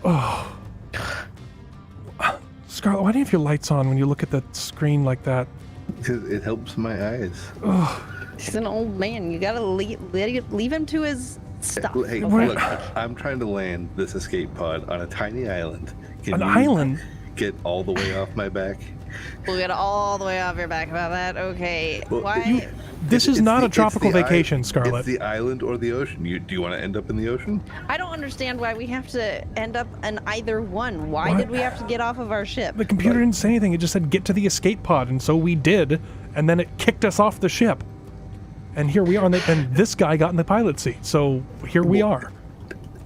Oh. Scarlet, why do you have your lights on when you look at the screen like that? Because it helps my eyes. Oh. He's an old man. You gotta leave him to his stuff. Hey, okay? look, I'm trying to land this escape pod on a tiny island. An island? Get all the way off my back? We'll get all the way off your back about that. Okay. Well, Why? This is not a tropical vacation, Scarlet. It's the island or the ocean. Do you want to end up in the ocean? I don't understand why we have to end up in either one. Why What? did we have to get off of our ship? The computer didn't say anything. It just said, get to the escape pod, and so we did, and then it kicked us off the ship. And here we are, and this guy got in the pilot seat, so here we are.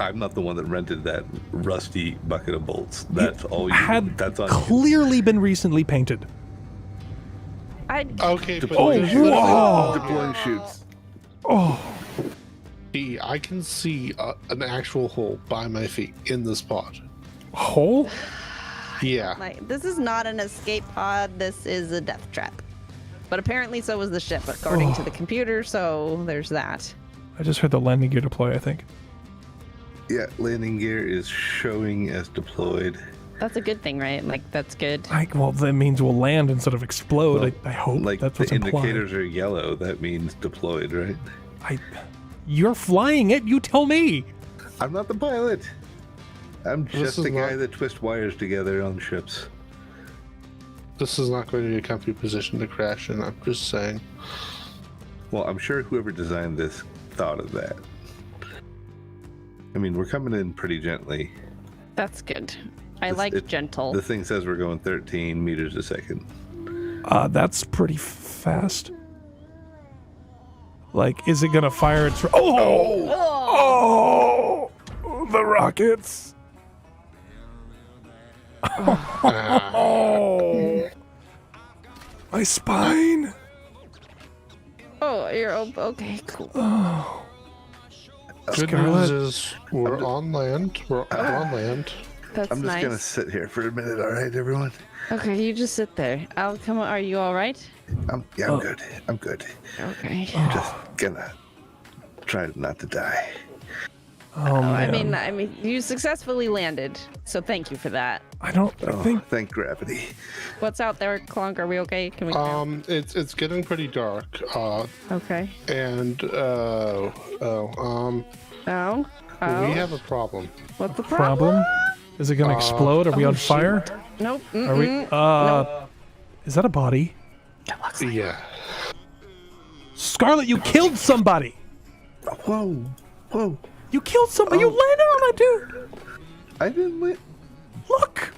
I'm not the one that rented that rusty bucket of bolts. That's all you had that's on clearly been recently painted. Okay, deploying but chutes. whoa. Deploying chutes. Oh, I can see an actual hole by my feet in this pod. hole? Yeah. Like, this is not an escape pod. This is a death trap. But apparently so was the ship, according to the computer, so there's that. I just heard the landing gear deploy, I think. Yeah, landing gear is showing as deployed. That's a good thing, right? Like, that's good. Well, that means we'll land instead of explode. Well, I hope like that's the what's implied. indicators are yellow. That means deployed, right? You're flying it. You tell me. I'm not the pilot. I'm This just is the guy not- that twists wires together on ships. This is not going to be a comfy position to crash in, I'm just saying. Well, I'm sure whoever designed this thought of that. I mean, we're coming in pretty gently. That's good. I like gentle. The thing says we're going 13 meters a second. That's pretty fast. Like, is it gonna fire its? Oh! The rockets! Oh! My spine! Oh, you're okay, cool. Oh. Good Scarlet. news is we're on land. We're on land. That's I'm just nice. gonna sit here for a minute, all right, everyone? Okay, you just sit there. I'll come. Are you all right? I'm good. I'm good. Okay. Just gonna try not to die. Oh, man. I mean, you successfully landed, so thank you for that. I don't think. Thank gravity. What's out there, Clunk? Are we okay? Can we? It's getting pretty dark. Okay. And Oh. we have a problem. What's the problem? Problem? Is it gonna explode? Are we on shoot. fire? Nope. Are we? Nope. Is that a body? Yeah. Scarlet, you killed somebody! Whoa, whoa! You killed somebody! You landed on a dude! I didn't let. Look!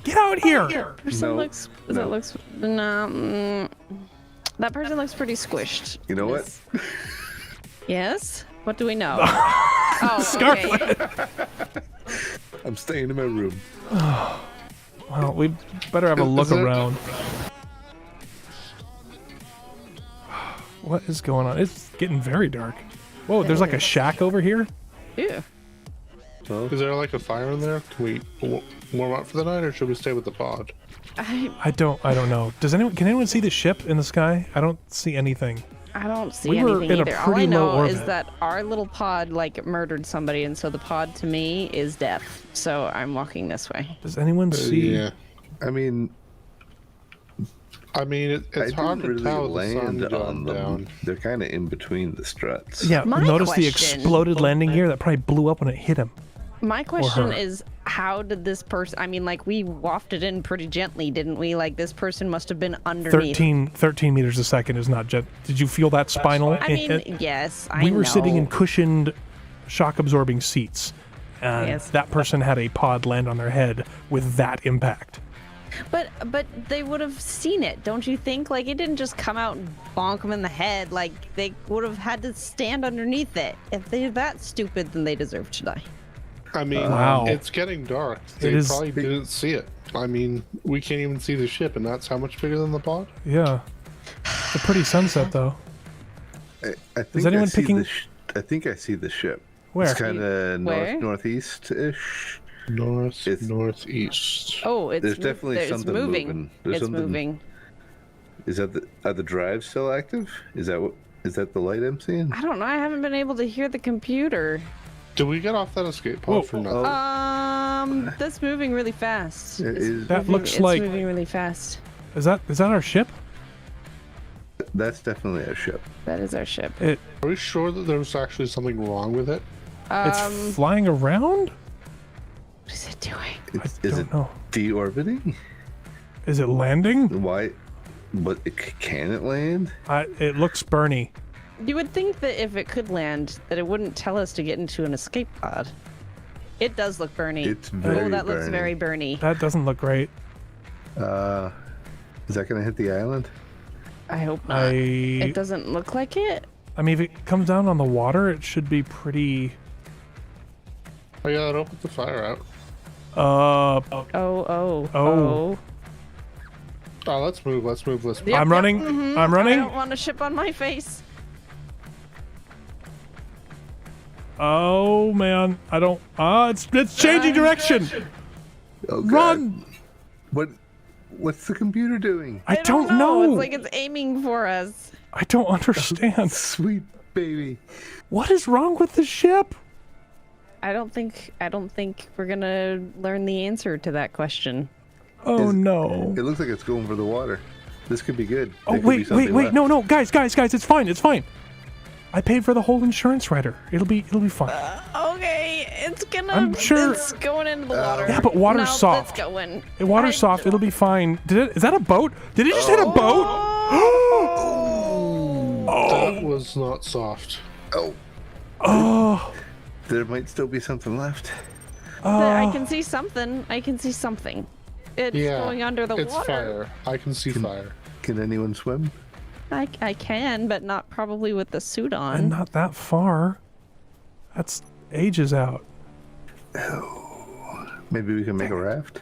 Get out here! Person No, looks. no. That looks. No. That person looks pretty squished. You know what? Yes. What do we know? Oh, Scarlet! okay. I'm staying in my room. Well, we better have a look Is it- around. What is going on? It's getting very dark. Whoa, there's like a shack over here? Ew. Is there like a fire in there? Can we warm up for the night, or should we stay with the pod? I don't know. Can anyone see the ship in the sky? I don't see anything. I don't see We were anything in a either. All I pretty low know is orbit. that our little pod like murdered somebody, and so the pod to me is death. So I'm walking this way. Does anyone see? Yeah. I mean, It's I hard didn't to really tell with the sun land going on them. down. They're kind of in between the struts. Yeah, My notice the question- exploded landing gear that probably blew up when it hit him. My question her. is, how did this person? I mean, like we wafted in pretty gently, didn't we? Like this person must have been underneath. 13 meters a second is not jet. Did you feel that spinal? I mean, yes, I we were know. sitting in cushioned, shock-absorbing seats, and Yes. that person had a pod land on their head with that impact. But they would have seen it, don't you think? Like it didn't just come out and bonk them in the head. Like they would have had to stand underneath it. If they're that stupid, then they deserve to die. I mean, Wow. it's getting dark. They It is- probably didn't see it. I mean, we can't even see the ship, and that's how much bigger than the pod? Yeah, it's a pretty sunset though. I think anyone I see picking- I think I see the ship. Where? It's kind of Where? northeast-ish. Northeast. Oh, it's There's definitely it's something moving. There's It's something- moving. Is that are the drives still active? Is that the light I'm seeing? I don't know. I haven't been able to hear the computer. Did we get off that escape pod Whoa. for nothing? Oh. That's moving really fast. That looks It's like. moving really fast. Is that our ship? That's definitely a ship. That is our ship. It Are we sure that there was actually something wrong with it? it's flying around. What is it doing? Is don't it know. deorbiting? Is it landing? Why? But can it land? It looks burny. You would think that if it could land, that it wouldn't tell us to get into an escape pod. It does look burny. It's very Oh, that looks burny. very burny. That doesn't look great. Is that gonna hit the island? I hope not. It I doesn't look like it. mean, if it comes down on the water, it should be pretty. Oh yeah, it'll put the fire out. Oh. Oh. Oh, let's move. Yep, I'm running. mhm. I'm running. I don't want a ship on my face. Oh man, I don't. It's changing direction. Oh, God. Run! What's the computer doing? I don't know. It's like it's aiming for us. I don't understand. Sweet baby. What is wrong with the ship? I don't think we're gonna learn the answer to that question. Oh no. It looks like it's going for the water. This could be good. Oh There could be wait, something left. no, guys, it's fine. I paid for the whole insurance rider. It'll be fine. Okay, it's gonna. I'm sure- It's going into the water. Yeah, but water's No, soft. It's going. Water's soft. It'll be fine. Is that a boat? Did it just hit a boat? That was not soft. Oh, Oh. there might still be something left. I can see something. It's Yeah, going under the it's water. fire. I can see fire. Can anyone swim? I can, but not probably with the suit And on. not that far. That's ages out. Maybe we can make a raft?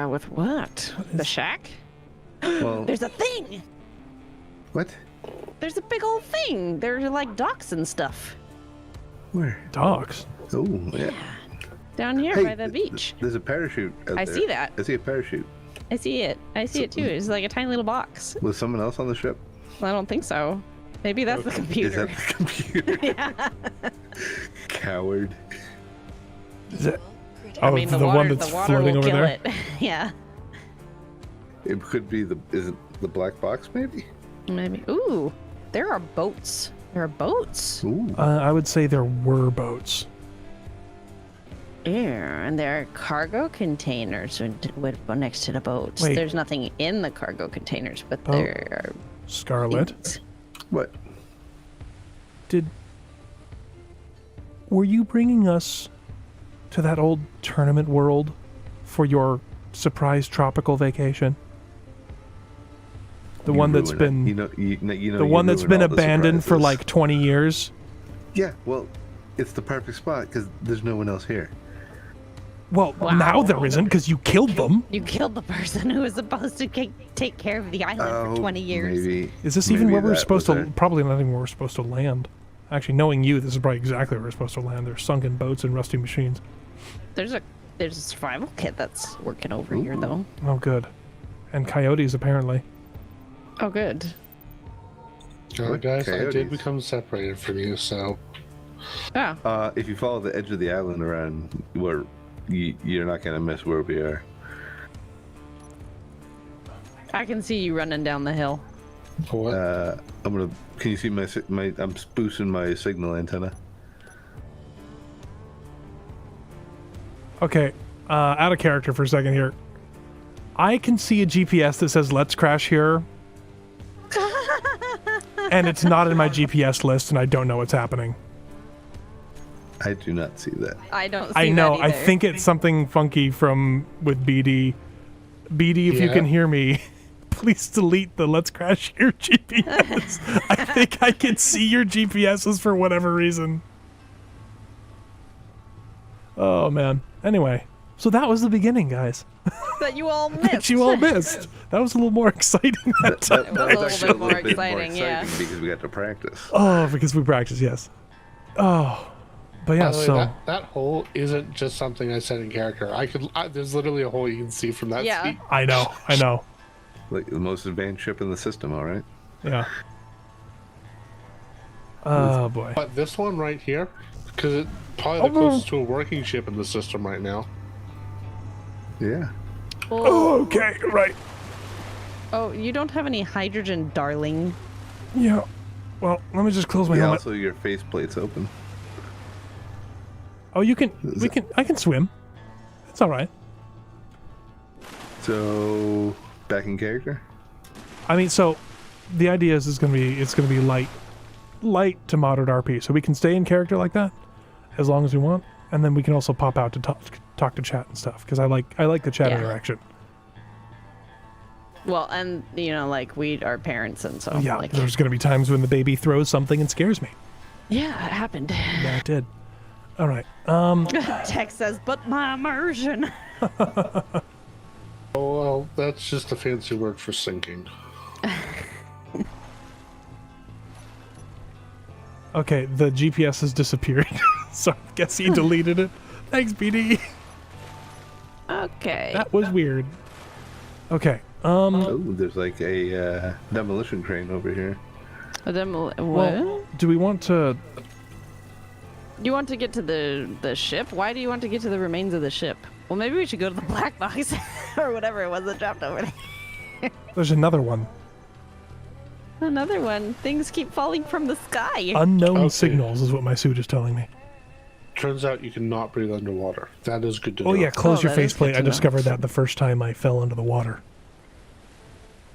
With what? The shack? Well, There's a thing. what? There's a big old thing. There's like docks and stuff Where? Docks. Oh, yeah. down here Hey, by the beach. There's a parachute out I there. see that. I see a parachute. I see it. I see it too. It's like a tiny little box. Was someone else on the ship? I don't think so. Maybe that's the Is computer. that the computer? Yeah. Coward. Is it? I Oh, mean, the one that's the water floating will over kill there. it. Yeah. It could be is it the black box, maybe? Maybe. Ooh, there are boats. There are boats. Ooh. I would say there were boats. Yeah, and there are cargo containers would go next to the boats. Wait. There's nothing in the cargo containers, but Oh. there are Scarlet. things. What? Were you bringing us to that old tournament world for your surprise tropical vacation? The You one that's ruin it. been the the one that's been abandoned for like 20 years. Yeah, well, it's the perfect spot because there's no one else here. Well, Wow. now there isn't because you killed them. You killed the person who was supposed to take care of the island for 20 years. Maybe. Is this even maybe where we're that supposed to? was it. Probably not even where we're supposed to land. Actually, knowing you, this is probably exactly where we're supposed to land. There's sunken boats and rusty machines. There's a survival kit that's working over here though. Oh, good. And coyotes apparently. Oh, good. Guys, I did Coyotes. become separated from you, so Oh, If you follow the edge of the island around, you're not gonna miss where we are. I can see you running down the hill. what? Can you see my? I'm boosting my signal antenna. Okay, out of character for a second here. I can see a GPS that says "Let's crash here," and it's not in my GPS list, and I don't know what's happening. I do not see that. I don't see I know. that I either. think it's something funky with BD. BD, if you Yeah? can hear me, please delete the "Let's crash here" GPS. I think I can see your GPSs for whatever reason. Oh man. Anyway, so that was the beginning, guys. that you all missed. That you all missed. That was a little more exciting that time. was a little actually bit more exciting, yeah. because we got to practice. Oh, because we practice, yes. Oh, but yeah. By the way, So that hole isn't just something I said in character. There's literally a hole you can see from that Yeah. seat. I know. Like the most advanced ship in the system. All right. Yeah. Oh boy. But this one right here, Because it's probably the closest to a working ship in the system right now. Yeah. Oh, okay, right. Oh, you don't have any hydrogen, darling. Yeah. Well, let me just close my Yeah, helmet. also your faceplate's open. Oh, I can swim. It's all right. So, back in character? I mean, so the idea is it's gonna be light to moderate RP, so we can stay in character like that as long as we want, and then we can also pop out to talk to chat and stuff because I like the chat interaction. Well, and you know, like we are parents, and so Yeah, like, there's gonna be times when the baby throws something and scares me. yeah, it happened. Yeah, it did. All right. Text says, "But my immersion." Oh, well, that's just a fancy word for sinking. Okay, the GPS has disappeared, so I guess he deleted it. Thanks, BD. Okay. That was weird. Okay. Oh, there's like a demolition crane over here. What? Well, do we want to? You want to get to the ship? Why do you want to get to the remains of the ship? Well, maybe we should go to the black box or whatever it was that dropped over there. There's another one. Another one. Things keep falling from the sky. Unknown Okay. signals is what my suit is telling me. Turns out you cannot breathe underwater. That is good to know. Oh yeah, close your that is faceplate. good I to know. discovered that the first time I fell into the water.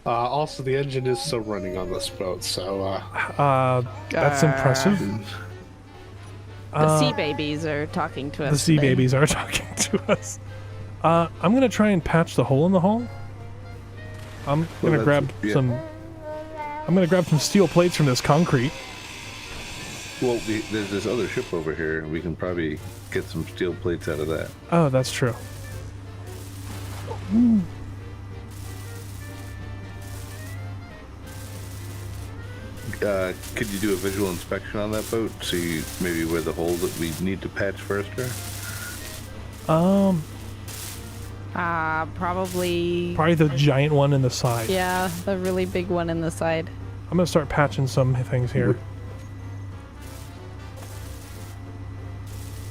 Also, the engine is still running on this boat, so That's impressive. The sea babies are talking to us. The sea today. babies are talking to us. I'm gonna try and patch the hole in the hull. I'm gonna that's- grab yeah. some. I'm gonna grab some steel plates from this concrete. Well, there's this other ship over here. We can probably get some steel plates out of that. Oh, that's true. Could you do a visual inspection on that boat? See maybe where the hole that we need to patch first are? Probably. Probably the giant one in the side. Yeah, the really big one in the side. I'm gonna start patching some things here.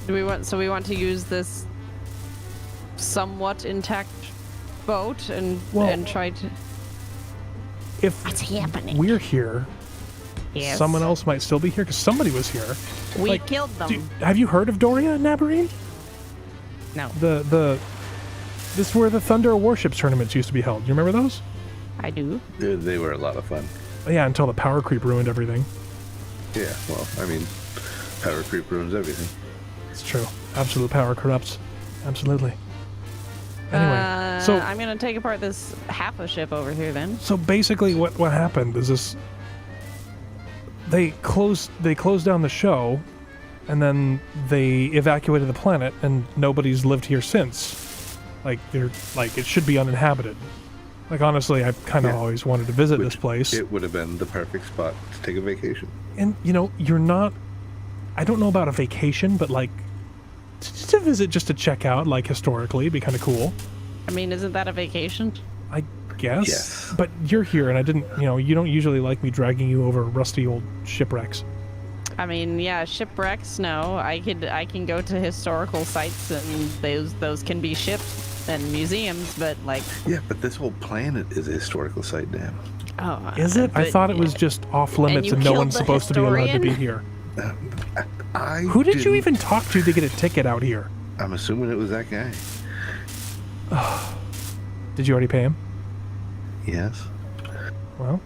Do we want? So we want to use this somewhat intact boat and Well- try to. If What's happening? we're here, Yes. someone else might still be here because somebody was here. We like, killed them. Have you heard of Doria, Nabarine? No, This is where the Thunder of Warships tournaments used to be held. You remember those? I do. They were a lot of fun. Yeah, until the power creep ruined everything. Yeah, well, I mean, power creep ruins everything. It's true. Absolute power corrupts. Absolutely. Anyway, so I'm gonna take apart this half a ship over here then. so basically, what happened is this: they closed down the show, and then they evacuated the planet, and nobody's lived here since. Like it should be uninhabited. Like honestly, I've kind of Yeah. always wanted to visit this Which place. It would have been the perfect spot to take a vacation. And you're not. I don't know about a vacation, but like to visit, just to check out, like historically, it'd be kind of cool. I mean, isn't that a vacation? I guess. Yes. But you're here, and I didn't. You don't usually like me dragging you over rusty old shipwrecks. I mean, yeah, shipwrecks. No, I can go to historical sites, and those can be ships and museums. But like, Yeah, but this whole planet is a historical site, Dan. oh, Is it? I but- thought it was just off limits, you and no killed one's the supposed to be allowed to be historian? here. Who did you didn't- even talk to get a ticket out here? I'm assuming it was that guy. Did you already pay him? Yes. Well,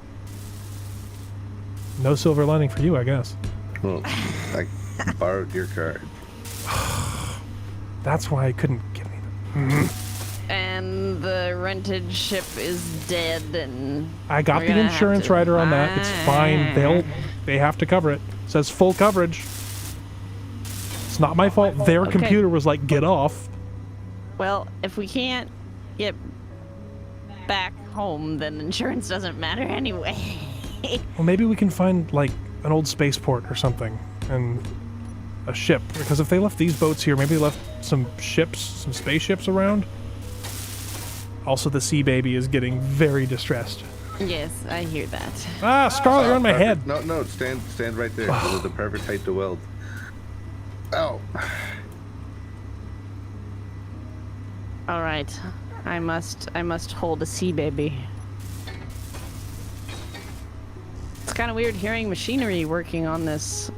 no silver lining for you, I guess. Well, I borrowed your card. That's why I couldn't get anything. And the rented ship is dead, and I got we're the gonna have insurance to- rider on that. It's fine. They have to cover it. It says full coverage. It's not my fault. Their Okay. computer was like, get off. Well, if we can't get back home, then insurance doesn't matter anyway. Well, maybe we can find like an old spaceport or something and a ship. Because if they left these boats here, maybe they left some ships, some spaceships around. Also, the sea baby is getting very distressed. Yes, I hear that. Ah, Scarlet, you're on my Perfect. head. No, stand right there. This is the perfect height to weld. Oh. All right, I must hold a sea baby. It's kind of weird hearing machinery working on this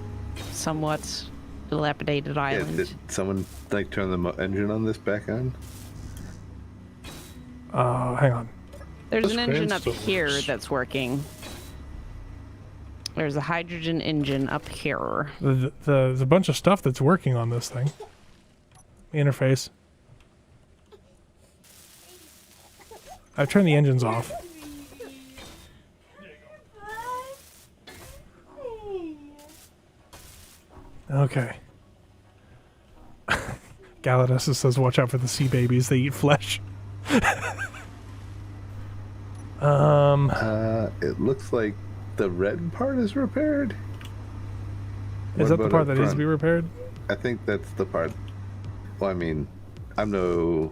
somewhat dilapidated Yeah, island. did someone like turn the engine on this back on? Hang on. There's This an engine fan up still here works. that's working. There's a hydrogen engine up here. There's a bunch of stuff that's working on this thing. Interface. I've turned the engines off. Okay. Galadus says, watch out for the sea babies. They eat flesh. It looks like the red part is repaired. Is that What the about part up that needs to front? be repaired? I think that's the part. Well, I mean, I'm no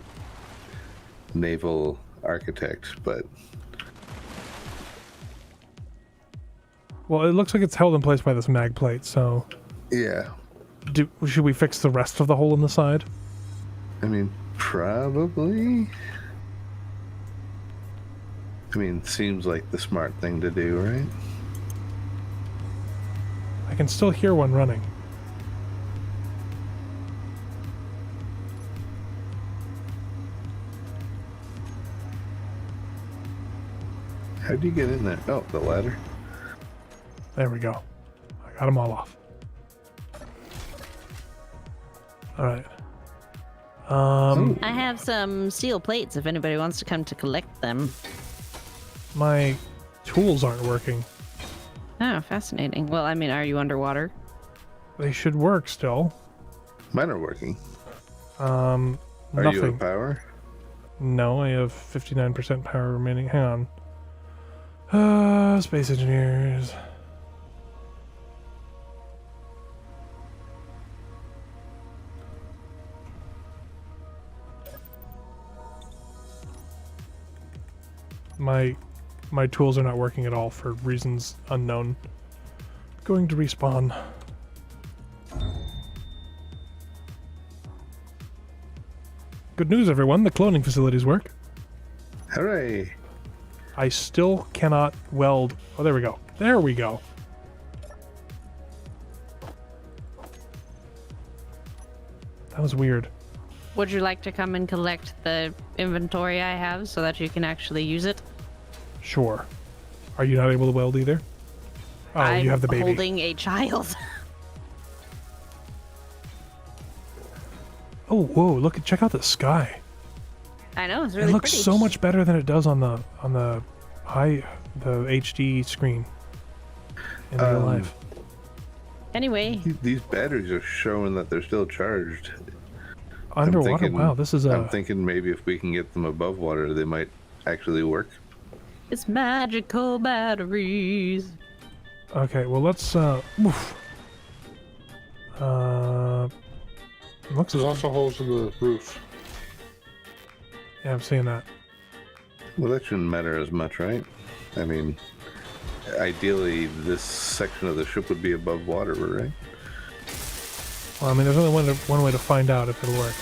naval architect, but Well, it looks like it's held in place by this mag plate, so... yeah. Should we fix the rest of the hole in the side? I mean, probably. I mean, seems like the smart thing to do, right? I can still hear one running. How'd you get in there? Oh, the ladder. There we go. I got them all off. Alright. I have some steel plates if anybody wants to come to collect them. My tools aren't working. Oh, fascinating. Well, I mean, are you underwater? They should work still. Mine are working. Are you Nothing. at power? No, I have 59% power remaining. Hang on. Space engineers. My tools are not working at all for reasons unknown. Going to respawn. Good news, everyone. The cloning facilities work. Hooray! I still cannot weld. Oh, there we go. There we go. That was weird. Would you like to come and collect the inventory I have so that you can actually use it? Sure. Are you not able to weld either? Oh, I'm you have the baby. holding a child. Oh, whoa! Look! Check out the sky. I know, it's really It looks pretty. so much better than it does on the HD screen in real life. Anyway, These batteries are showing that they're still charged. Underwater. thinking- Wow, this is I'm a. thinking maybe if we can get them above water, they might actually work. it's magical batteries. Okay, well let's. Oof. Looks. There's also holes in the roof. Yeah, I'm seeing that. Well, that shouldn't matter as much, right? I mean, ideally, this section of the ship would be above water, right? Well, I mean, there's only one way to find out if it'll work.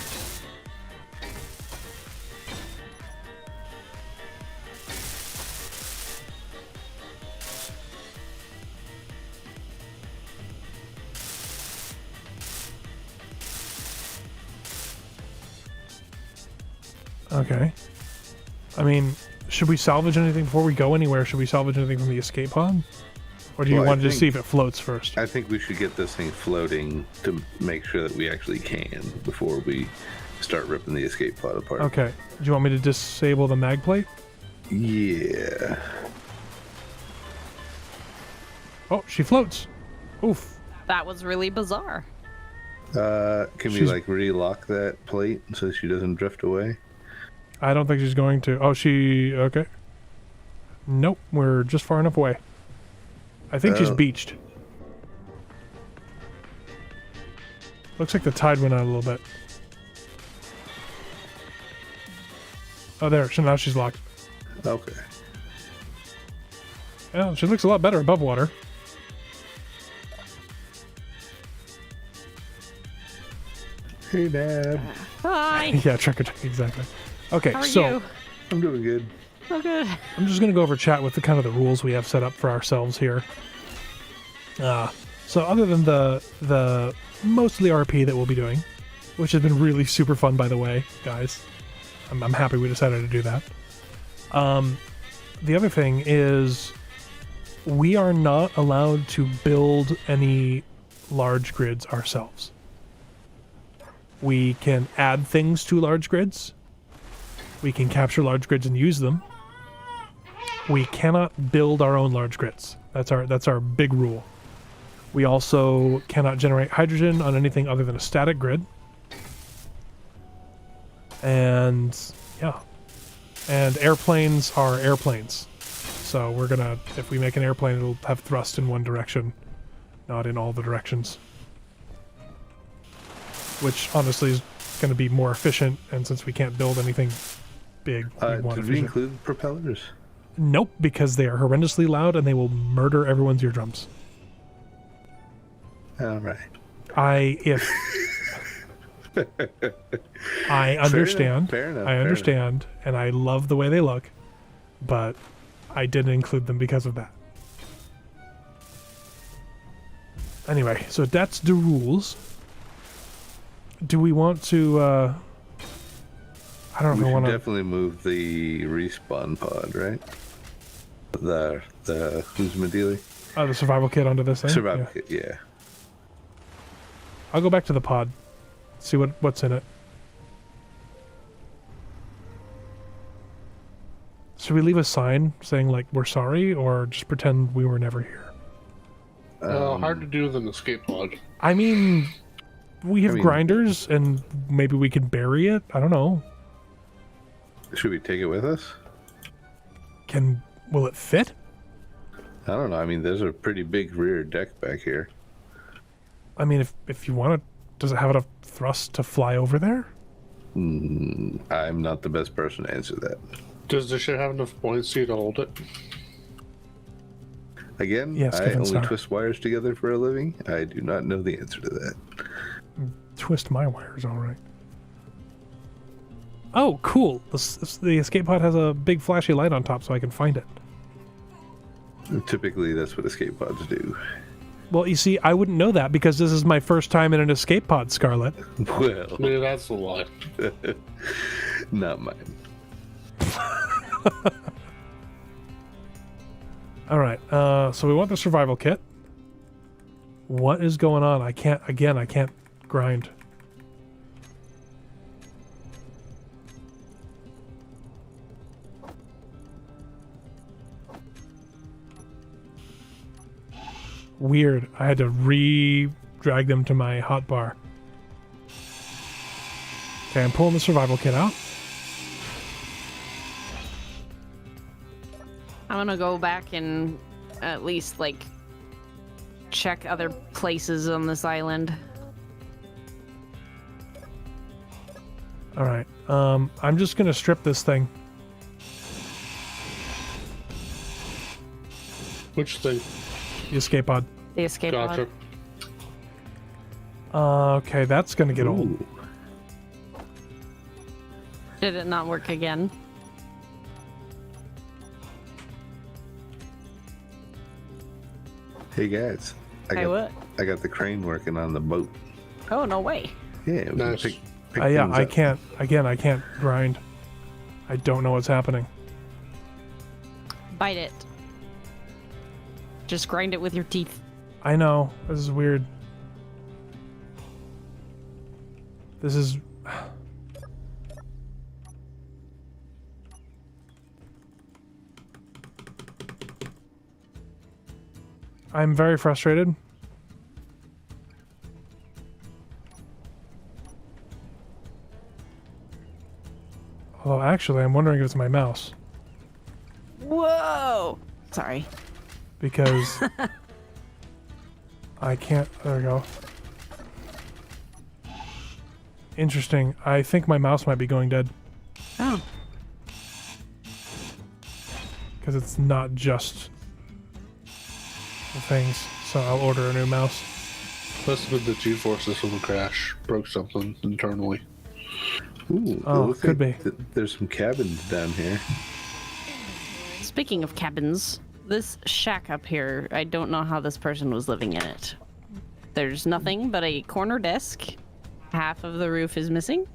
Okay. I mean, should we salvage anything before we go anywhere? Should we salvage anything from the escape pod? Or do you Well, I want to just see think- if it floats first? I think we should get this thing floating to make sure that we actually can before we start ripping the escape pod apart. Okay. Do you want me to disable the mag plate? Yeah. Oh, she floats. Oof. That was really bizarre. Can we She's- like relock that plate so she doesn't drift away? I don't think she's going to. Oh, she... Okay. Nope, we're just far enough away. I think she's Oh. beached. Looks like the tide went out a little bit. Oh, there. So now she's locked. Okay. Yeah, she looks a lot better above water. Hey, Dad. Hi. Yeah, trick or treat, exactly. Okay, How are so you? I'm doing good. Oh, good. I'm just gonna go over chat with the kind of the rules we have set up for ourselves here. So other than the mostly RP that we'll be doing, which has been really super fun, by the way, guys. I'm happy we decided to do that. The other thing is we are not allowed to build any large grids ourselves. We can add things to large grids. We can capture large grids and use them. We cannot build our own large grids. That's our big rule. We also cannot generate hydrogen on anything other than a static grid. And yeah. And airplanes are airplanes. So we're gonna, if we make an airplane, it'll have thrust in one direction, not in all the directions. Which honestly is gonna be more efficient, and since we can't build anything big, we want Did we efficient. include propellers? Nope, because they are horrendously loud and they will murder everyone's eardrums. All right. I understand. Fair enough. I understand, and I love the way they look, but I didn't include them because of that. Anyway, so that's the rules. Do we want to, I don't know We if I should want to... definitely move the respawn pod, right? The who's Medili? Oh, the survival kit onto this thing? Survival Yeah. kit, yeah. I'll go back to the pod. See what's in it. Should we leave a sign saying, like, we're sorry, or just pretend we were never here? Hard to do with an escape pod. I mean, we have grinders, and maybe we can bury it? I don't know. Should we take it with us? Will it fit? I don't know. I mean, there's a pretty big rear deck back here. I mean, if you want to, does it have enough thrust to fly over there? I'm not the best person to answer that. Does the ship have enough buoyancy to hold it? Again, Yes, I Kevin only Star. twist wires together for a living. I do not know the answer to that. Twist my wires, all right. Oh, cool. The escape pod has a big flashy light on top so I can find it. Typically, that's what escape pods do. Well, you see, I wouldn't know that because this is my first time in an escape pod, Scarlet. Well, Maybe that's the lie. not mine. All right, so we want the survival kit. What is going on? I can't grind. Weird. I had to re-drag them to my hotbar. Okay, I'm pulling the survival kit out. I'm gonna go back and at least, like, check other places on this island. All right. I'm just gonna strip this thing. Which thing? The escape pod. The escape Gotcha. pod. Okay, that's gonna get old. Ooh. Did it not work again? Hey guys, Hey, what? I got the crane working on the boat. Oh, no way. Yeah, we Nice. can pick Yeah, things I up. can't. Again, I can't grind. I don't know what's happening. Bite it. Just grind it with your teeth. I know. This is weird. This is... I'm very frustrated. Although, actually, I'm wondering if it's my mouse. Whoa! Sorry. Because... I can't... There we go. Interesting. I think my mouse might be going dead. Oh. Because it's not just the things. So I'll order a new mouse. Must have been the G-forces from the crash. Broke something internally. Ooh, it Oh, looks could like be. There's some cabins down here. Speaking of cabins, this shack up here, I don't know how this person was living in it. There's nothing but a corner desk. Half of the roof is missing.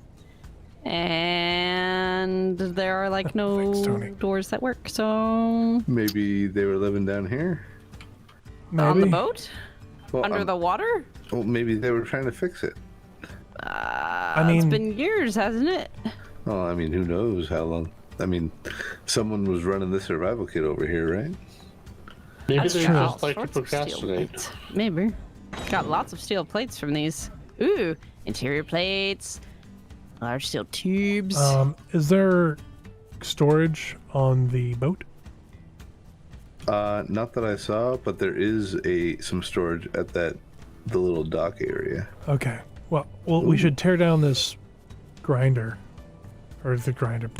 And there are like no Thanks, Tony. doors that work, so... Maybe they were living down here. Maybe. On the boat? Well, Under the water? well, maybe they were trying to fix it. I It's mean, been years, hasn't it? Well, I mean, who knows how long? I mean, someone was running the survival kit over here, right? Maybe That's they got all just like to sorts of steel procrastinate. plates. Maybe. Got lots of steel plates from these. Ooh, interior plates, large steel tubes. is there storage on the boat? Not that I saw, but there is some storage at the little dock area. Okay. Well, we should tear down this grinder, or the grinder.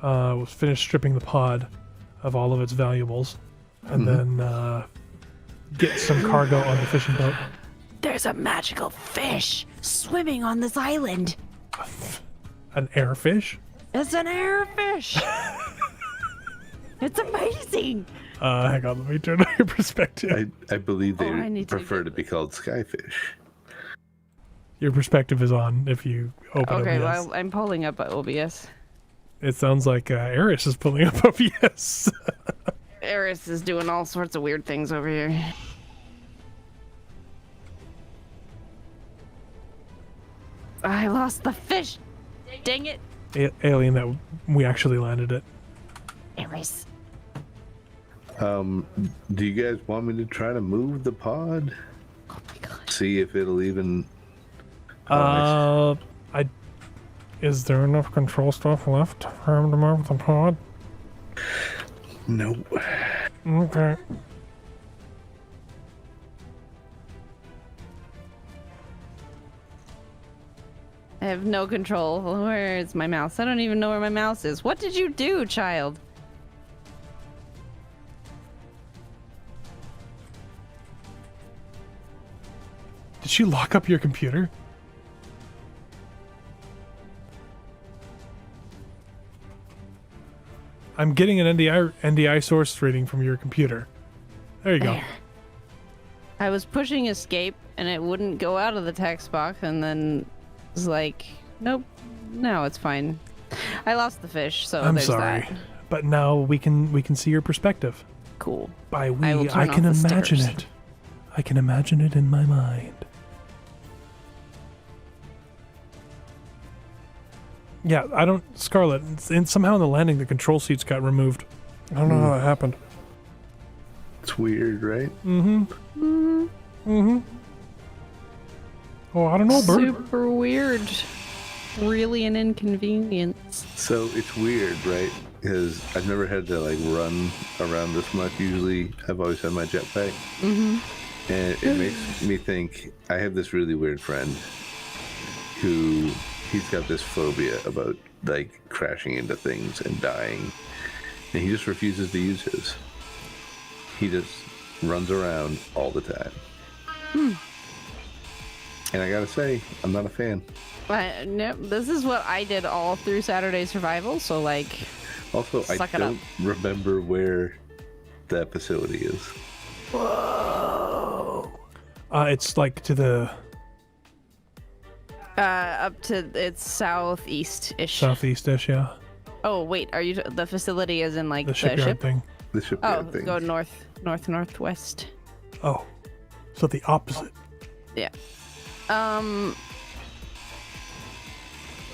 We'll finish stripping the pod of all of its valuables, and then get some cargo on the fishing boat. There's a magical fish swimming on this island. An airfish? It's an airfish. It's amazing. Hang on, let me turn on your perspective. I believe they I need to prefer get to be called skyfish. Your perspective is on if you open Okay, OBS. well, I'm pulling up OBS. It sounds like Eris is pulling up OBS. Eris is doing all sorts of weird things over here. I lost the fish. Dang it. Alien that we actually landed it. Eris. Do you guys want me to try to move the pod? Oh my god. See if it'll even... Is there enough control stuff left for him to move the pod? No. Okay. I have no control. Where is my mouse? I don't even know where my mouse is. What did you do, child? Did she lock up your computer? I'm getting an NDI source reading from your computer. There you go. There. I was pushing escape and it wouldn't go out of the text box, and then was like, nope, no, it's fine. I lost the fish, so I'm there's sorry, that. but now we can see your perspective. Cool. By I will we, turn I can off the imagine stickers. it. I can imagine it in my mind. Yeah, I don't... Scarlet, somehow in the landing, the control seats got removed. I don't know how that happened. It's weird, right? Oh, I don't know, Bert. Super weird. Really an inconvenience. So it's weird, right? Because I've never had to like run around this much. Usually I've always had my jetpack. And it makes me think, I have this really weird friend who, he's got this phobia about like crashing into things and dying. And he just refuses to use his. He just runs around all the time. And I gotta say, I'm not a fan. No, this is what I did all through Saturday Survival, so like... Also, I Suck it up. don't remember where that facility is. Whoa. It's like to the Up to... It's southeast-ish. southeast-ish, yeah. Oh, wait, are you... The facility is in like The the shipyard ship? thing. The Oh, shipyard thing. go northwest. Oh. So the opposite. Yeah.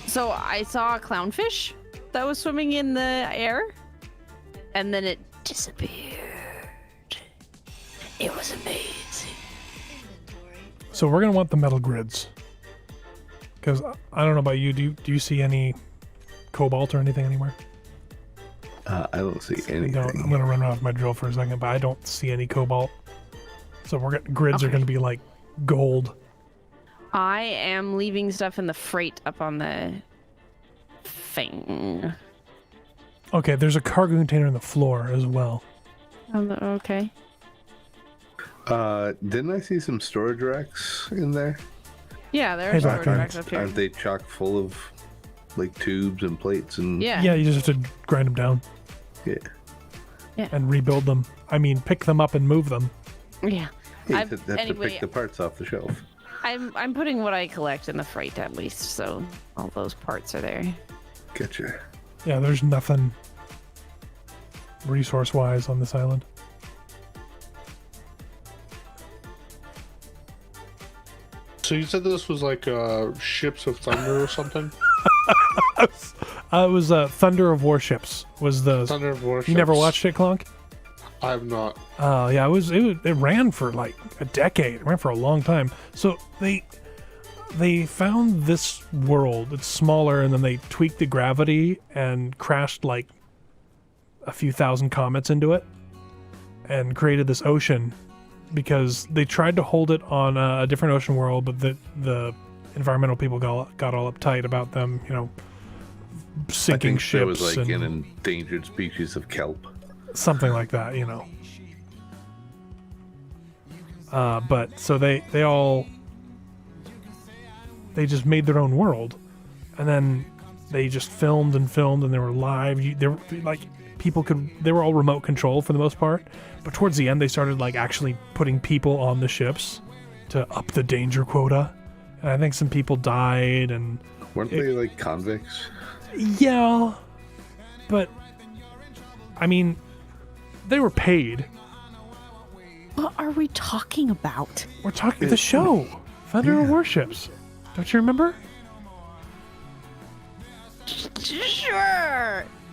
So I saw a clownfish that was swimming in the air, and then it disappeared. It was amazing. So we're going to want the metal grids. Because I don't know about you. Do you see any cobalt or anything anywhere? I don't see anything. No, I'm going to run around with my drill for a second, but I don't see any cobalt. So grids are Okay. going to be like gold. I am leaving stuff in the freight up on the thing. Okay, there's a cargo container on the floor as well. Okay. Didn't I see some storage racks in there? Yeah, Hey, there's back storage on. racks up here. Aren't they chock full of like tubes and plates and Yeah. Yeah, you just have to grind them down yeah. and rebuild them. I mean, pick them up and move them. Yeah. You I've- have to anyway, pick the parts off the shelf. I'm putting what I collect in the freight at least, so all those parts are there. Gotcha. Yeah, there's nothing resource-wise on this island. So you said this was like Ships of Thunder or something? It was Thunder of Warships. Was the Thunder of Warships. You never watched it, Clonk? I have not. Oh, yeah, it ran for like a decade. It ran for a long time. So they found this world. It's smaller, and then they tweaked the gravity and crashed like a few thousand comets into it and created this ocean because they tried to hold it on a different ocean world, but the environmental people got all uptight about them, sinking I think ships there was like and an endangered species of kelp. something like that, But so they just made their own world, and then they just filmed, and they were live. They were like they were all remote control for the most part, but towards the end they started like actually putting people on the ships to up the danger quota, and I think some people died, and Weren't they like convicts? yeah, but I mean, they were paid. What are we talking about? We're talking the show, Thunder of Warships. Don't you remember?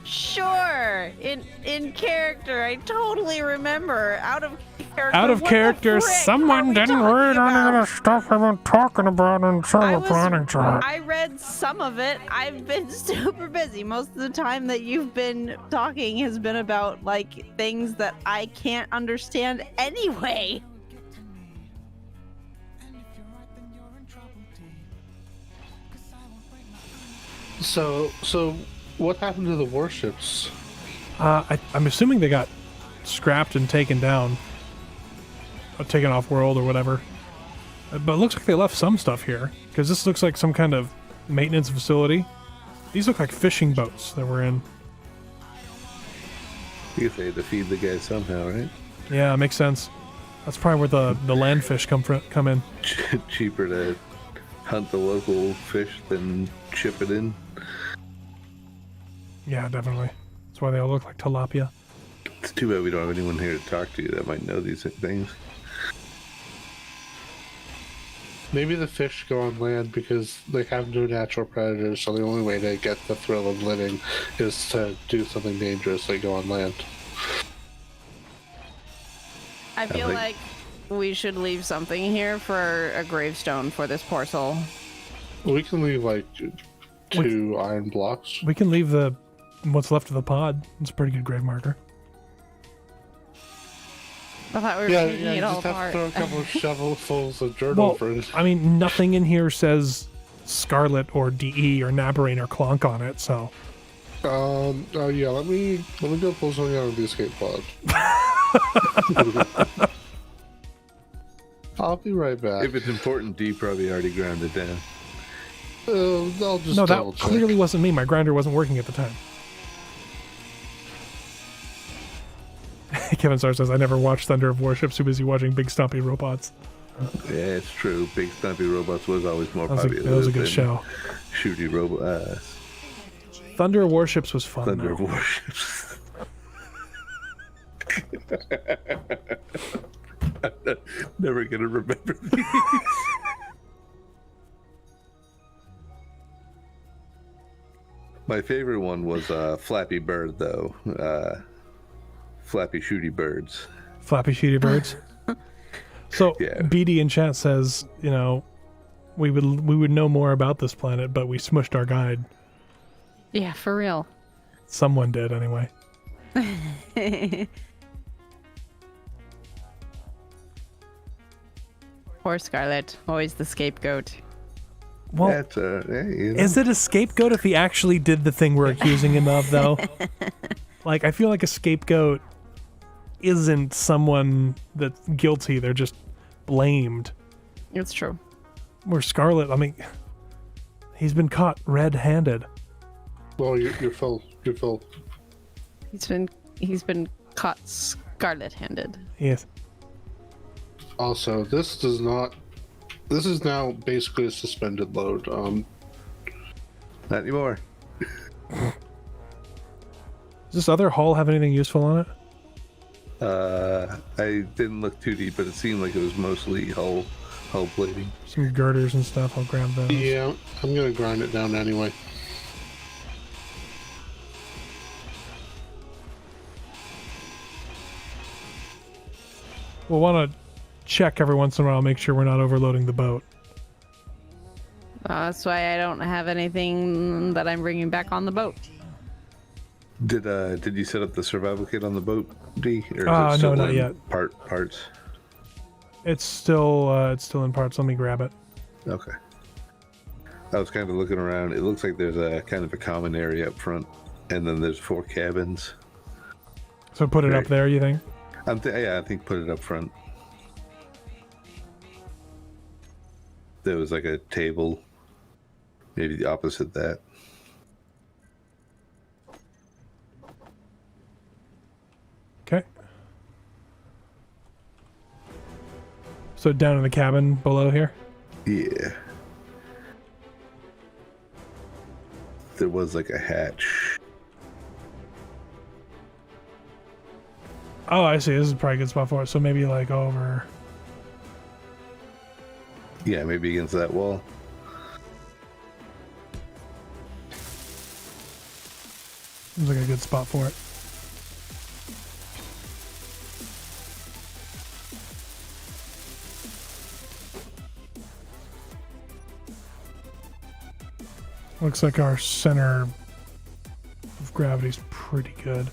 Sure. In character, I totally remember. Out of character. Out of what character, the frick someone are we didn't talking read any of about? the stuff I've been talking about in Solar Planning Chart. I read some of it. I've been super busy. Most of the time that you've been talking has been about like things that I can't understand anyway. So what happened to the warships? I'm assuming they got scrapped and taken down, or taken off world or whatever. But it looks like they left some stuff here, because this looks like some kind of maintenance facility. These look like fishing boats that we're in. I guess they had to feed the guys somehow, right? Yeah, makes sense. That's probably where the land fish come in. Cheaper to hunt the local fish than ship it in. Yeah, definitely. That's why they all look like tilapia. It's too bad we don't have anyone here to talk to that might know these things. Maybe the fish go on land because they have no natural predators, so the only way to get the thrill of living is to do something dangerous. They go on land. I feel think- like we should leave something here for a gravestone for this poor soul. We can leave like 2 iron blocks. We can leave what's left of the pod. It's a pretty good grave marker. I thought we were Yeah, taking you it all just have apart. to throw a couple of shovelfuls of dirt Well, over it. I mean, nothing in here says Scarlet or DE or Nabarene or Clonk on it, so. Yeah, let me go pull something out of the escape pod. I'll be right back. If it's important, D probably already ground it down. I'll just No, double that check. clearly wasn't me. My grinder wasn't working at the time. Kevin Star says, I never watched Thunder of Warships, too busy watching Big Stumpy Robots. Yeah, it's true. Big Stumpy Robots was always more That popular. was a good than show. Shooty Robot. Thunder of Warships was fun, Thunder though. of Warships. Never gonna remember these. My favorite one was Flappy Bird, though. Flappy Shooty Birds. Flappy Shooty Birds. So, Yeah. BD in chat says, we would know more about this planet, but we smushed our guide. Yeah, for real. Someone did, anyway. Poor Scarlet, always the scapegoat. Well, That's hey, is it a scapegoat if he actually did the thing we're accusing him of, though? Like, I feel like a scapegoat isn't someone that's guilty. They're just blamed. It's true. Where Scarlet, I mean, he's been caught red-handed. Well, you're full. You're full. He's been caught scarlet-handed. Yes. Also, this is now basically a suspended load. Not anymore. Does this other hull have anything useful on it? I didn't look too deep, but it seemed like it was mostly hull plating. Some girders and stuff. I'll grab those. Yeah, I'm gonna grind it down anyway. We'll want to check every once in a while, make sure we're not overloading the boat. That's why I don't have anything that I'm bringing back on the boat. Did you set up the survival kit on the boat, D? Or is it No, still not in yet. Parts. It's still in parts. Let me grab it. Okay. I was kind of looking around. It looks like there's a kind of a common area up front, and then there's 4 cabins. So put it Right. up there, you think? I think put it up front. There was like a table, maybe the opposite that. Okay. So down in the cabin below here? Yeah. There was like a hatch. Oh, I see. This is probably a good spot for it. So maybe like over... Yeah, maybe against that wall. Seems like a good spot for it. Looks like our center of gravity's pretty good.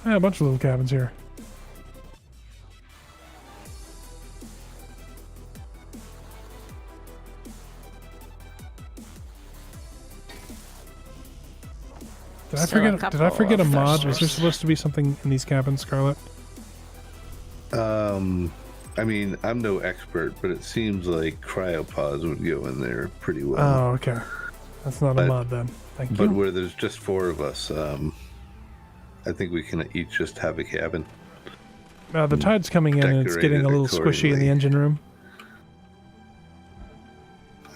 Yeah, a bunch of little cabins here. Did I Still a forget? Did I couple forget a of mod? Was there thrusters. supposed to be something in these cabins, Scarlet? I mean, I'm no expert, but it seems like cryopods would go in there pretty well. Oh, okay. That's not a But- mod then. Thank But you. where there's just 4 of us, I think we can each just have a cabin. The tide's coming in and it's getting a Decorated little squishy in the accordingly. engine room.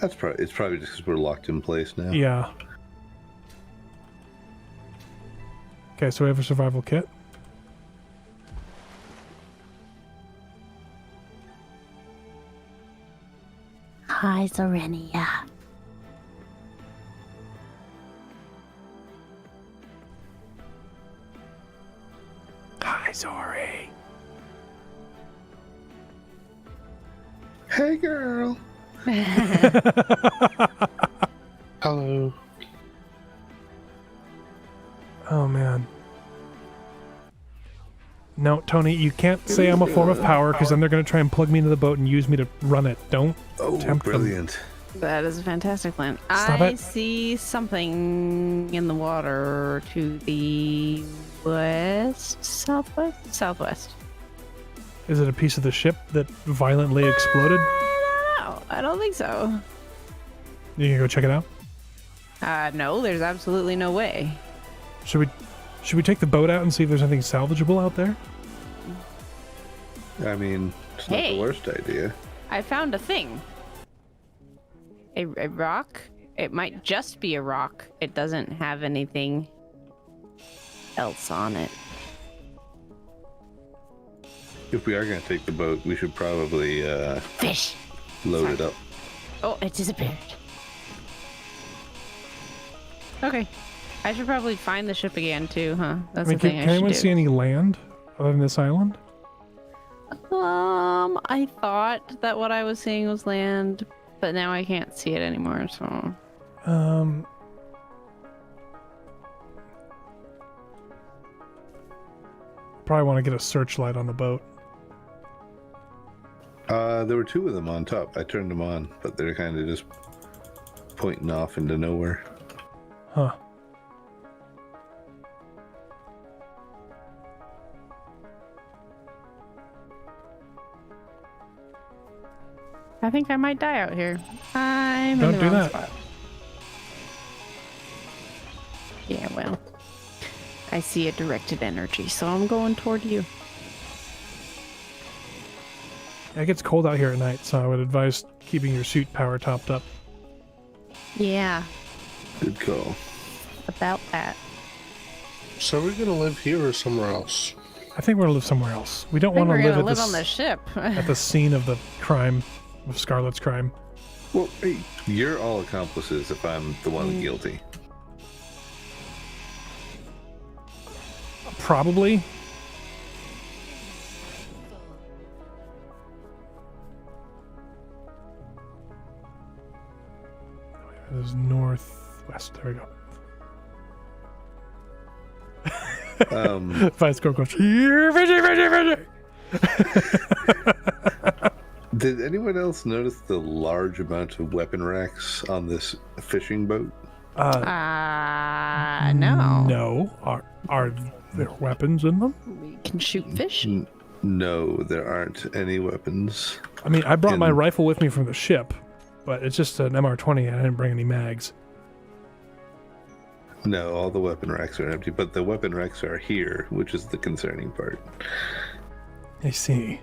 It's probably just because we're locked in place now. Yeah. Okay, so we have a survival kit. Hi, Serenia. Hi, Zori. Hey, girl. Hello. Oh, man. No, Tony, you can't say I'm a form of power because then they're going to try and plug me into the boat and use me to run it. Don't Oh, tempt them. brilliant. That is a fantastic plan. Stop I it. see something in the water to the west, southwest. Is it a piece of the ship that violently exploded? I don't think so. You can go check it out? No, there's absolutely no way. Should we take the boat out and see if there's anything salvageable out there? I mean, it's not Hey. the worst idea. I found a thing. A rock? It might just be a rock. It doesn't have anything else on it. If we are going to take the boat, we should probably Fish! load it up. Oh, it disappeared. Okay. I should probably find the ship again too, huh? That's I mean, the thing can I anyone should see do. any land other than this island? I thought that what I was seeing was land, but now I can't see it anymore, so... Probably want to get a searchlight on the boat. There were 2 of them on top. I turned them on, but they're kind of just pointing off into nowhere. Huh. I think I might die out here. I'm Don't in the do wrong that. spot. Yeah, well. I see a directed energy, so I'm going toward you. It gets cold out here at night, so I would advise keeping your suit power topped up. Yeah, Good call. about that. So we're gonna live here or somewhere else? I think we're gonna live somewhere else. We don't I think want we're to gonna live live at on the ship. at the scene of the crime, of Scarlet's crime. Well, hey, you're all accomplices if I'm the one guilty. Probably. It is northwest. There we go. Vice Girl goes, here, Veggie. Did anyone else notice the large amount of weapon racks on this fishing boat? No. No. Are there weapons in them? We can shoot fish. No, there aren't any weapons. I mean, I brought my In- rifle with me from the ship, but it's just an MR-20 and I didn't bring any mags. No, all the weapon racks are empty, but the weapon racks are here, which is the concerning part. I see.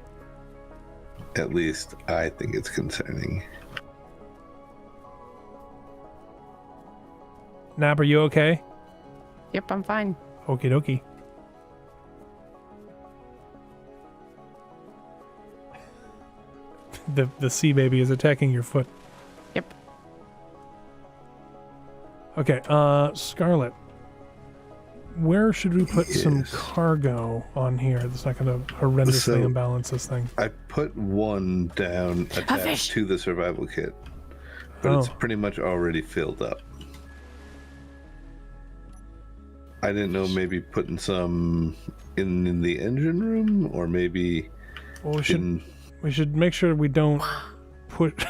At least I think it's concerning. Nab, are you okay? Yep, I'm fine. Okie dokie. The sea baby is attacking your foot. Yep. Okay, Scarlet. Where should we put some Yes. cargo on here that's not going to horrendously So- imbalance this thing? I put one down fish. attached to the survival kit, but it's Oh. pretty much already filled up. I didn't know, maybe putting some in the engine room, or maybe Well, in... we should make sure we don't put...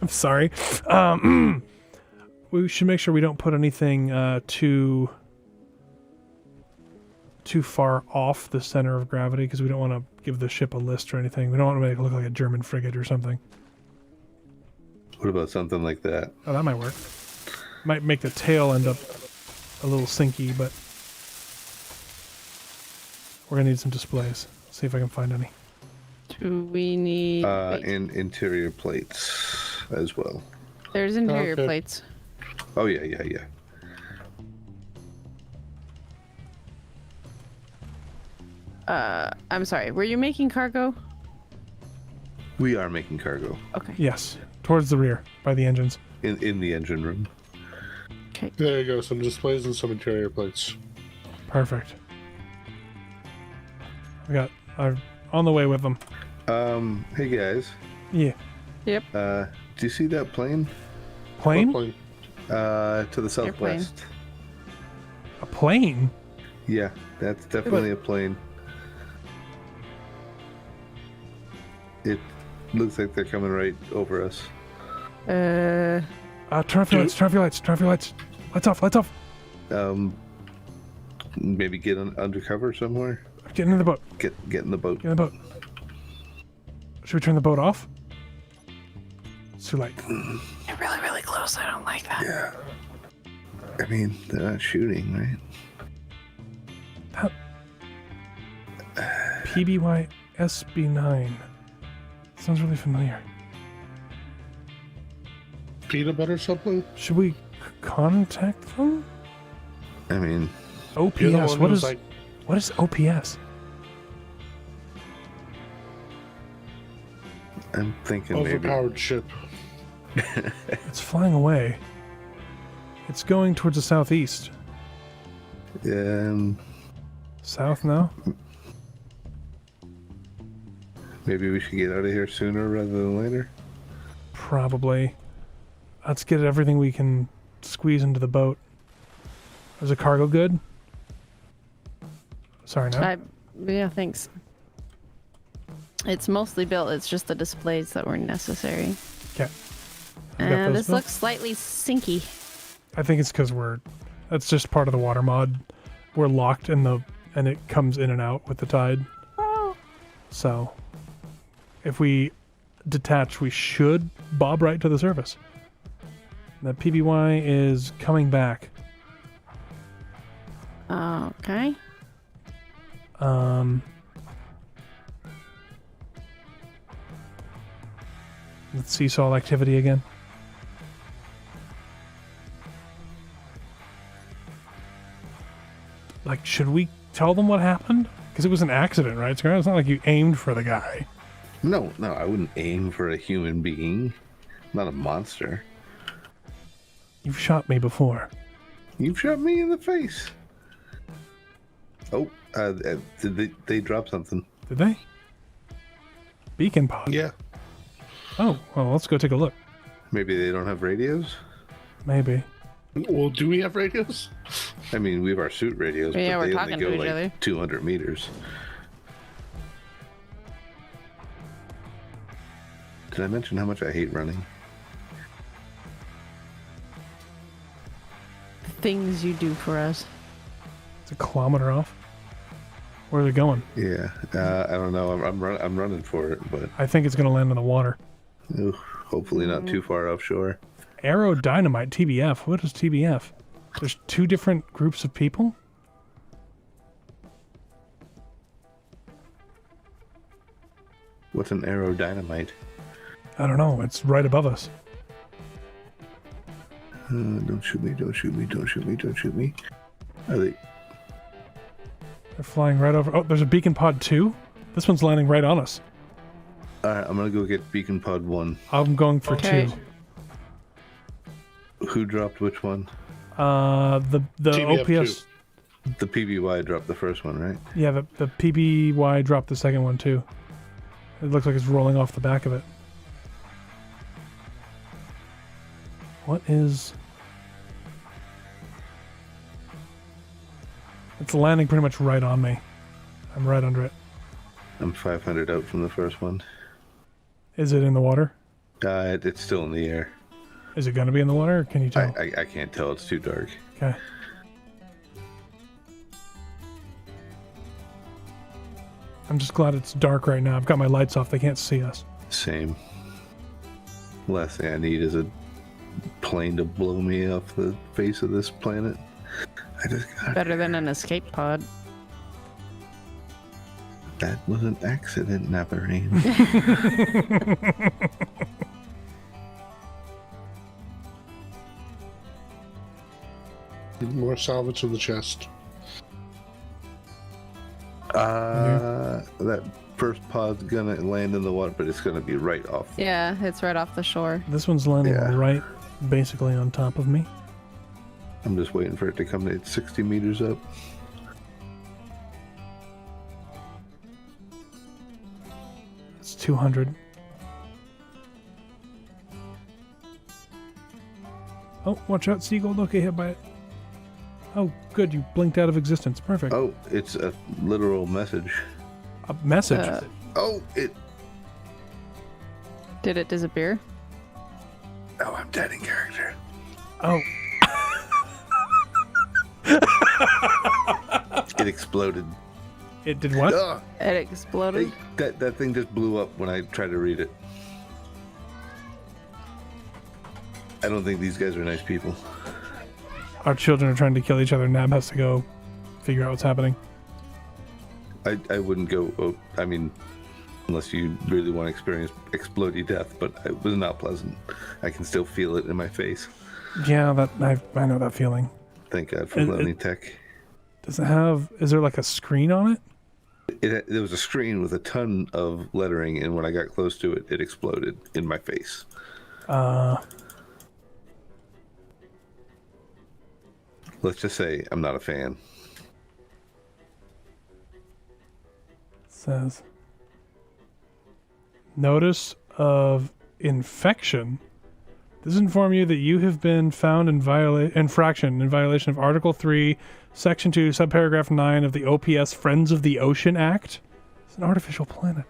I'm sorry. We should make sure we don't put anything too far off the center of gravity, because we don't want to give the ship a list or anything. We don't want to make it look like a German frigate or something. What about something like that? Oh, that might work. Might make the tail end up a little sinky, but we're gonna need some displays. See if I can find any. Do we need... wait, And interior plates as well. there's interior Okay. plates. Oh, yeah. I'm sorry, were you making cargo? We are making cargo Okay. Yes, towards the rear by the engines. in the engine room. Okay. There you go. Some displays and some interior plates. Perfect. I'm on the way with them. Hey guys, Yeah. Yep. do you see that plane? Plane? Plane. To the Airplane. southwest. A plane? Yeah, that's definitely a plane. It looks like they're coming right over us. Turn off your lights, turn off your lights, turn off your lights. Lights off, lights off. Maybe get undercover somewhere. Get in the boat. Get in the boat. Get in the boat. Should we turn the boat off? It's too late. They're really, really close. I don't like that. Yeah. I mean, they're not shooting, right? PBY SB9. Sounds really familiar. Peanut butter something? Should we contact them? I mean, OPS. You're the one What who's is like, what is OPS? I'm thinking maybe. overpowered ship. It's flying away. It's going towards the southeast. South now? Maybe we should get out of here sooner rather than later. Probably. Let's get everything we can squeeze into the boat. Is the cargo good? Sorry, no. Yeah, thanks. It's mostly built. It's just the displays that were necessary. Okay. You got those This built? looks slightly sinky. I think it's because that's just part of the water mod. We're locked and it comes in and out with the tide. Oh. So if we detach, we should bob right to the surface. The PBY is coming back. Okay. Let's see seesaw activity again. Like, should we tell them what happened? Because it was an accident, right? So it's not like you aimed for the guy. No, I wouldn't aim for a human being. Not a monster. You've shot me before. You've shot me in the face. Oh, did they drop something? Did they? Beacon pod. Yeah. Oh, well, let's go take a look. Maybe they don't have radios? Maybe. Well, do we have radios? I mean, we have our suit radios, Yeah, but we're they talking only go to each like other. 200 meters. Did I mention how much I hate running? Things you do for us. It's a kilometer off. Where's it going? Yeah, I don't know. I'm running for it, but I think it's going to land in the water. hopefully not too far offshore. Aero Dynamite, TBF. What is TBF? There's two different groups of people? What's an aerodynamite? I don't know. It's right above us. Don't shoot me, don't shoot me, don't shoot me, don't shoot me. Are they? They're flying right over. Oh, there's a beacon pod 2? This one's landing right on us. Alright, I'm gonna go get beacon pod 1. I'm going for Okay. 2. Who dropped which one? The TBF OPS. The PBY dropped the first one, right? Yeah, the PBY dropped the second one too. It looks like it's rolling off the back of it. What is... It's landing pretty much right on me. I'm right under it. I'm 500 out from the first one. Is it in the water? It's still in the air. Is it going to be in the water, or can you tell? I can't tell, it's too dark. Okay. I'm just glad it's dark right now. I've got my lights off. They can't see us. Same. Last thing I need is a plane to blow me off the face of this planet. I just got... Better than an escape pod. That was an accident, Navarine. More salvage in the chest. That first pod's gonna land in the water, but it's gonna be right off. Yeah, it's right off the shore. This one's landing Yeah. right basically on top of me. I'm just waiting for it to come to 60 meters up. It's 200. Oh, watch out, seagull. Don't get hit by it. Oh, good. You blinked out of existence. Perfect. Oh, it's a literal message. A message. Oh, it... Did it disappear? Oh, I'm dead in character. Oh. It exploded. It did what? Ugh. It exploded? That thing just blew up when I tried to read it. I don't think these guys are nice people. Our children are trying to kill each other. Nab has to go figure out what's happening. I wouldn't go... Oh, I mean, unless you really want to experience explodey death, but it was not pleasant. I can still feel it in my face. Yeah, that I know that feeling. Thank God for Lonely Tech. Does it have... Is there like a screen on it? There was a screen with a ton of lettering, and when I got close to it, it exploded in my face. Let's just say I'm not a fan. It says... Notice of infection. This inform you that you have been found in violation of Article 3, Section 2, Subparagraph 9 of the OPS Friends of the Ocean Act. It's an artificial planet.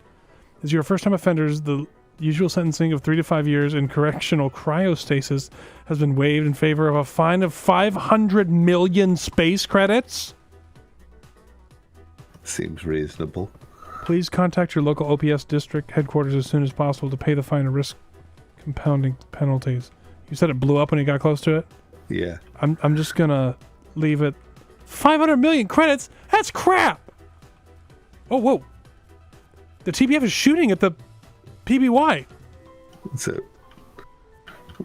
As your first-time offenders, the usual sentencing of 3 to 5 years in correctional cryostasis has been waived in favor of a fine of 500 million space credits. Seems reasonable. Please contact your local OPS district headquarters as soon as possible to pay the fine and risk compounding penalties. You said it blew up when you got close to it? Yeah. I'm just gonna leave it. 500 million credits? That's crap! Oh, whoa. The TBF is shooting at the PBY. So,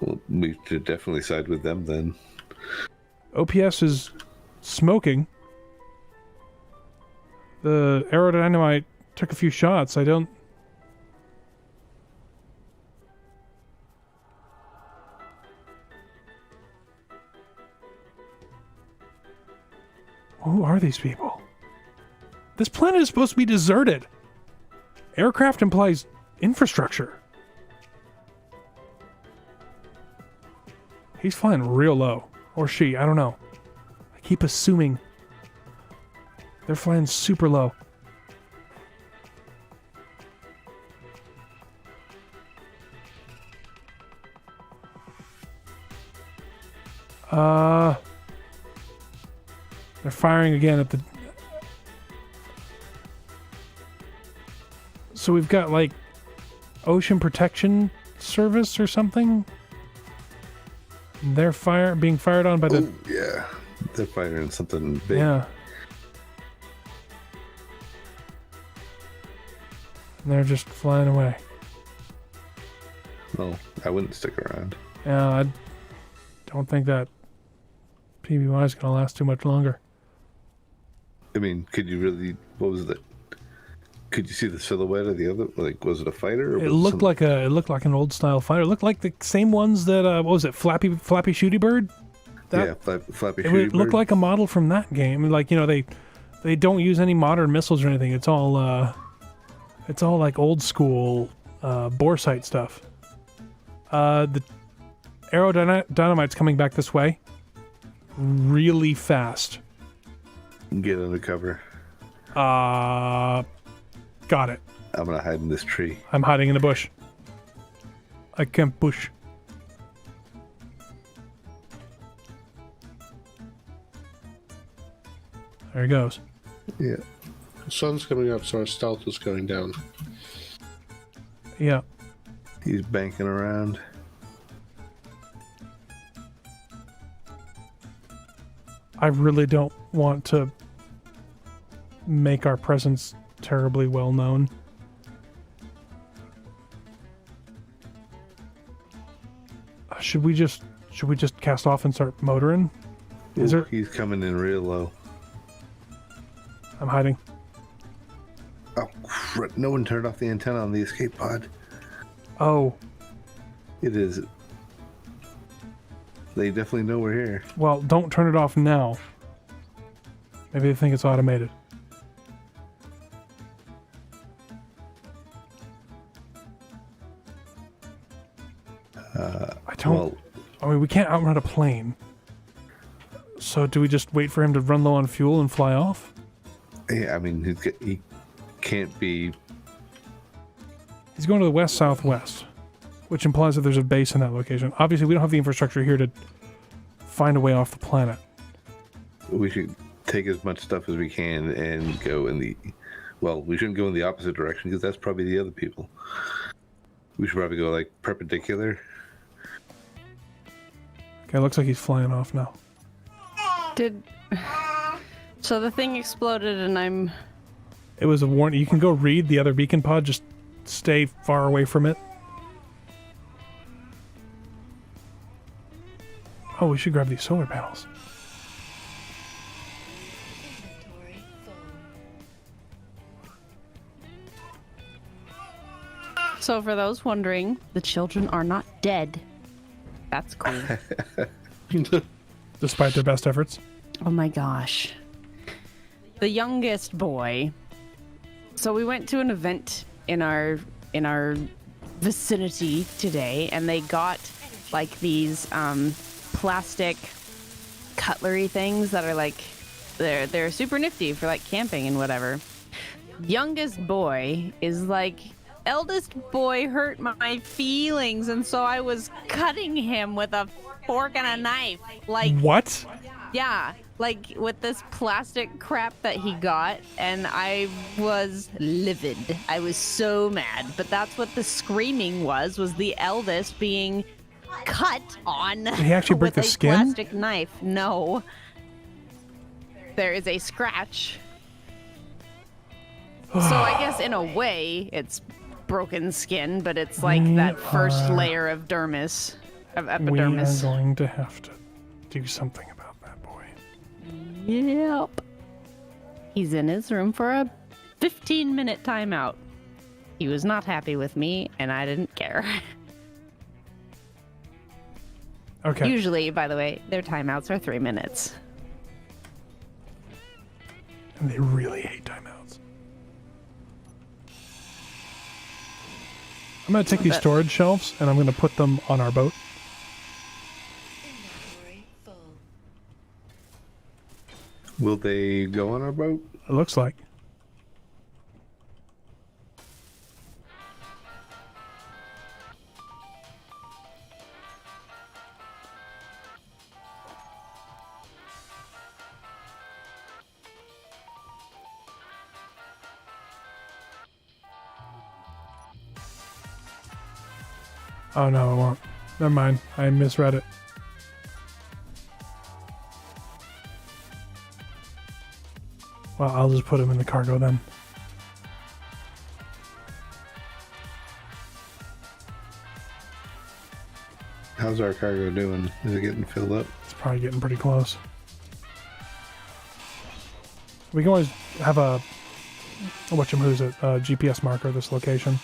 well, we should definitely side with them then. OPS is smoking. The aerodynamite took a few shots. I don't... Who are these people? This planet is supposed to be deserted. Aircraft implies infrastructure. He's flying real low. Or she, I don't know. I keep assuming they're flying super low. They're firing again at the... So we've got, like, Ocean Protection Service or something? They're being fired on by the... Oh, yeah. They're firing something big. Yeah. And they're just flying away. Well, I wouldn't stick around. Yeah, I don't think that PBY is going to last too much longer. I mean, could you really... What was it? Could you see the silhouette of the other? Like, was it a fighter? Or It was looked like an old style fighter. It looked like the same ones that what was it? Flappy Shooty Bird. Yeah, Flappy It Shooty would look Bird. like a model from that game. Like, you know, they don't use any modern missiles or anything. It's all like old school boresight stuff. The aerodynamite's coming back this way, really fast. Get under cover. Got it. I'm gonna hide in this tree. I'm hiding in the bush. I can't push. There he goes. Yeah. The sun's coming up, so our stealth is going down. Yeah. He's banking around. I really don't want to make our presence terribly well known. Should we just cast off and start motoring? Is there? He's coming in real low. I'm hiding. Oh, crap. No one turned off the antenna on the escape pod. Oh, It is. They definitely know we're here. well, don't turn it off now. Maybe they think it's automated. I don't... Well, I mean, we can't outrun a plane. So do we just wait for him to run low on fuel and fly off? yeah, I mean, he can't be. He's going to the west-southwest, which implies that there's a base in that location. Obviously, we don't have the infrastructure here to find a way off the planet. We should take as much stuff as we can and go in the. Well, we shouldn't go in the opposite direction because that's probably the other people. We should probably go like perpendicular. Okay, looks like he's flying off now. So the thing exploded and I'm... It was a warning. You can go read the other beacon pod. Just stay far away from it. Oh, we should grab these solar panels. So for those wondering, the children are not dead. That's cool. Despite their best efforts. Oh my gosh. The youngest boy. So we went to an event in our vicinity today, and they got like these plastic cutlery things that are like they're super nifty for like camping and whatever. Youngest boy is like eldest boy hurt my feelings, and so I was cutting him with a fork and a knife. Like, What? yeah, like with this plastic crap that he got, and I was livid. I was so mad. But that's what the screaming was the eldest being cut on. Did he actually break with the a skin? plastic knife. No. There is a scratch. So I guess in a way it's broken skin, but it's like that first layer of dermis, of epidermis. We are going to have to do something about that boy. Yep. He's in his room for a 15-minute timeout. He was not happy with me, and I didn't care. Okay. Usually, by the way, their timeouts are 3 minutes. And they really hate timeouts. I'm going to take these storage shelves and I'm going to put them on our boat. Will they go on our boat? It looks like. Oh no, it won't. Never mind. I misread it. Well, I'll just put him in the cargo then. How's our cargo doing? Is it getting filled up? It's probably getting pretty close. We can always have a GPS marker of this location.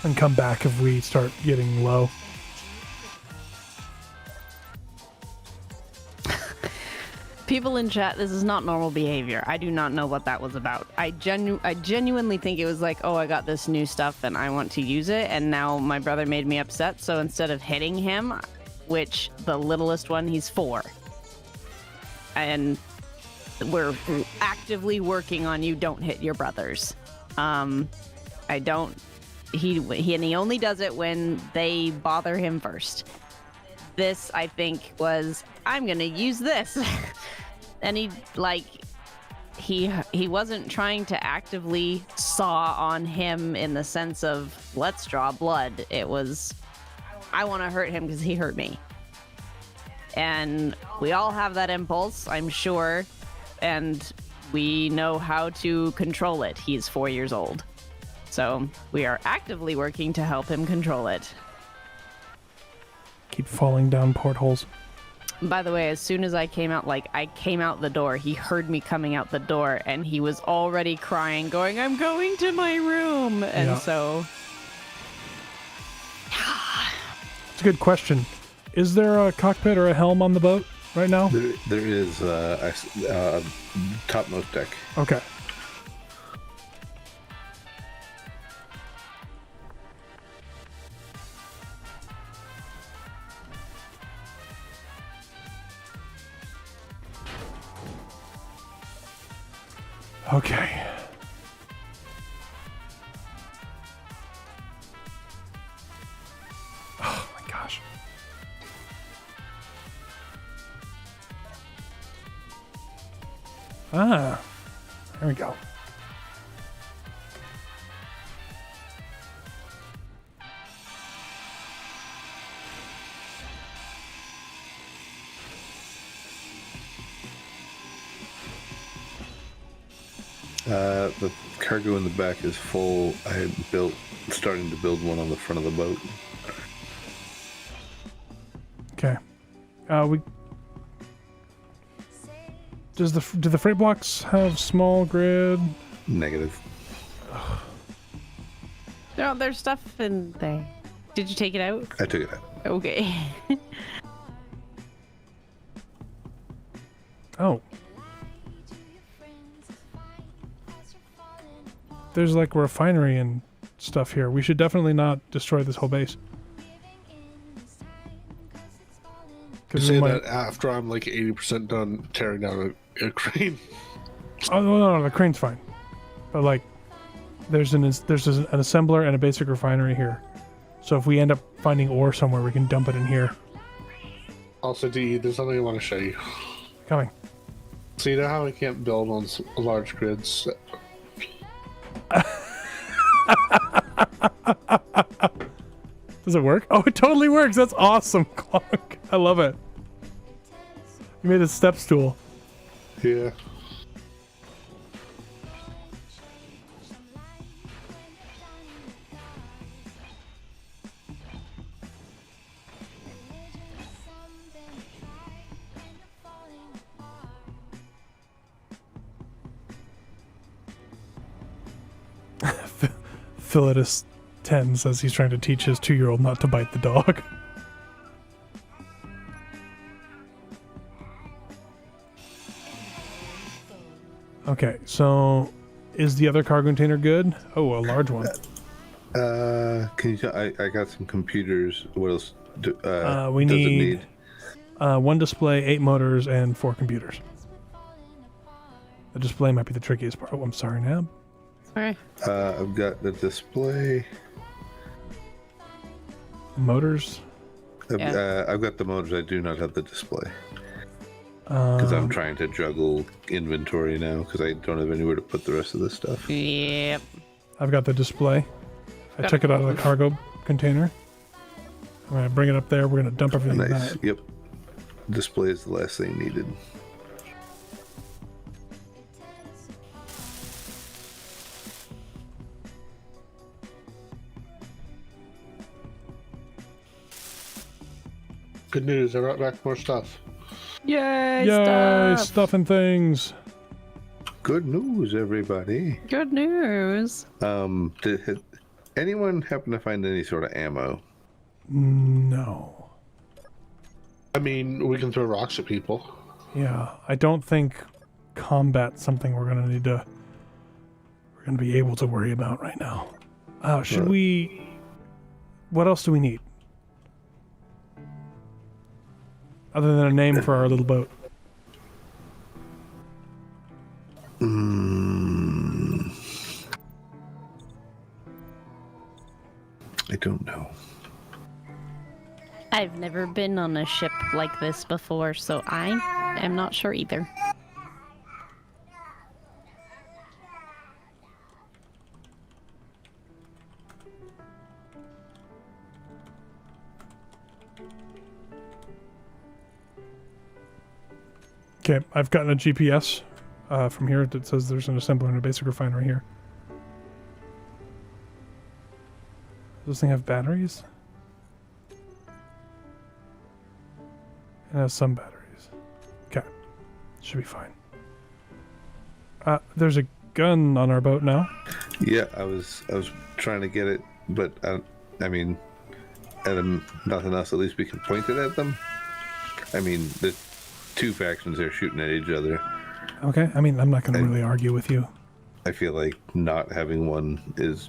And come back if we start getting low. People in chat, this is not normal behavior. I do not know what that was about. I genuinely think it was like, oh, I got this new stuff and I want to use it, and now my brother made me upset, so instead of hitting him, which the littlest one, he's 4. And we're actively working on you don't hit your brothers. He only does it when they bother him first. This, I think, was, I'm gonna use this. And he wasn't trying to actively saw on him in the sense of, let's draw blood. It was, I want to hurt him because he hurt me. And we all have that impulse, I'm sure, and we know how to control it. He's 4 years old. So we are actively working to help him control it. Keep falling down portholes. By the way, as soon as I came out, I came out the door, he heard me coming out the door, and he was already crying, going, I'm going to my room. And Yeah. so... It's a good question. Is there a cockpit or a helm on the boat right now? There is a topmost deck. Okay. Okay. Oh my gosh. Ah, there we go. The cargo in the back is full. I had starting to build one on the front of the boat. Okay. Do the freight blocks have small grid? Negative. No, there's stuff in there. Did you take it out? I took it out. Okay. Oh. There's like a refinery and stuff here. We should definitely not destroy this whole base. You say that after I'm like 80% done tearing down a crane. Oh no, the crane's fine. But like, There's an assembler and a basic refinery here. So if we end up finding ore somewhere, we can dump it in here. Also, DE, there's something I want to show you. Coming. So you know how we can't build on large grids? Does it work? Oh, it totally works. That's awesome, Clonk. I love it. You made a step stool. Yeah. Philetus 10 says he's trying to teach his 2-year-old not to bite the dog. Okay, so is the other cargo container good? Oh, a large one. Can you tell? I got some computers. What else? We does it need 1 display, 8 motors, and 4 computers. The display might be the trickiest part. Oh, I'm sorry, Nab. Sorry. I've got the display. Motors. I've got the motors. I do not have the display. Because I'm trying to juggle inventory now because I don't have anywhere to put the rest of this stuff. Yep. I've got the display. I took it out of the cargo container. I'm going to bring it up there. We're going to dump everything in Nice. that. Yep. Display is the last thing needed. Good news, I brought back more stuff. Yay, Yay, stuff. stuff and things. Good news, everybody. Good news. Did anyone happen to find any sort of ammo? No. I mean, we can throw rocks at people. Yeah, I don't think combat's something we're going to be able to worry about right now. Should we... What else do we need? Other than a name for our little boat. I don't know. I've never been on a ship like this before, so I am not sure either. Okay, I've gotten a GPS from here that says there's an assembler and a basic refinery here. Does this thing have batteries? It has some batteries. Okay, should be fine. There's a gun on our boat now. Yeah, I was trying to get it, but I mean, nothing else. At least we can point it at them. I mean, the 2 factions are shooting at each other. Okay, I mean, I'm not going to really argue with you. I feel like not having one is.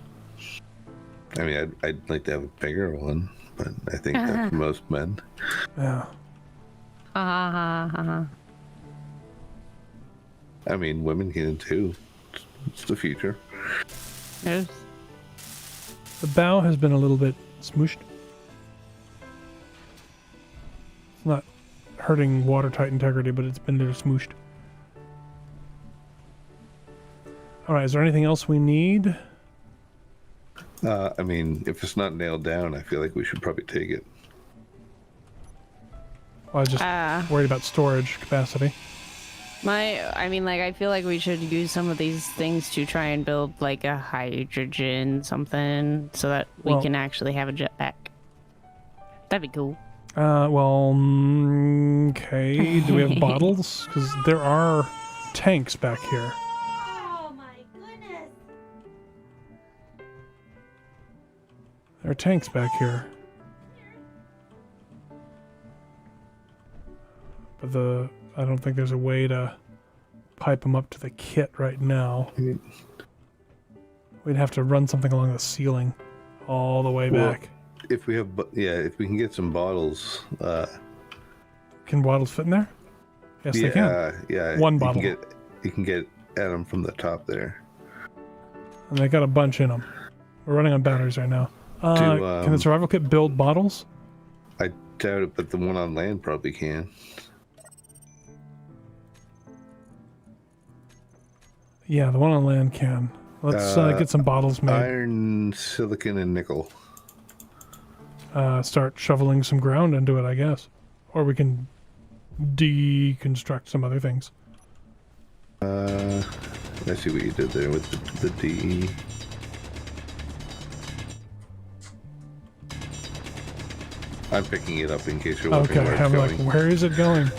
I mean, I'd like to have a bigger one, but I think that's most men. Yeah. Uh-huh. I mean, women can too. It's the future. Yes. The bow has been a little bit smooshed. It's not hurting watertight integrity, but it's been a little smooshed. Alright, is there anything else we need? I mean, if it's not nailed down, I feel like we should probably take it. Well, I was just worried about storage capacity. I feel like we should use some of these things to try and build like a hydrogen something so that we can actually have a jetpack. That'd be cool. Okay. Do we have bottles? Because there are tanks back here. Oh my goodness! There are tanks back here. But I don't think there's a way to pipe them up to the kit right now. We'd have to run something along the ceiling all the way back. If we have, if we can get some bottles. Can bottles fit in there? Yes, they can. Yeah. One bottle. You can get at them from the top there. And they got a bunch in them. We're running on batteries right now. Can the survival kit build bottles? I doubt it, but the one on land probably can. Yeah, the one on land can. Let's get some bottles made. Iron, silicon, and nickel. Start shoveling some ground into it, I guess. Or we can deconstruct some other things. I see what you did there with the DE. I'm picking it up in case you're wondering where it's I'm going. like, where is it going?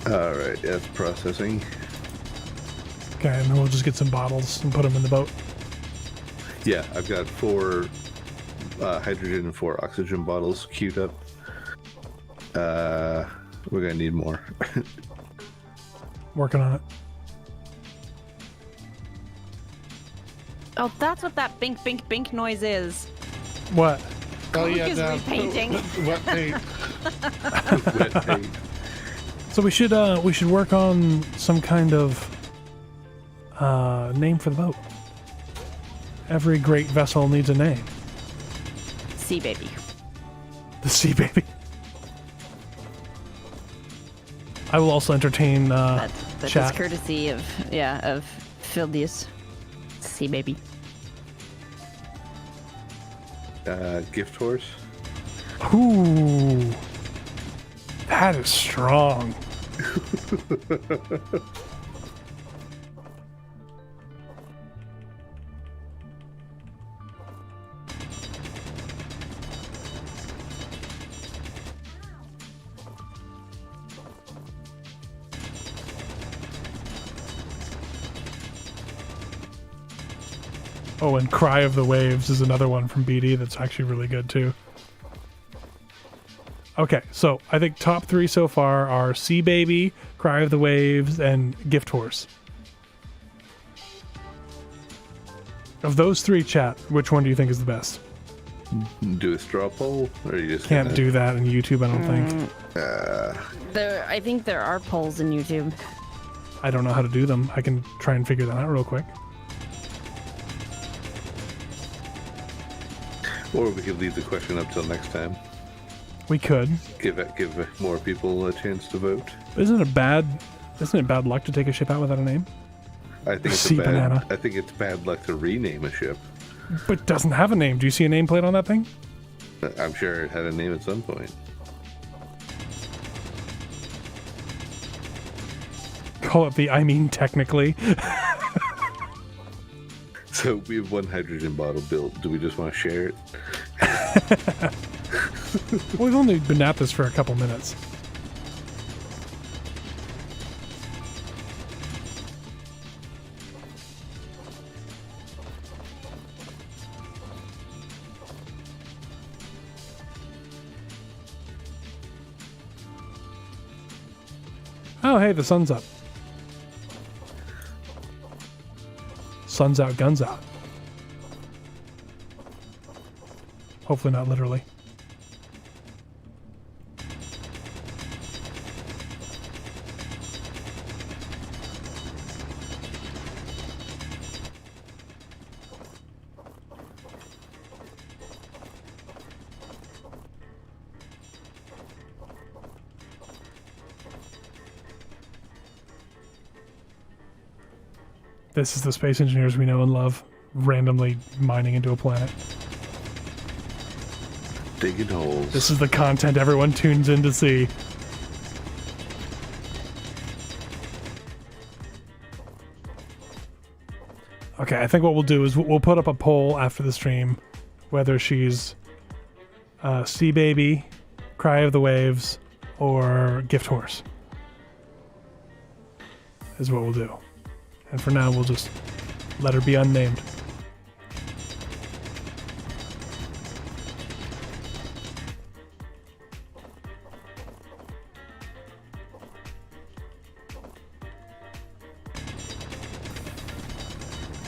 Alright, that's processing. Okay, and then we'll just get some bottles and put them in the boat. Yeah, I've got 4 hydrogen and 4 oxygen bottles queued up. We're gonna need more. Working on it. Oh, that's what that bink, bink, bink noise is. What? Oh Luke yeah, is repainting. Wet paint. Wet paint. So we should work on some kind of name for the boat. Every great vessel needs a name. Sea baby. The Sea Baby. I will also entertain That chat. is courtesy of Fildius. Sea baby. Gift horse. Ooh, that is strong. Oh, and Cry of the Waves is another one from BD that's actually really good too. Okay, so I think top 3 so far are Sea Baby, Cry of the Waves, and Gift Horse. Of those 3, chat, which one do you think is the best? Do a straw poll, or you just Can't gonna- do that in YouTube, I don't think. I think there are polls in YouTube. I don't know how to do them. I can try and figure that out real quick. Or we could leave the question up till next time. We could. Give more people a chance to vote. Isn't it bad luck to take a ship out without a name? I think Sea banana. I think it's bad luck to rename a ship. But it doesn't have a name. Do you see a nameplate on that thing? I'm sure it had a name at some point. Call it technically. So we have 1 hydrogen bottle built. Do we just want to share it? Well, we've only been at this for a couple minutes. Oh, hey, the sun's up. Sun's out, guns out. Hopefully not literally. This is the space engineers we know and love, randomly mining into a planet. Digging holes. This is the content everyone tunes in to see. Okay, I think what we'll do is we'll put up a poll after the stream, whether she's Sea Baby, Cry of the Waves, or Gift Horse. Is what we'll do. And for now, we'll just let her be unnamed.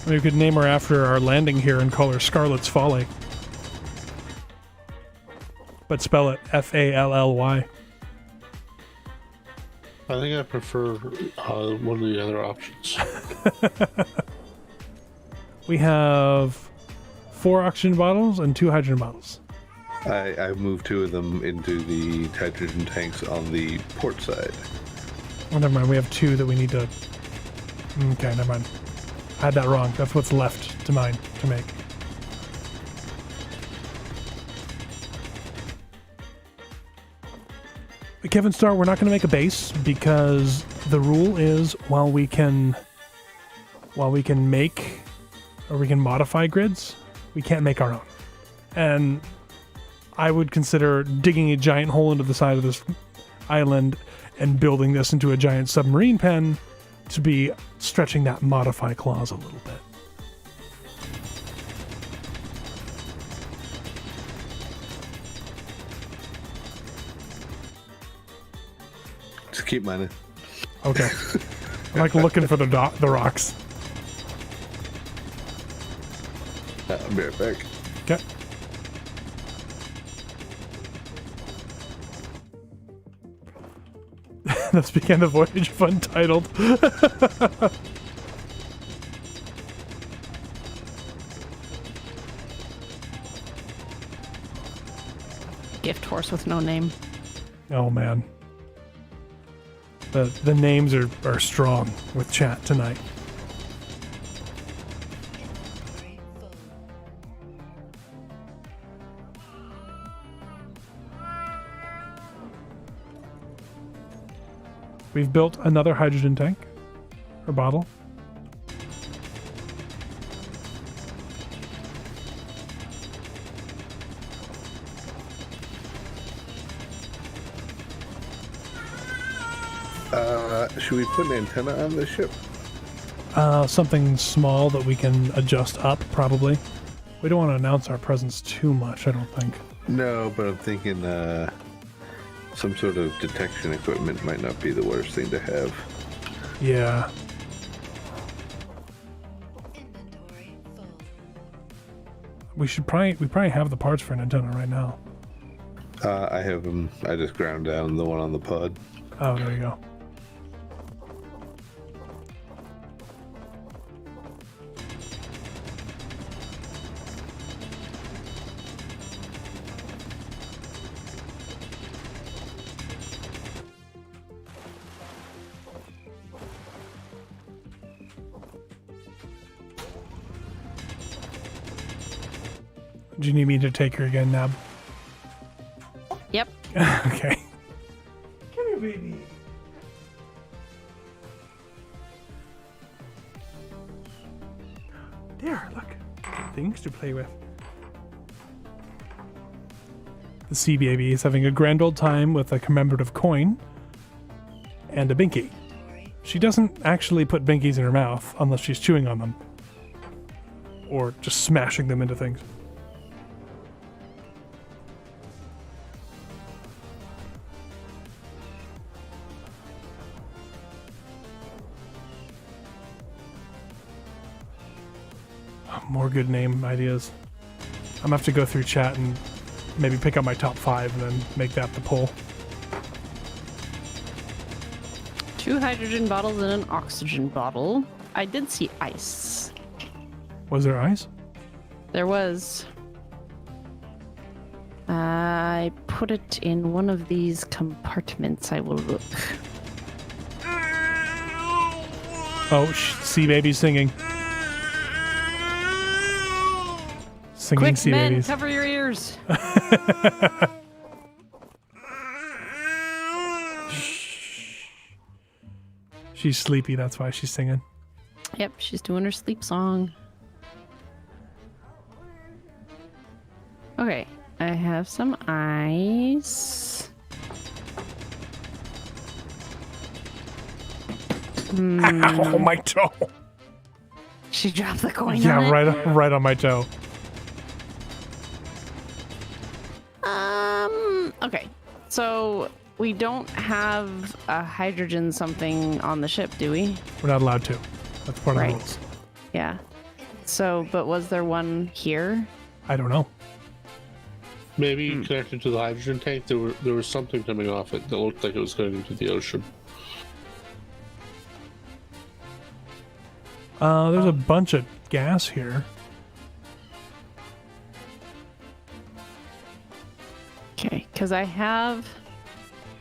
We could name her after our landing here and call her Scarlet's Folly. But spell it F-A-L-L-Y. I think I prefer one of the other options. We have 4 oxygen bottles and 2 hydrogen bottles. I moved 2 of them into the hydrogen tanks on the port side. Oh, never mind. We have 2 that we need to... Okay, never mind. I had that wrong. That's what's left to mine to make. Kevin Starr, we're not going to make a base because the rule is while we can make or we can modify grids, we can't make our own. And I would consider digging a giant hole into the side of this island and building this into a giant submarine pen to be stretching that modify clause a little bit. Just keep mining. Okay. I'm like looking for the rocks. I'll be right back. Okay. Thus began the voyage of Untitled. Gift horse with no name. Oh man. The names are strong with chat tonight. We've built another hydrogen tank or bottle. Should we put an antenna on this ship? Something small that we can adjust up, probably. We don't want to announce our presence too much, I don't think. No, but I'm thinking some sort of detection equipment might not be the worst thing to have. Yeah. We probably have the parts for an antenna right now. I have them. I just ground down the one on the pod. Oh, there you go. Do you need me to take her again, Nab? Yep. Okay. Come here, baby. There, look. Things to play with. The sea baby is having a grand old time with a commemorative coin and a binky. She doesn't actually put binkies in her mouth unless she's chewing on them. Or just smashing them into things. More good name ideas. I'm gonna have to go through chat and maybe pick out my top 5 and then make that the poll. 2 hydrogen bottles and an oxygen bottle. I did see ice. Was there ice? There was. I put it in one of these compartments. I will look. Oh, sea baby singing. Singing Quick, sea men, babies. cover your ears. She's sleepy, that's why she's singing. Yep, she's doing her sleep song. Okay, I have some ice. Ow, my toe. She dropped the coin on Yeah, it? right on my toe. Okay. So we don't have a hydrogen something on the ship, do we? We're not allowed to. That's part of the Right. rules. Yeah. So, but was there one here? I don't know. Maybe connected to the hydrogen tank. There was something coming off it that looked like it was going into the ocean. There's a bunch of gas here. Okay, because I have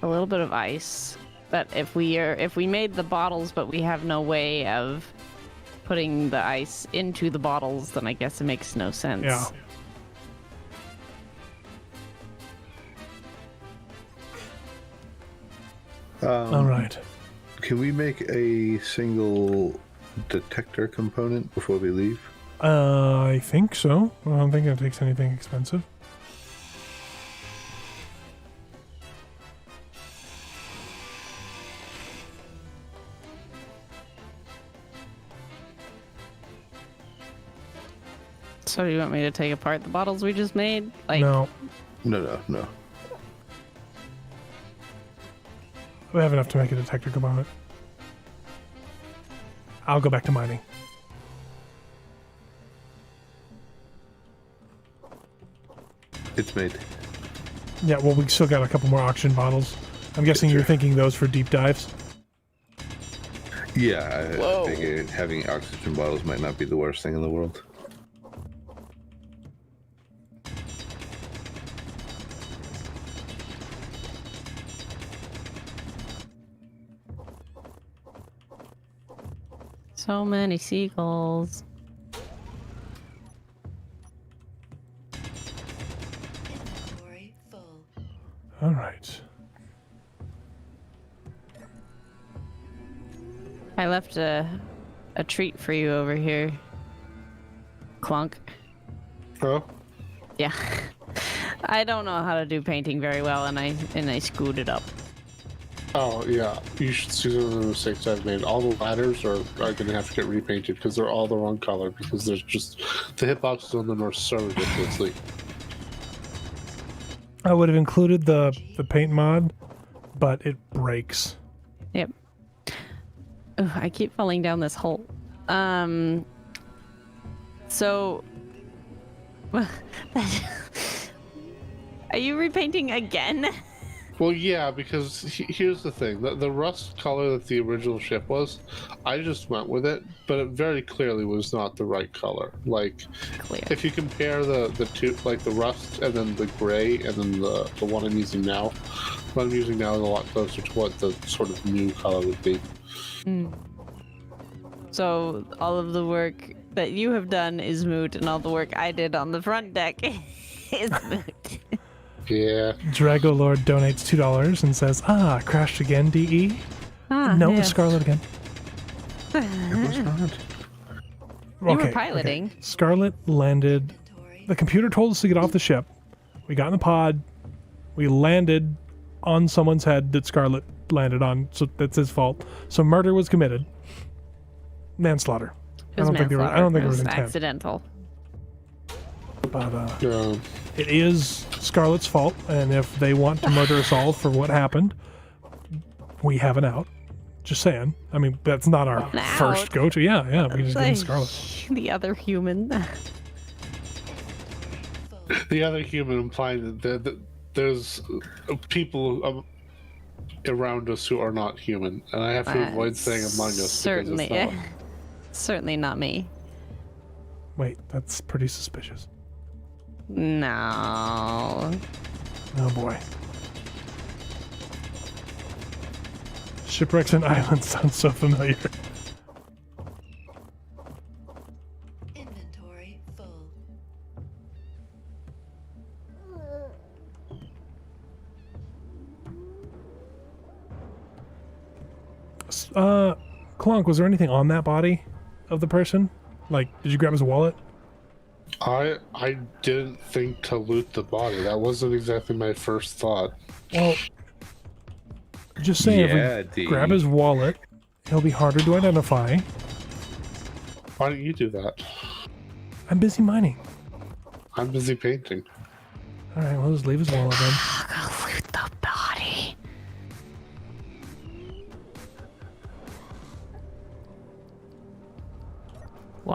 a little bit of ice. But if we made the bottles, but we have no way of putting the ice into the bottles, then I guess it makes no sense. Yeah. All right. Can we make a single detector component before we leave? I think so. I don't think it takes anything expensive. So do you want me to take apart the bottles we just made? Like, No. No. We have enough to make a detector component. I'll go back to mining. It's made. Yeah, well, we still got a couple more oxygen bottles. I'm guessing you're thinking those for deep dives? Yeah, I figured having oxygen bottles might not be the worst thing in the world. so many seagulls. Inventory full. All right. I left a treat for you over here. Clunk. Oh? Yeah. I don't know how to do painting very well, and I screwed it up. Oh, yeah. You should see some of the mistakes I've made. All the ladders are going to have to get repainted because they're all the wrong color because there's just... The hitboxes on them are so ridiculously. I would have included the paint mod, but it breaks. Yep. Ugh, I keep falling down this hole. So... Are you repainting again? Well, yeah, because here's the thing. The rust color that the original ship was, I just went with it, but it very clearly was not the right color. Like, Clear. if you compare the two, like the rust and then the gray and then the one I'm using now, what I'm using now is a lot closer to what the sort of new color would be. So all of the work that you have done is moot, and all the work I did on the front deck is moot. Yeah. Drago Lord donates $2 and says, crashed again, DE? No, yes. it's Scarlet again. It was not. You were piloting. Okay. Scarlet landed. The computer told us to get off the ship. We got in the pod. We landed on someone's head that Scarlet landed on, so that's his fault. So murder was committed. Manslaughter. It was I don't think there was intent. accidental. But No. it is Scarlet's fault, and if they want to murder us all for what happened, we have an out. Just saying. I mean, that's not our An first out? go-to. Yeah, we can just give him Like, Scarlet. the other human. The other human implying that there's people around us who are not human, and I have to avoid saying among us. Certainly, because it's not. certainly not me. Wait, that's pretty suspicious. No. Oh boy. Shipwrecks and islands sound so familiar. Inventory full. Clonk, was there anything on that body of the person? Like, did you grab his wallet? I didn't think to loot the body. That wasn't exactly my first thought. Well, just saying, if we grab his wallet, he'll be harder to identify. Why don't you do that? I'm busy mining. I'm busy painting. All right, well, just leave his wallet then. I'll go loot the body.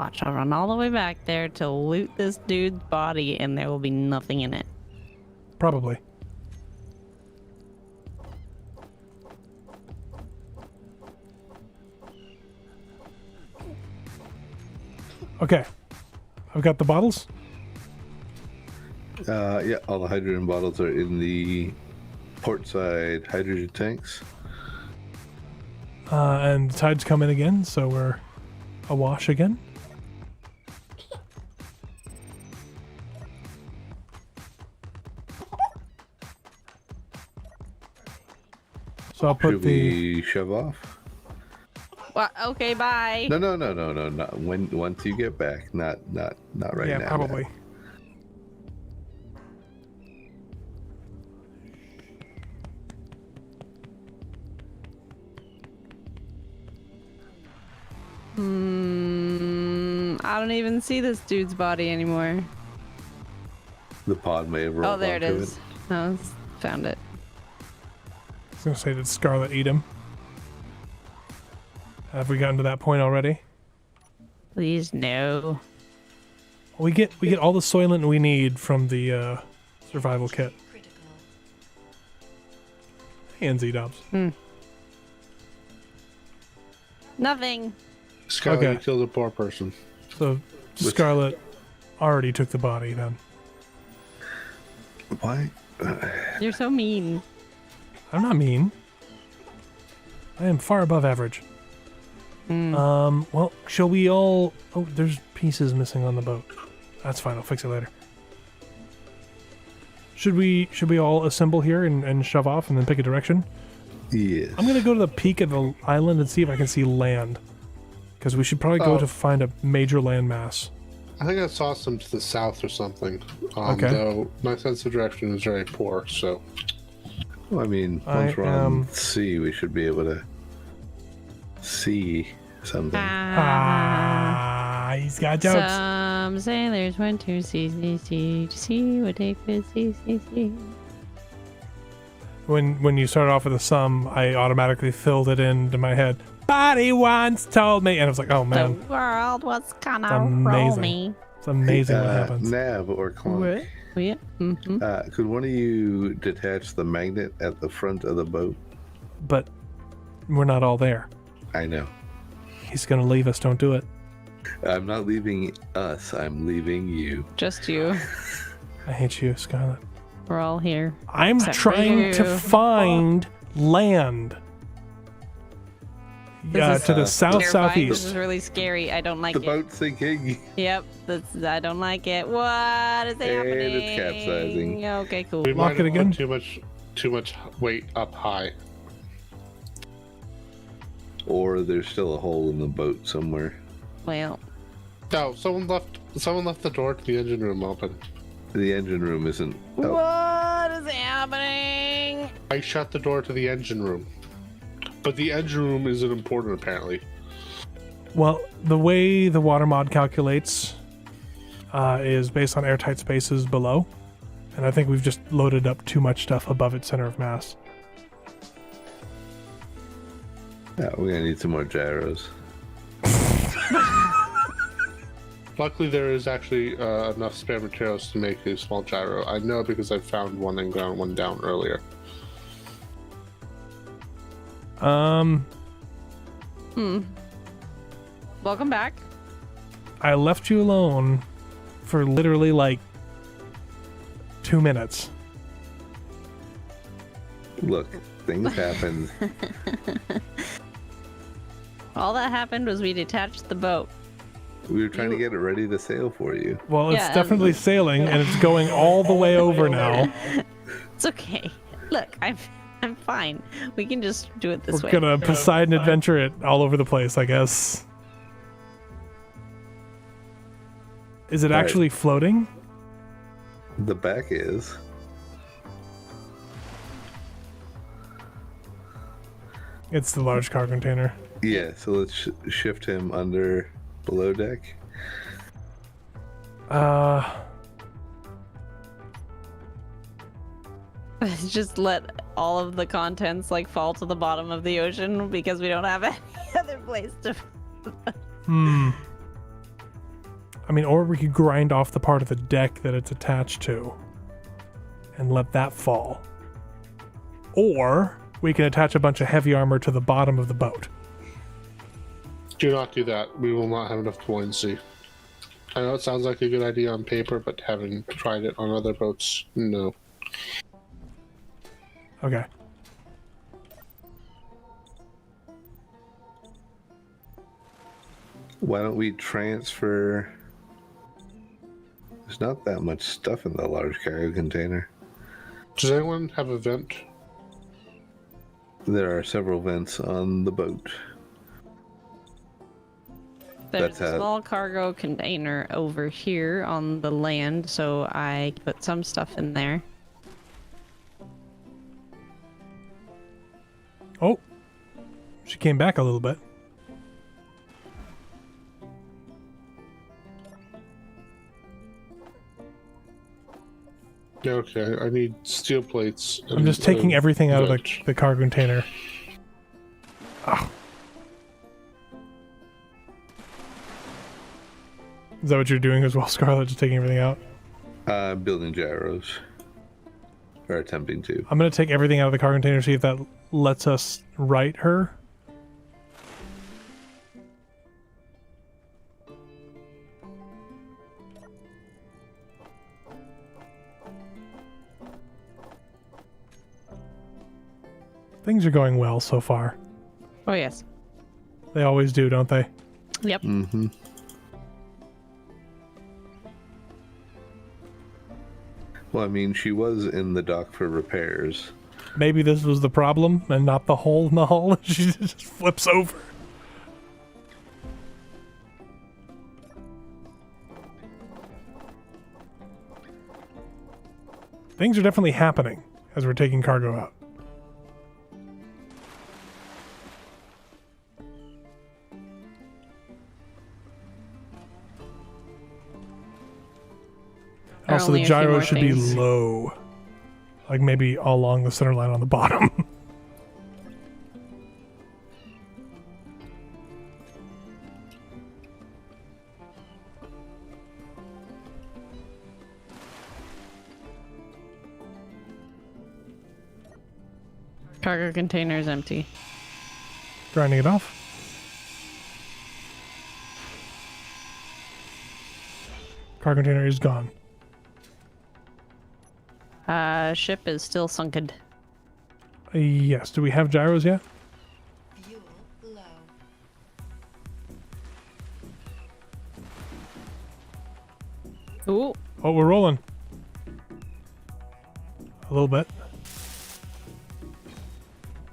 Watch, I'll run all the way back there to loot this dude's body, and there will be nothing in it. Probably. Okay. I've got the bottles. Yeah, all the hydrogen bottles are in the port side hydrogen tanks. And the tide's coming again, so we're awash again. So I'll put Should the... we shove off? Well, okay, bye. No. Not once you get back. Not right now. Yeah, probably. Matt. I don't even see this dude's body anymore. The pod may have rolled Oh, there it onto is. No, found it. I was going to say, did Scarlet eat him? Have we gotten to that point already? Please, no. We get all the soylent we need from the survival kit. Critical. Hey, NZ Dobbs. Nothing. Scarlet, Okay. you killed a poor person. So Scarlet already took the body then. Why? You're so mean. I'm not mean. I am far above average. Well, shall we all... Oh, there's pieces missing on the boat. That's fine, I'll fix it later. Should we all assemble here and shove off and then pick a direction? Yes. I'm gonna go to the peak of the island and see if I can see land. Because we should probably go to find a major landmass. I think I saw some to the south or something. Okay. Though my sense of direction is very poor, so. Well, I mean, once we're on sea, we should be able to see something. He's got jokes. Some sailors went to sea to see what they could see. When you started off with a sum, I automatically filled it into my head. Body once told me, and I was like, oh man, The world was gonna It's roll amazing. me. it's amazing what happens. Nav or Clunk. Yeah. Mm-hmm. Could one of you detach the magnet at the front of the boat? But we're not all there. I know. He's gonna leave us. Don't do it. I'm not leaving us. I'm leaving you. Just you. I hate you, Scarlet. We're all here. I'm Except for trying to you. find land. Yeah, is to the south Terrifying. This southeast. is really scary. I don't like The it. boat's sinking. Yep. I don't like it. What is And happening? it's capsizing. Okay, cool. We Lock might it have again? put too much weight up high. Or there's still a hole in the boat somewhere. Well, No, someone left the door to the engine room open. The engine room isn't up. what is happening? I shut the door to the engine room. But the engine room isn't important apparently. Well, the way the water mod calculates is based on airtight spaces below, and I think we've just loaded up too much stuff above its center of mass. Yeah, we're gonna need some more gyros. Luckily there is actually enough spare materials to make a small gyro. I know because I found one and ground one down earlier. Welcome back. I left you alone for literally like 2 minutes. Look, things happen. All that happened was we detached the boat. We were trying to get it ready to sail for you. Well, it's Yeah, definitely sailing, and it's going all the way over now. It's okay. Look, I'm fine. We can just do it this We're way. gonna Poseidon adventure it all over the place, I guess. Is it Right. actually floating? The back is. It's the large car container. Yeah, so let's shift him under below deck. Just let all of the contents like fall to the bottom of the ocean because we don't have any other place to. I mean, or we could grind off the part of the deck that it's attached to and let that fall. Or we can attach a bunch of heavy armor to the bottom of the boat. Do not do that. We will not have enough buoyancy. I know it sounds like a good idea on paper, but having tried it on other boats, no. Okay. Why don't we transfer? There's not that much stuff in the large cargo container. Does anyone have a vent? There are several vents on the boat. There's That's a how- small cargo container over here on the land, so I put some stuff in there. Oh, she came back a little bit. Okay, I need steel plates. I'm just taking everything out of vent. the cargo container. Oh. Is that what you're doing as well, Scarlett? Just taking everything out? Building gyros. Or attempting to. I'm going to take everything out of the cargo container, see if that lets us right her. Things are going well so far. Oh, yes. They always do, don't they? Yep. Mm-hmm. Well, I mean, she was in the dock for repairs. Maybe this was the problem and not the hole in the hull. She just flips over. Things are definitely happening as we're taking cargo out. There are Also, only the a few gyro more should things. be low. Like maybe along the center line on the bottom. Cargo container is empty. Grinding it off. Cargo container is gone. Ship is still sunken. Yes. Do we have gyros yet? Fuel low. Ooh. Oh, we're rolling. A little bit.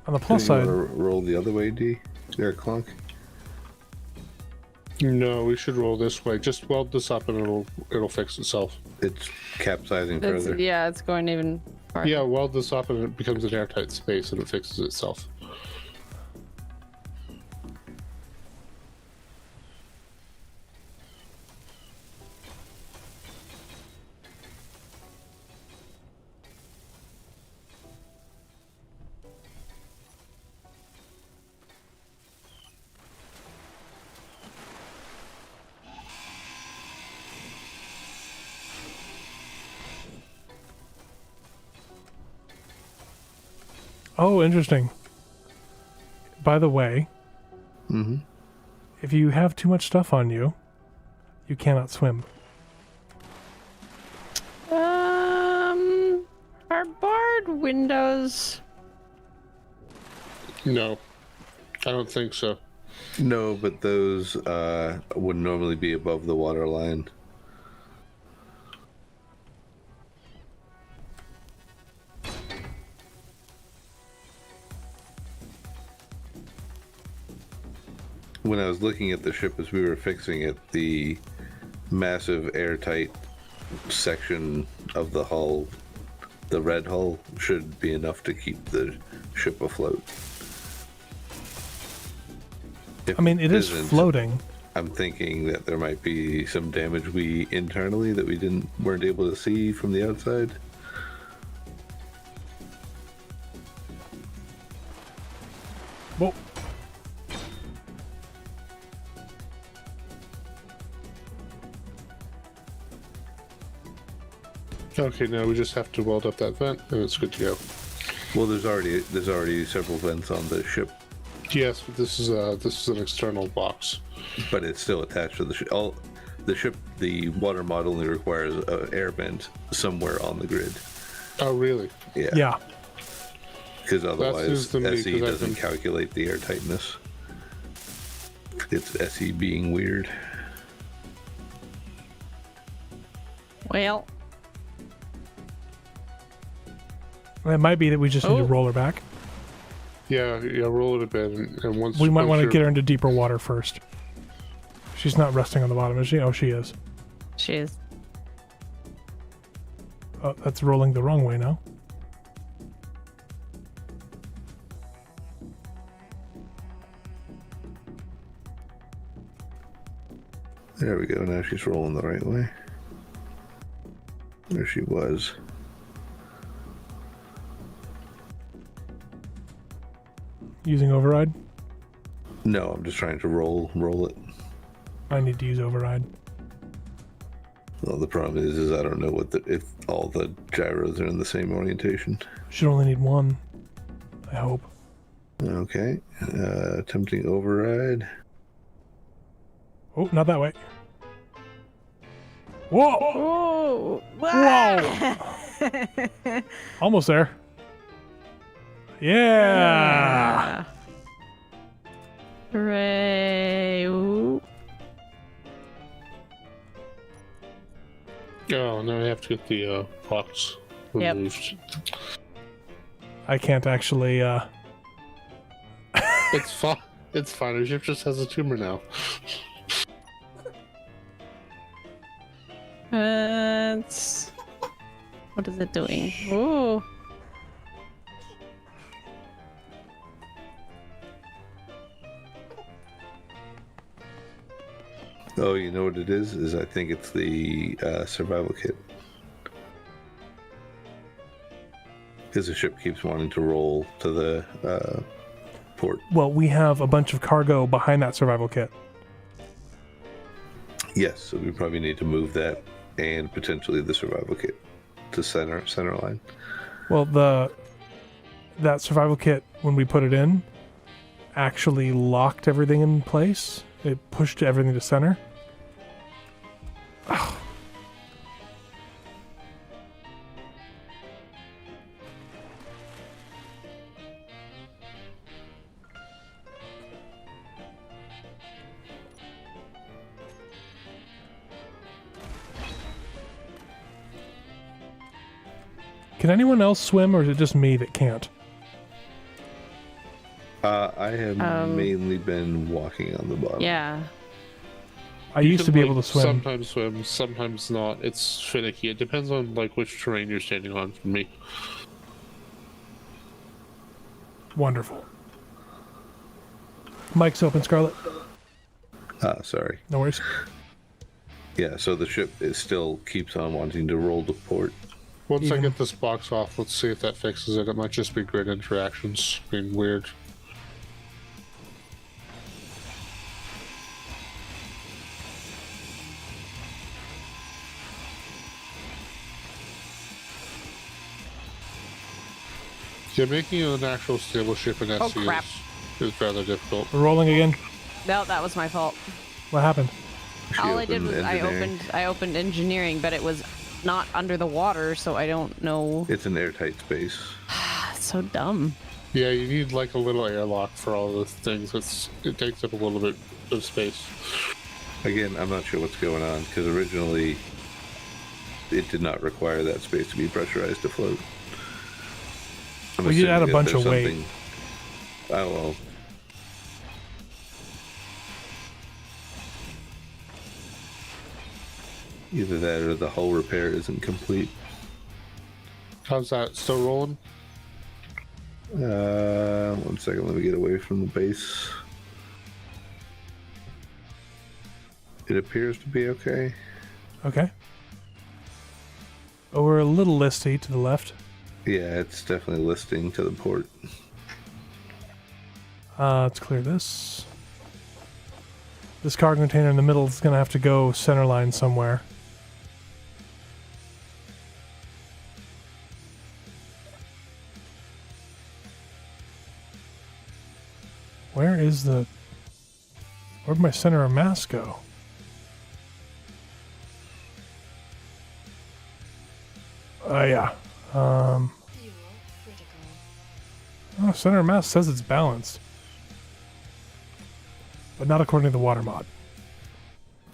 On the plus So you side, wanna roll the other way, D? There, Clunk. No, we should roll this way. Just weld this up and it'll fix itself. It's capsizing It's, further. yeah, it's going even farther. Yeah, weld this up and it becomes an airtight space and it fixes itself. oh, interesting. By the way, Mm-hmm. if you have too much stuff on you, you cannot swim. Are barred windows? No, I don't think so. No, but those would normally be above the water line. When I was looking at the ship as we were fixing it, the massive airtight section of the hull, the red hull, should be enough to keep the ship afloat. If I mean, it is isn't, floating. I'm thinking that there might be some damage we internally that we weren't able to see from the outside. Well, Okay, now we just have to weld up that vent, and it's good to go. Well, there's already several vents on the ship, Yes, but this is an external box. but it's still attached to the ship. The ship, the water mod only requires an air vent somewhere on the grid. Oh, really? Yeah. Yeah. Because otherwise, news to me, SE 'cause doesn't calculate the air tightness. It's SE being weird. Well, It might be that we just need to Oh. roll her back. Yeah, roll it a bit, and once We might once want to you're- get her into deeper water first. She's not resting on the bottom, is she? Oh, she is. she is. Oh, that's rolling the wrong way now. There we go. Now she's rolling the right way. There she was. Using override? No, I'm just trying to roll it. I need to use override. Well, the problem is I don't know if all the gyros are in the same orientation. Should only need one. I hope. Okay. Attempting override. Oh, not that way. Whoa! Whoa! Almost there. Yeah! Hooray! Ooh. Oh, now I have to get the box Yep. removed. I can't actually, It's fine. It's fine. Our ship just has a tumor now. It's... What is it doing? Ooh. Oh, you know what it is? I think it's the survival kit. Because the ship keeps wanting to roll to the port. well, we have a bunch of cargo behind that survival kit. Yes, so we probably need to move that and potentially the survival kit to center line. Well, that survival kit, when we put it in, actually locked everything in place. It pushed everything to center. Ugh. Can anyone else swim, or is it just me that can't? I have mainly been walking on the bottom. Yeah. I You used to can, be like, able to swim. Sometimes swim, sometimes not. It's finicky. It depends on like which terrain you're standing on. For me, Wonderful. Mic's open, Scarlet. Sorry. No worries. Yeah, so the ship still keeps on wanting to roll to port. once I Even- get this box off, let's see if that fixes it. It might just be grid interactions being weird. Yeah, making an actual stable ship in Oh, SC crap. is rather difficult. We're rolling again. No, that was my fault. What happened? She All I did opened was engineering. I opened engineering, but it was not under the water, so I don't know. It's an airtight space. That's so dumb. Yeah, you need like a little airlock for all those things. It takes up a little bit of space. Again, I'm not sure what's going on because originally it did not require that space to be pressurized to float. I'm Well, you add a assuming that bunch there's of weight. something- Oh well. Either that or the hull repair isn't complete. How's that? Still rolling? 1 second, let me get away from the base. It appears to be okay. Okay. Oh, we're a little listy to the left. Yeah, it's definitely listing to the port. Let's clear this. This cargo container in the middle is going to have to go center line somewhere. Where'd my center of mass go? Yeah. Fuel critical. Oh, center of mass says it's balanced. But not according to the water mod.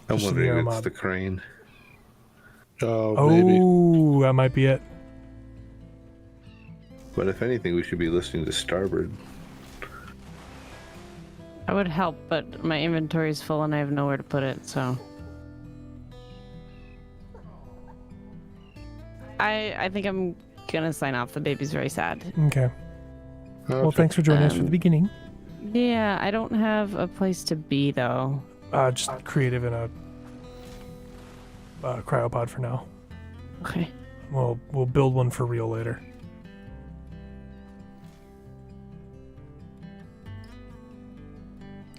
I'm Just in the wondering air if it's mod. the crane. Oh, maybe. Oh, that might be it. But if anything, we should be listening to starboard. I would help, but my inventory is full and I have nowhere to put it, so. I think I'm gonna sign off. The baby's very sad. Okay. Well, Okay. thanks for joining us for the beginning. Yeah, I don't have a place to be though. Just creative in a cryopod for now. Okay. We'll build one for real later.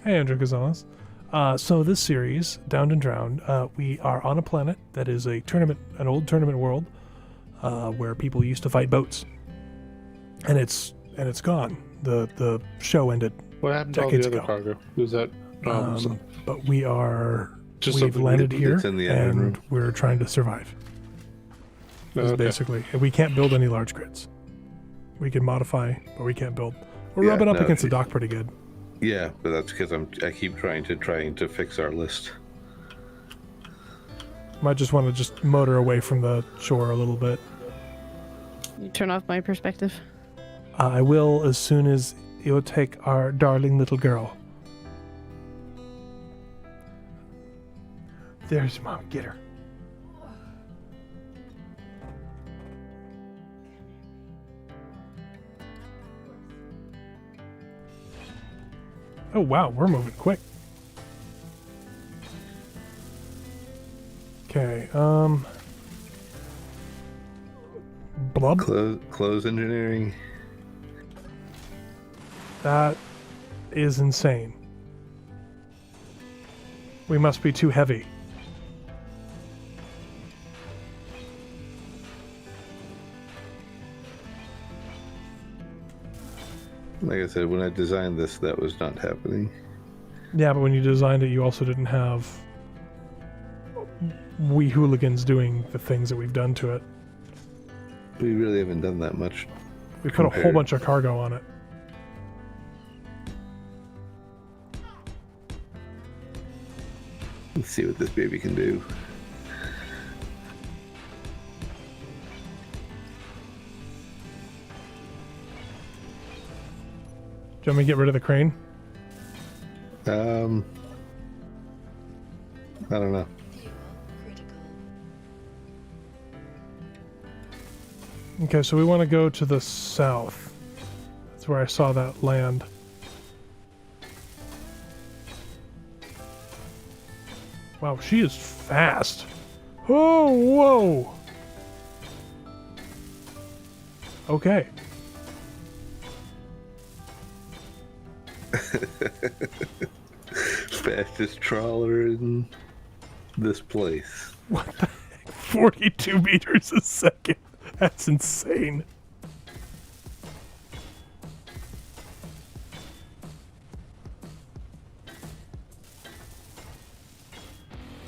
Hey, Andrew Gonzalez. So this series, Downed and Drowned, we are on a planet that is an old tournament world, where people used to fight boats, and it's gone. The show ended, What happened to all decades the other ago. cargo? Was that but we've something landed we- here it's in the admin and room. we're trying to survive. Is okay. basically, we can't build any large grids. We can modify, but we can't build. We're Yeah, rubbing up no, against the it- dock pretty good. Yeah, but that's because I keep trying to fix our list. Might just want to just motor away from the shore a little bit. You turn off my perspective. I will as soon as you'll take our darling little girl. There's Mom. Get her. Oh wow, we're moving quick. Okay, Blub? Close engineering. That is insane. We must be too heavy. Like I said, when I designed this, that was not happening. Yeah, but when you designed it, you also didn't have we hooligans doing the things that we've done to it. We really haven't done that much. We put a whole Compared. bunch of cargo on it. Let's see what this baby can do. Do you want me to get rid of the crane? I don't know. Fuel critical. Okay, so we want to go to the south. That's where I saw that land. Wow, she is fast. Oh, whoa. Okay. Fastest trawler in this place. What the heck? 42 meters a second. That's insane.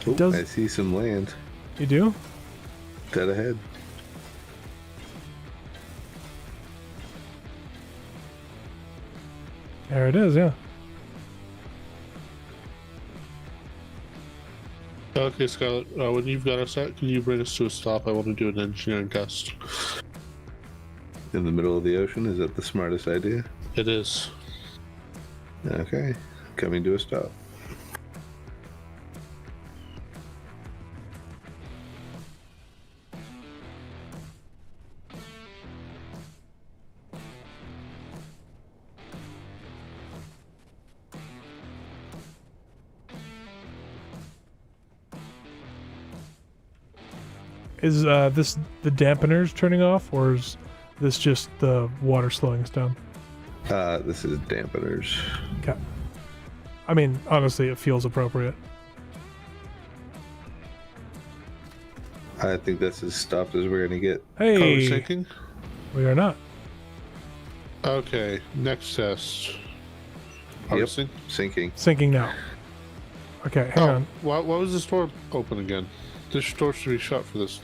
Oh, does- I see some land. You do? Dead ahead. There it is, yeah. Okay, Scarlett, when you've got us set, can you bring us to a stop? I want to do an engineering test. In the middle of the ocean, is that the smartest idea? It is. Okay, coming to a stop. Is this the dampeners turning off, or is this just the water slowing us down? This is dampeners. Okay. I mean, honestly, it feels appropriate. I think that's as stopped as we're gonna get. Cargo Hey, sinking? we are not. Okay, next test. Are we Yep. sync? Sinking. Sinking now. Okay, hang on. Why was this door open again? This door should be shut for this.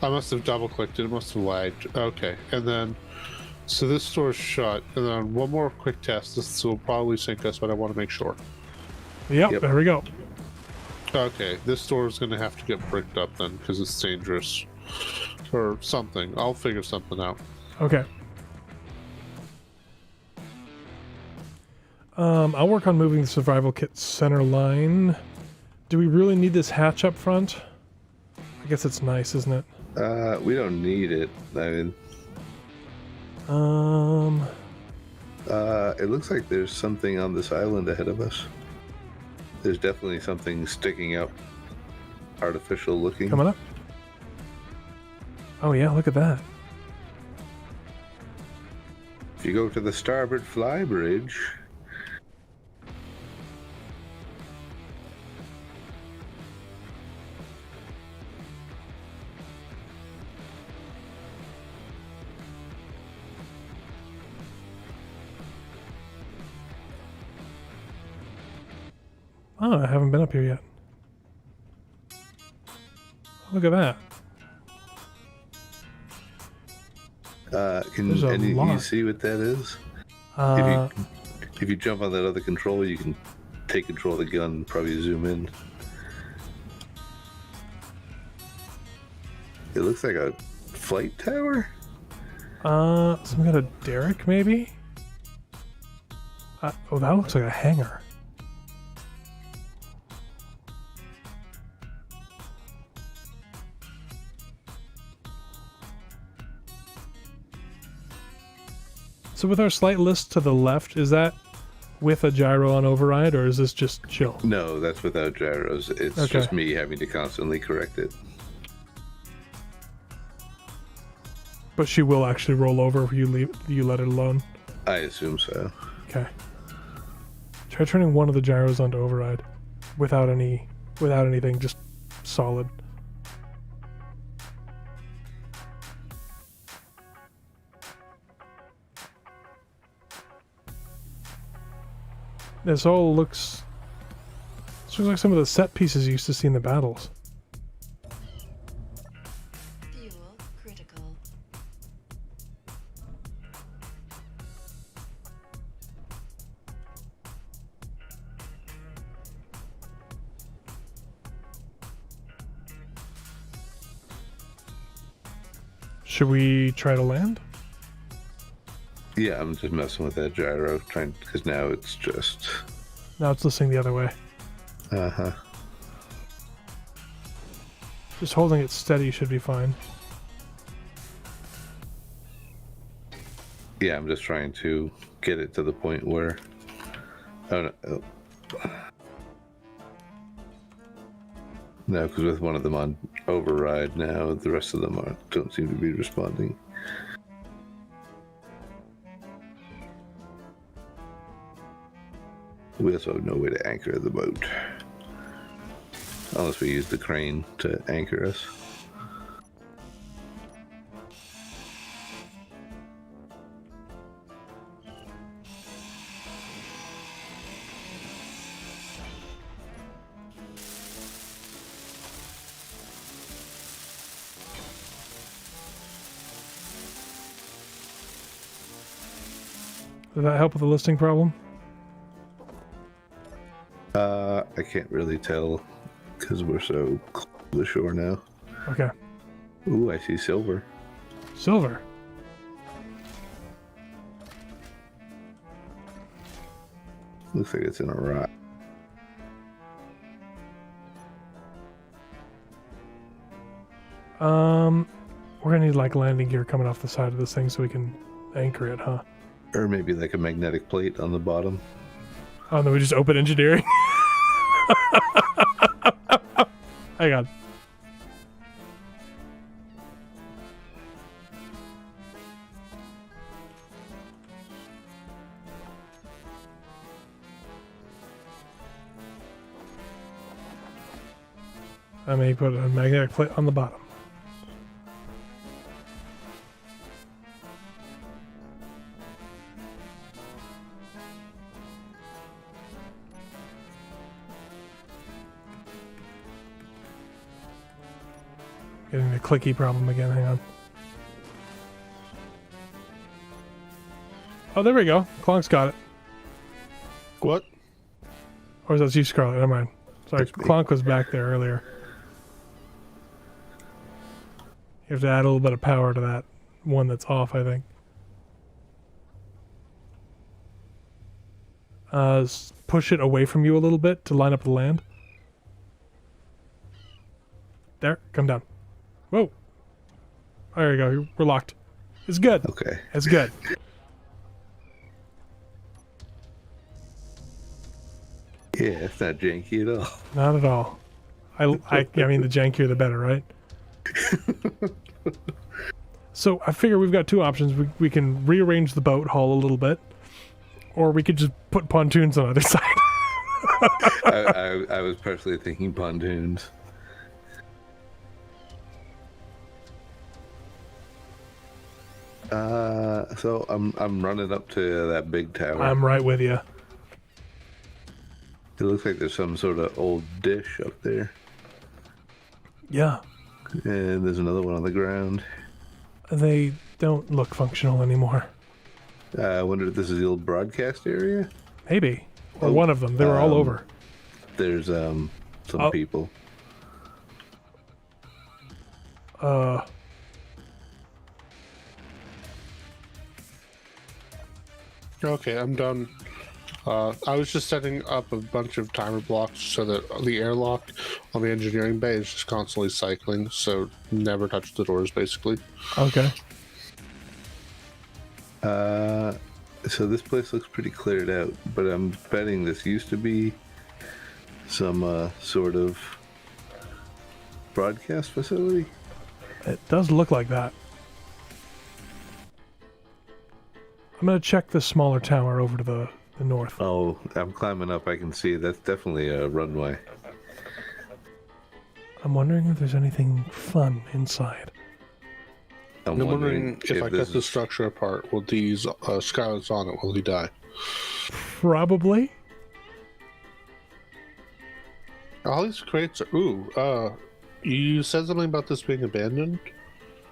I must have double clicked it. It must have lagged. Okay, and then so this door is shut, and then one more quick test. This will probably sink us, but I want to make sure. Yep, there we go. Okay, this door is going to have to get bricked up then because it's dangerous or something. I'll figure something out. Okay. I'll work on moving the survival kit center line. Do we really need this hatch up front? I guess it's nice, isn't it? We don't need it. I mean, it looks like there's something on this island ahead of us. There's definitely something sticking up, artificial looking. Coming up. Oh yeah, look at that. If you go to the starboard fly bridge, Oh, I haven't been up here yet. Look at that. can There's a any of you lot. see what that is? If you jump on that other controller, you can take control of the gun and probably zoom in. It looks like a flight tower? Some kind of derrick, maybe? Oh, that looks like a hangar. So with our slight list to the left, is that with a gyro on override, or is this just chill? No, that's without gyros. It's Okay. just me having to constantly correct it. But she will actually roll over if you let it alone. I assume so. Okay. Try turning one of the gyros onto override without anything, just solid. This looks like some of the set pieces you used to see in the battles. Fuel critical. Should we try to land? Yeah, I'm just messing with that gyro, trying because now it's just. Now it's listening the other way. Uh-huh. Just holding it steady should be fine. Yeah, I'm just trying to get it to the point where. Oh no! Oh. No, because with one of them on override now, the rest of them don't seem to be responding. We also have no way to anchor the boat. Unless we use the crane to anchor us. Did that help with the listing problem? I can't really tell because we're so close to the shore now. Okay. Ooh, I see silver. Silver. Looks like it's in a rock. We're gonna need like landing gear coming off the side of this thing so we can anchor it, huh? Or maybe like a magnetic plate on the bottom. Oh, and then we just open engineering. Hang on. I may put a magnetic plate on the bottom. Getting the clicky problem again. Hang on. Oh, there we go. Clonk's got it. What? Or is that you, Scarlet? Never mind. Sorry, Clonk was back there earlier. You have to add a little bit of power to that one that's off, I think. Push it away from you a little bit to line up the land. There, come down. Whoa. There you go. We're locked. It's good. Okay. It's good. Yeah, it's not janky at all. Not at all. I mean, the jankier the better, right? So I figure we've got two options. We can rearrange the boat hull a little bit, or we could just put pontoons on either side. I was personally thinking pontoons. So I'm running up to that big tower. I'm right with you. It looks like there's some sort of old dish up there. Yeah. And there's another one on the ground. They don't look functional anymore. I wonder if this is the old broadcast area? Maybe. Or one of them. They were all over. There's some people. Okay, I'm done. I was just setting up a bunch of timer blocks so that the airlock on the engineering bay is just constantly cycling, so never touch the doors, basically. Okay. So this place looks pretty cleared out, but I'm betting this used to be some sort of broadcast facility. It does look like that. I'm going to check the smaller tower over to the north. Oh, I'm climbing up. I can see that's definitely a runway. I'm wondering if there's anything fun inside. I'm wondering if I cut the structure apart, will these Scarlets on it, will he die? Probably. All these crates are... Ooh, you said something about this being abandoned?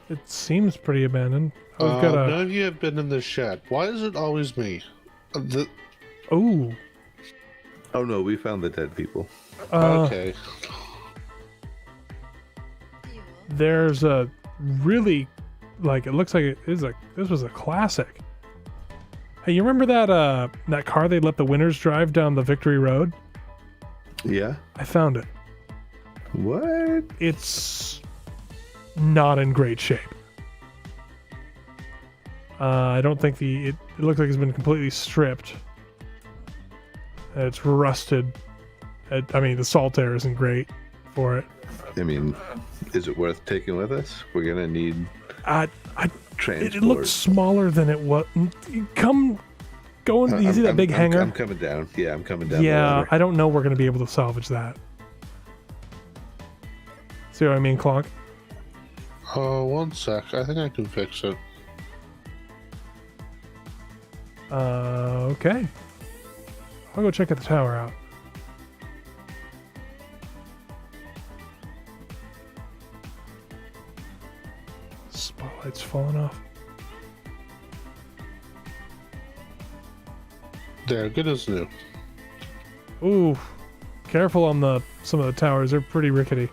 It seems pretty abandoned. Oh, we've got none of you have been in this shed. Why is it always me? Ooh. Oh no, we found the dead people. Okay. Fuel. There's a really, like, it looks like this was a classic. Hey, you remember that car they let the winners drive down the Victory Road? Yeah. I found it. What? It's not in great shape. I don't think it looks like it's been completely stripped. It's rusted. I mean, the salt air isn't great for it. I mean, is it worth taking with us? We're gonna need transport. It looked smaller than it was. Go in. You see that big hangar? I'm coming down. Yeah, I'm coming down. Yeah, I don't know we're gonna be able to salvage that. See what I mean, Clonk? One sec. I think I can fix it. Okay. I'll go check the tower out. Spotlight's falling off. There, good as new. Ooh, careful on some of the towers. They're pretty rickety.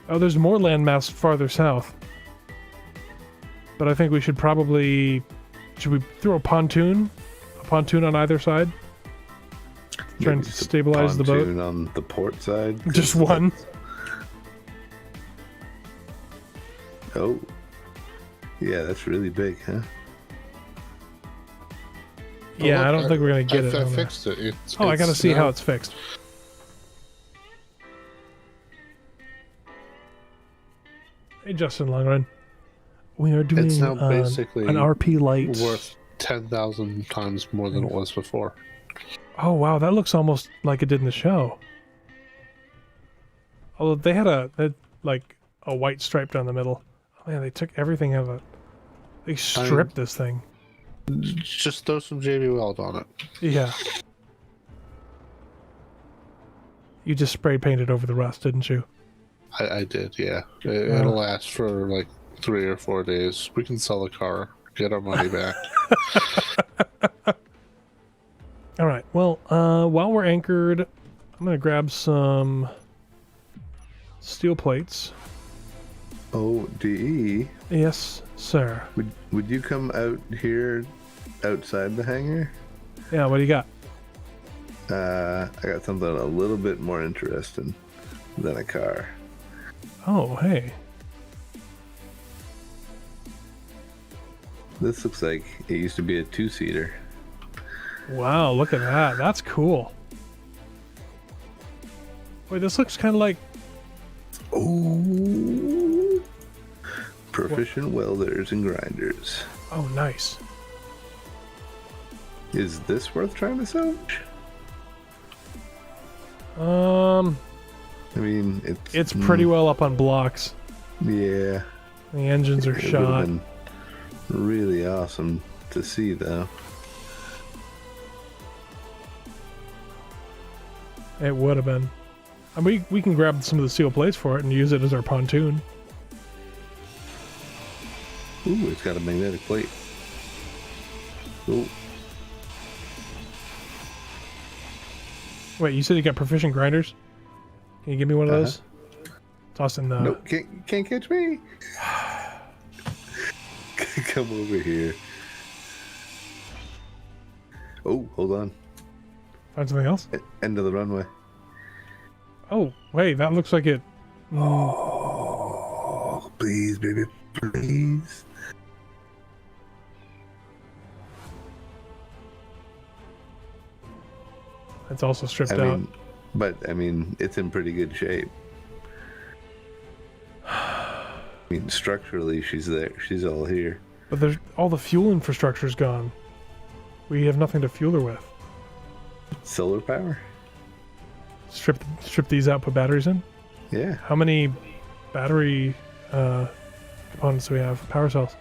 Oh, there's more landmass farther south. But I think we should probably... Should we throw a pontoon? A pontoon on either side? Try and stabilize the boat? Pontoon on the port side? Just one? Oh. Yeah, that's really big, huh? Yeah, Look, I don't think we're going to get it. I on there. fixed it. I gotta see how it's fixed. Hey, Justin Longrun. We are doing It's now basically an RP light. worth 10,000 times more than it was before. Oh, wow. That looks almost like it did in the show. Although they had like a white stripe down the middle. Oh, man, they took everything out of it. They stripped this thing. Just throw some JB Weld on it. Yeah. You just spray painted over the rust, didn't you? I did, yeah. It'll last for like 3 or 4 days. We can sell the car, get our money back. All right. Well, while we're anchored, I'm gonna grab some steel plates. ODE. Yes, sir. Would you come out here outside the hangar? Yeah. What do you got? I got something a little bit more interesting than a car. Oh, hey. This looks like it used to be a 2-seater. Wow, look at that. That's cool. Wait, this looks kind of like... Oh, proficient welders and grinders. Oh, nice. Is this worth trying to salvage? I mean, It's pretty well up on blocks. Yeah. The engines are It would've shot. been really awesome to see, though. It would have been. I mean, we can grab some of the steel plates for it and use it as our pontoon. Ooh, it's got a magnetic plate. Ooh. Wait, you said you got proficient grinders? Can you give me one of those? Tossing the... Nope, can't catch me. Come over here. Oh, hold on. Find something else? End of the runway. Oh, wait, that looks like it... Oh, please, baby, please. It's also stripped I out. mean, but I mean, it's in pretty good shape. I mean, structurally, she's there. She's all here. But there's all the fuel infrastructure's gone. We have nothing to fuel her with. Solar power? Strip these out, put batteries in? Yeah, How many battery components do we have? Power cells.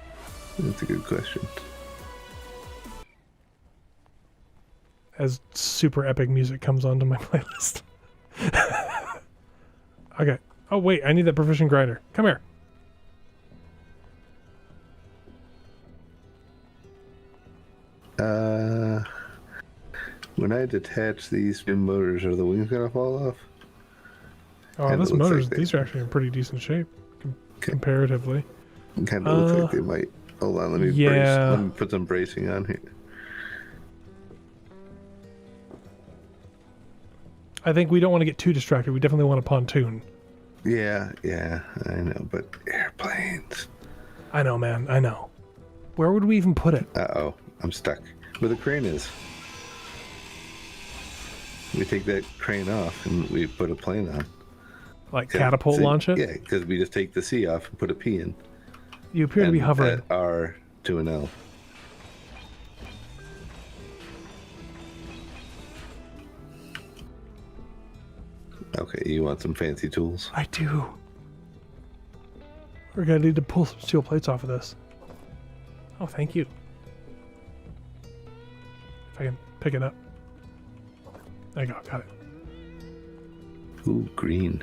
that's a good question. As super epic music comes onto my playlist. Okay. Oh, wait, I need that proficient grinder. Come here. When I detach these spin motors, are the wings gonna fall off? Oh, Kinda this looks motors, like they- these are actually in pretty decent shape comparatively. Kind of looks like they might. Hold on, let me yeah. let me put some bracing on here. I think we don't want to get too distracted. We definitely want a pontoon. Yeah, I know, but airplanes. I know, man. I know. Where would we even put it? Uh-oh, I'm stuck. Where the crane is. We take that crane off and we put a plane on. Like catapult See, launch it? Yeah, because we just take the C off and put a P in. You appear to be And hovering. that R to an L. Okay, you want some fancy tools? I do. We're gonna need to pull some steel plates off of this. Oh, thank you. If I can pick it up. There you go, got it. Ooh, green.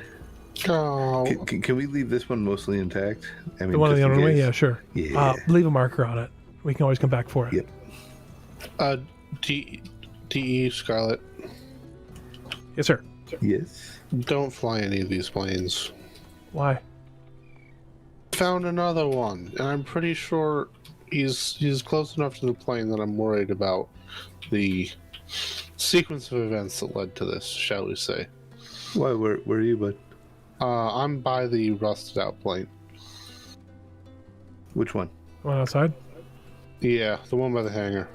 Oh, Can we leave this one mostly intact? I mean, The one on just the in other way? case. Yeah, sure. Yeah. Leave a marker on it. We can always come back for it. Yep. DE Scarlet, Yes, sir. Yes. don't fly any of these planes. Why? Found another one, and I'm pretty sure he's close enough to the plane that I'm worried about the sequence of events that led to this, shall we say. Why? Where are you, bud? I'm by the rusted out plane. Which one? One outside? Yeah, the one by the hangar.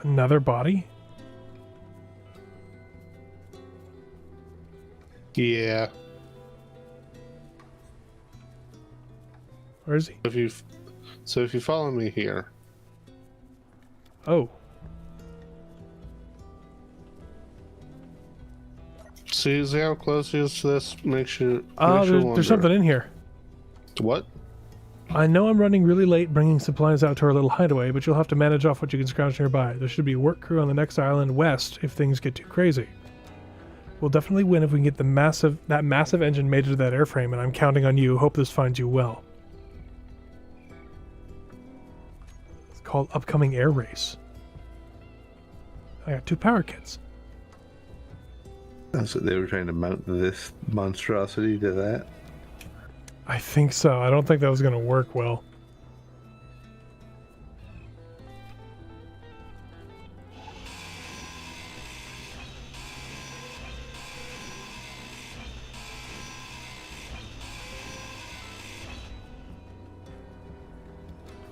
Another body? Yeah. Where is he? So if you follow me here, Oh. see how close he is to this? Makes you. Oh, makes you there's wonder. something in here. What? I know I'm running really late bringing supplies out to our little hideaway, but you'll have to manage off what you can scrounge nearby. There should be a work crew on the next island west if things get too crazy. We'll definitely win if we can get that massive engine made into that airframe, and I'm counting on you. Hope this finds you well. It's called Upcoming Air Race. I got 2 power kits. Oh, so they were trying to mount this monstrosity to that? I think so. I don't think that was going to work well.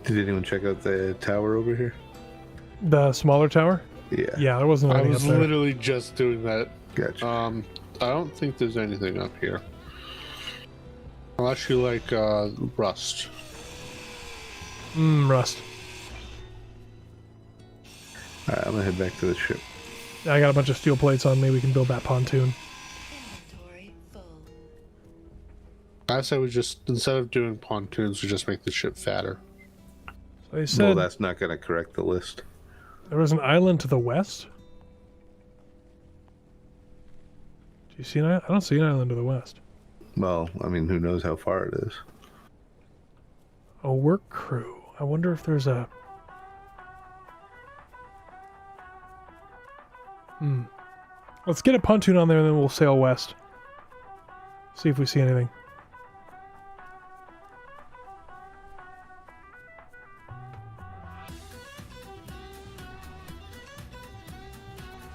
Did anyone check out the tower over here? The smaller tower? Yeah. Yeah, there wasn't I anything was up there. literally just doing that. Gotcha. I don't think there's anything up here. Unless you like rust. Rust. Alright, I'm gonna head back to the ship. I got a bunch of steel plates on me. We can build that pontoon. Inventory full. I say we just, instead of doing pontoons, we just make the ship fatter. So they Well, said that's not gonna correct the list. there was an island to the west. Do you see an island? I don't see an island to the west. Well, I mean, who knows how far it is? A work crew. I wonder if there's a... Let's get a pontoon on there and then we'll sail west. See if we see anything.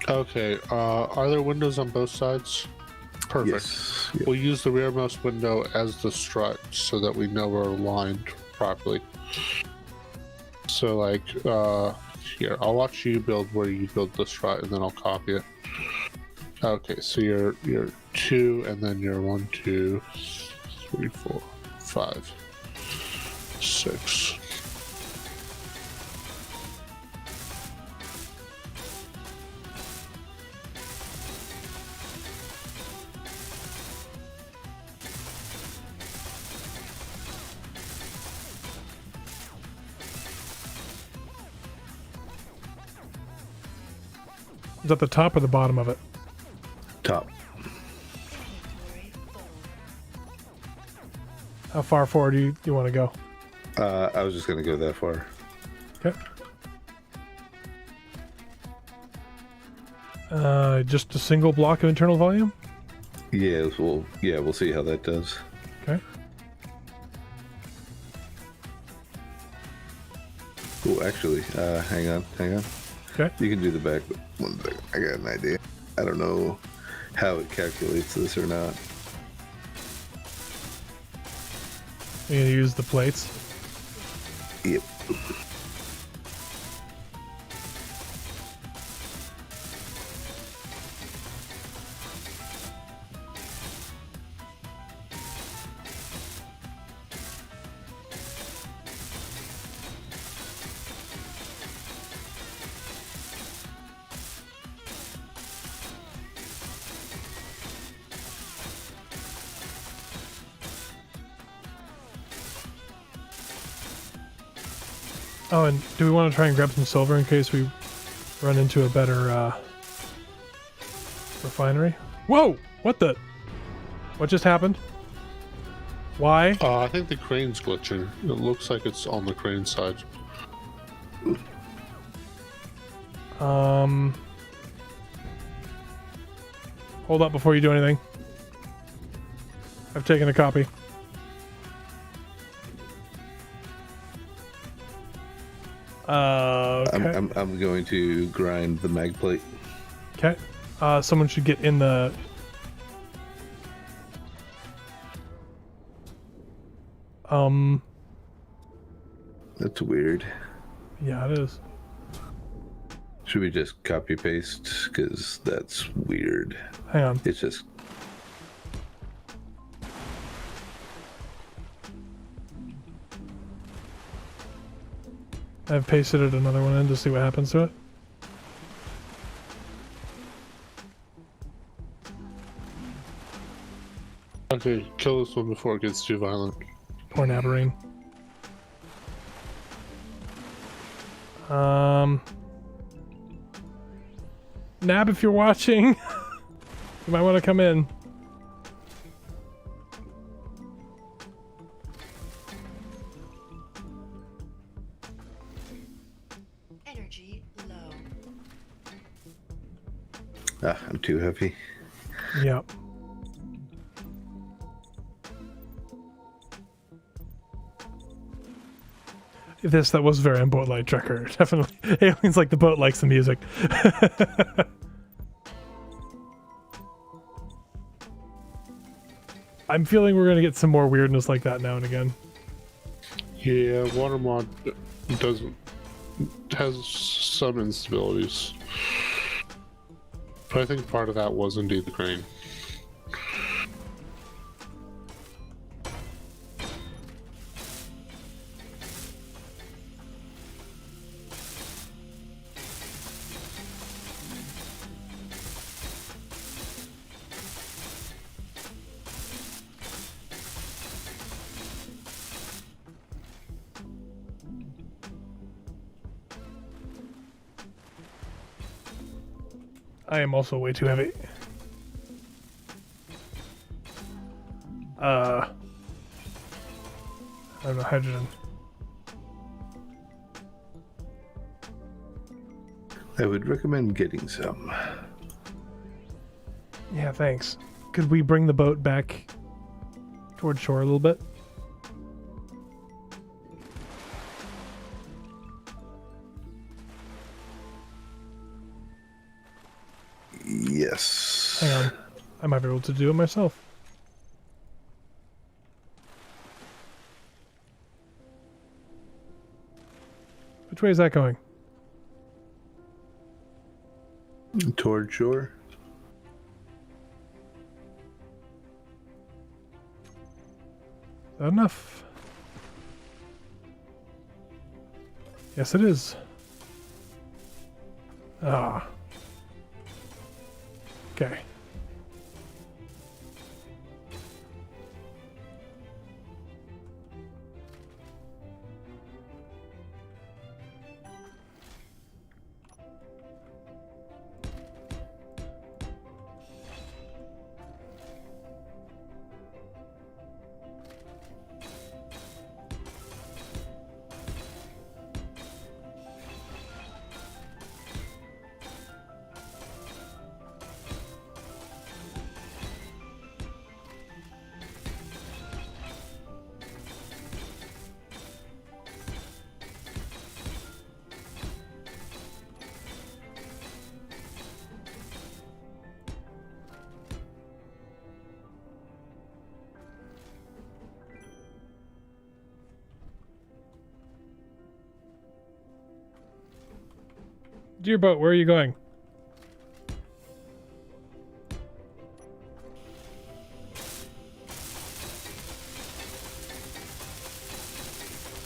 Okay, are there windows on both sides? Perfect. Yes. Yeah. We'll use the rearmost window as the strut so that we know we're aligned properly. So like, here, I'll watch you build where you build the strut and then I'll copy it. Okay, so you're 2 and then you're 1, 2, 3, 4, 5, 6. Is that the top or the bottom of it? Top. Inventory full. How far forward do you want to go? I was just gonna go that far. Okay. Just a single block of internal volume? Yeah, we'll see how that does. Okay. Oh, actually, hang on. Okay. You can do the back one thing. I got an idea. I don't know how it calculates this or not. You're going to use the plates? Yep. Oh, and do we want to try and grab some silver in case we run into a better refinery? Whoa! What the? What just happened? Why? I think the crane's glitching. It looks like it's on the crane side. Hold up before you do anything. I've taken a copy. Okay. I'm going to grind the mag plate. Okay. Someone should get in the... That's weird. Yeah, it is. Should we just copy paste? Because that's weird. Hang on. It's just... I've pasted it another one in to see what happens to it. Okay, kill this one before it gets too violent. Poor Nabarine. Nab, if you're watching, you might want to come in. Energy low. Ah, I'm too heavy. Yep. That was very on Boat Light Trekker. Definitely. Aliens like the boat likes the music. I'm feeling we're going to get some more weirdness like that now and again. Yeah, water mod has some instabilities. But I think part of that was indeed the crane. I am also way too heavy. I don't know, hydrogen. I would recommend getting some. Yeah, thanks. Could we bring the boat back toward shore a little bit? Yes. Hang on. I might be able to do it myself. Which way is that going? Toward shore. Is that enough? Yes, it is. Ah. Okay. Dear boat, where are you going?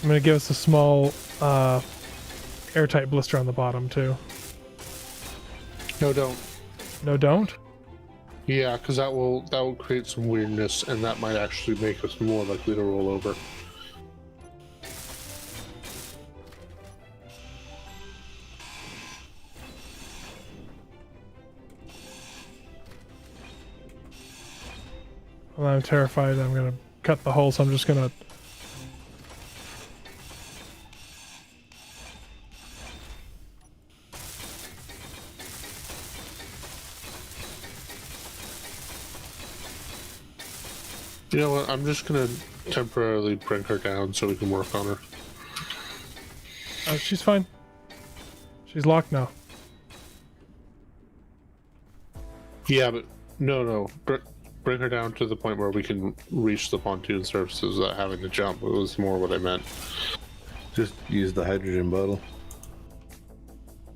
I'm gonna give us a small airtight blister on the bottom too. No, don't. No, don't? Yeah, because that will create some weirdness, and that might actually make us more likely to roll over. Well, I'm terrified I'm gonna cut the hole, so I'm just gonna... You know what? I'm just gonna temporarily bring her down so we can work on her. she's fine. She's locked now. Yeah, but no. Bring her down to the point where we can reach the pontoon surfaces without having to jump. It was more what I meant. Just use the hydrogen bottle.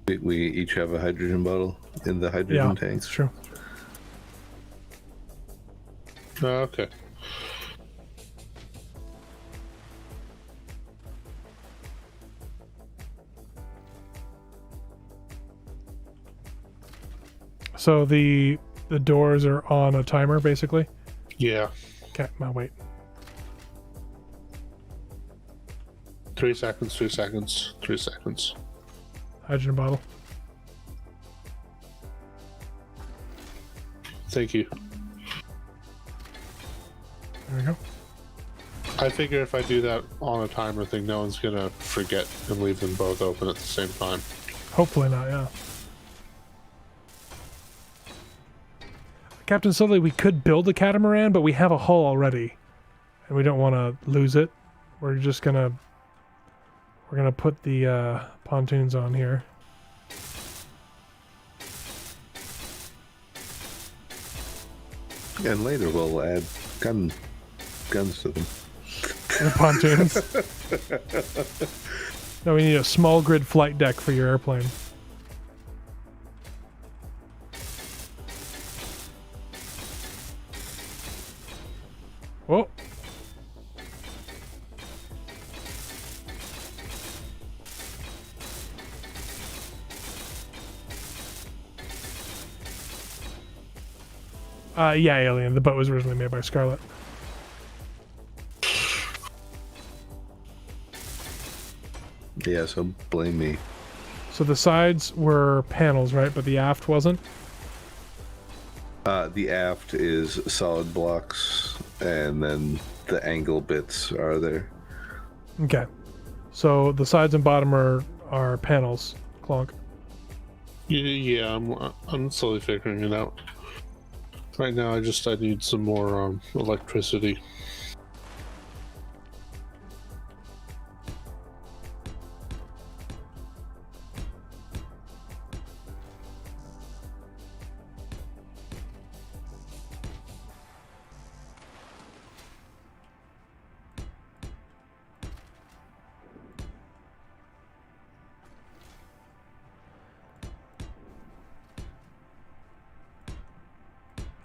We each have a hydrogen bottle in the hydrogen Yeah, tank. that's true. Okay. So the doors are on a timer, basically? Yeah. Okay, now wait. 3 seconds, 3 seconds, 3 seconds. hydrogen bottle. Thank you. There we go. I figure if I do that on a timer thing, no one's gonna forget and leave them both open at the same time. Hopefully not, yeah. Captain Sully, we could build a catamaran, but we have a hull already. And we don't want to lose it. We're just gonna... We're gonna put the pontoons on here. And later we'll add guns to them. The pontoons. No, we need a small grid flight deck for your airplane. Whoa. Yeah, Alien. The boat was originally made by Scarlet. Yeah, so blame me. So the sides were panels, right? But the aft wasn't? The aft is solid blocks, and then the angle bits are there. Okay. So the sides and bottom are panels. Clonk. Yeah, I'm slowly figuring it out. Right now, I need some more electricity.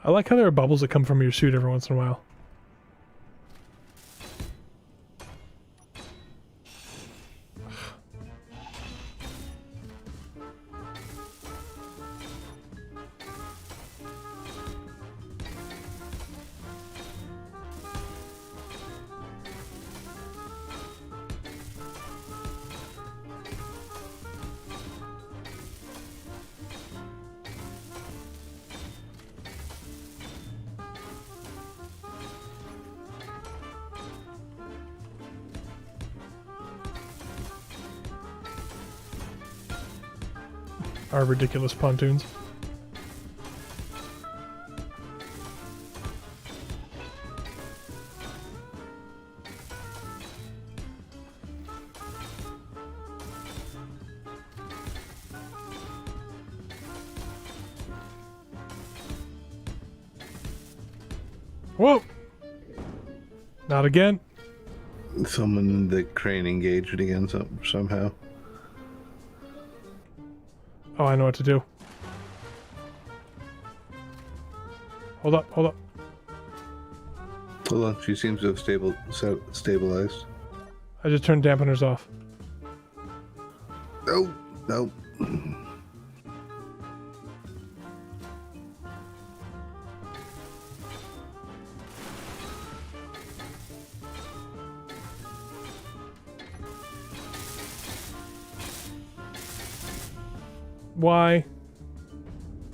I like how there are bubbles that come from your suit every once in a while. Our ridiculous pontoons. Whoa! Not again. Someone in the crane engaged again somehow. Oh, I know what to do. Hold up, hold up. Hold on, she seems to have stabilized. I just turned dampeners off. No, no. Why?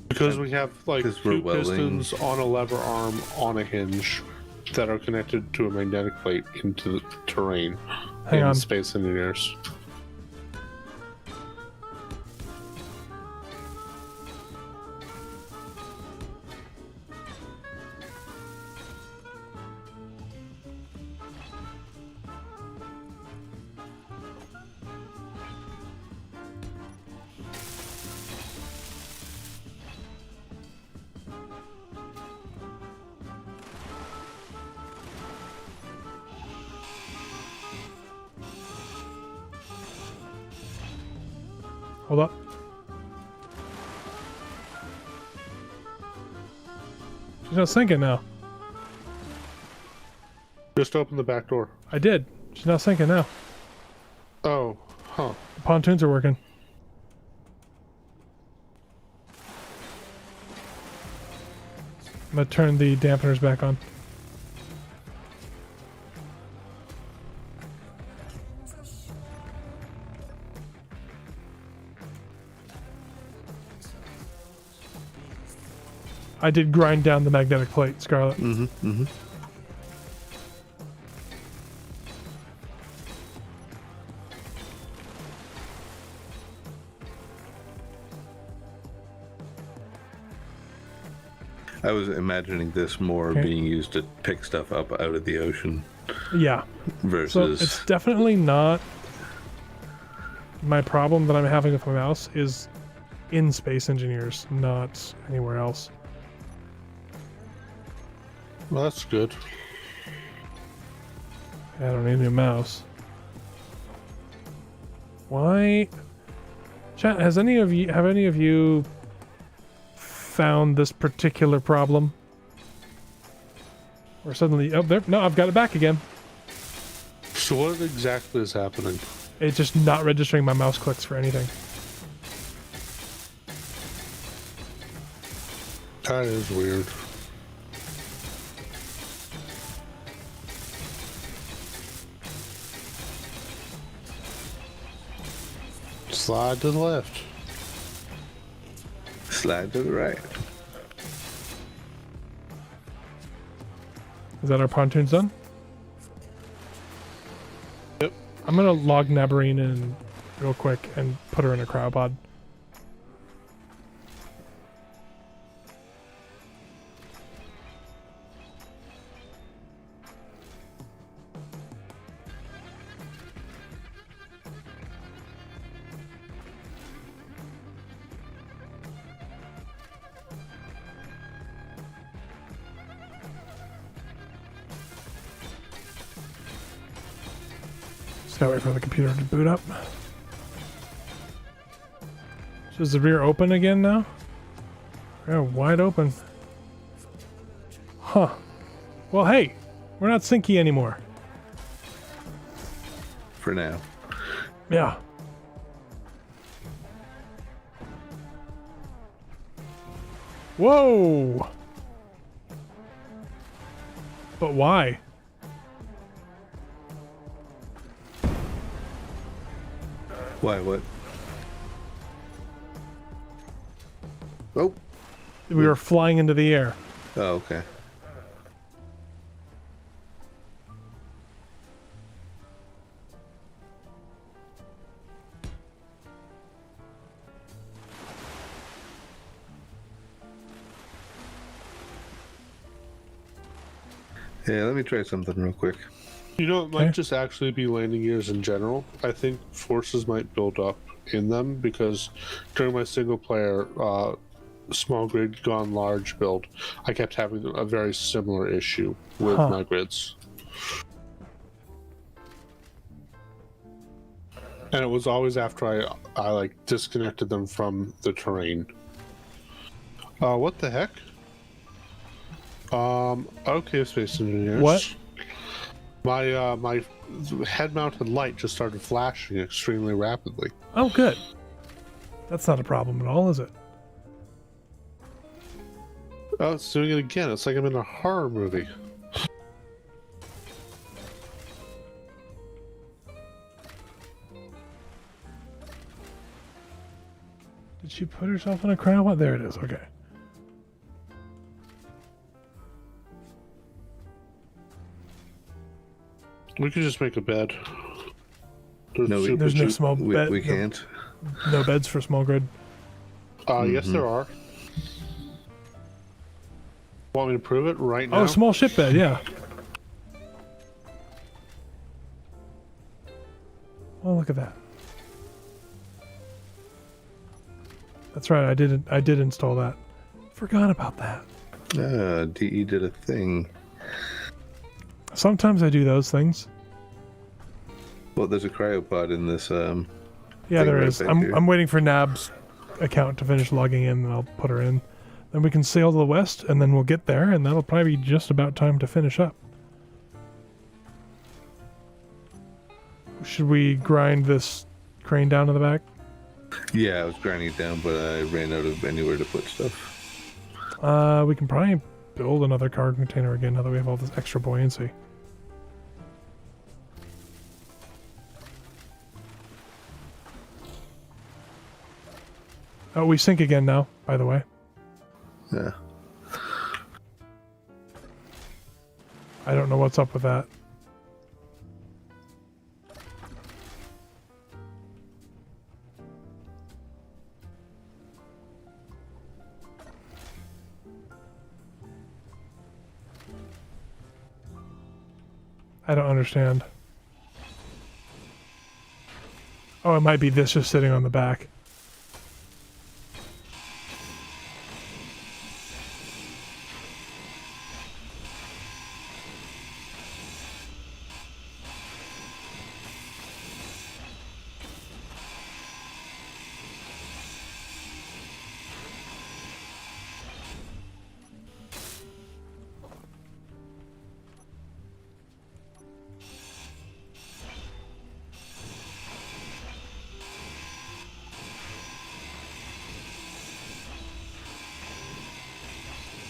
Because we have like 'Cause we're two welding. pistons on a lever arm on a hinge that are connected to a magnetic plate into the terrain Hang in on. Space Engineers. Hold up. She's not sinking now. Just open the back door. I did. She's not sinking now. Oh, huh. The pontoons are working. I'm gonna turn the dampeners back on. I did grind down the magnetic plate, Scarlet. I was imagining this more being used to pick stuff up out of the ocean Yeah. versus. So it's definitely not my problem that I'm having with my mouse is in Space Engineers, not anywhere else. Well, that's good. I don't need a new mouse. Why? Chat, have any of you found this particular problem? Or suddenly, oh, there, no, I've got it back again. So what exactly is happening? It's just not registering my mouse clicks for anything. That is weird. Slide to the left. Slide to the right. Is that our pontoons done? Yep. I'm gonna log Nabarine in real quick and put her in a cryopod. Gotta wait for the computer to boot up. So is the rear open again now? Yeah, wide open. Huh. Well, hey, we're not sinky anymore. For now. Yeah. Whoa! But why? Why? What? Oh. We were flying into the air. Oh, okay. Yeah, let me try something real quick. You know, it might just actually be landing gears in general. I think forces might build up in them because during my single player small grid gone large build, I kept having a very similar issue with my grids. And it was always after I like disconnected them from the terrain. What the heck? Okay, Space Engineers. What? My head-mounted light just started flashing extremely rapidly. Oh, good. That's not a problem at all, is it? Oh, it's doing it again. It's like I'm in a horror movie. Did she put herself in a crowd? There it is. Okay. We could just make a bed. No, There's no small bed. We can't. No beds for small grid. Yes, there are. Want me to prove it right now? Oh, small ship bed, yeah. Oh, look at that. That's right. I did install that. Forgot about that. DE did a thing. Sometimes I do those things. Well, there's a cryopod in this. Yeah, there right is. back I'm here. I'm waiting for Nab's account to finish logging in, and I'll put her in. Then we can sail to the west, and then we'll get there, and that'll probably be just about time to finish up. Should we grind this crane down to the back? Yeah, I was grinding it down, but I ran out of anywhere to put stuff. We can probably build another cargo container again now that we have all this extra buoyancy. Oh, we sink again now, by the way. Yeah. I don't know what's up with that. I don't understand. Oh, it might be this just sitting on the back.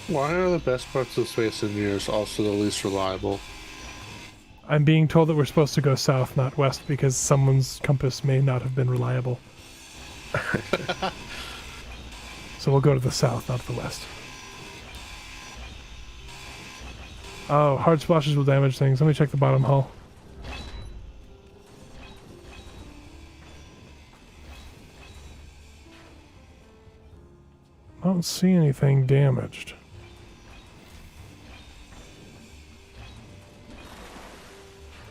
Why are the best parts of Space Engineers also the least reliable? I'm being told that we're supposed to go south, not west, because someone's compass may not have been reliable. So we'll go to the south, not the west. Oh, hard splashes will damage things. Let me check the bottom hull. I don't see anything damaged.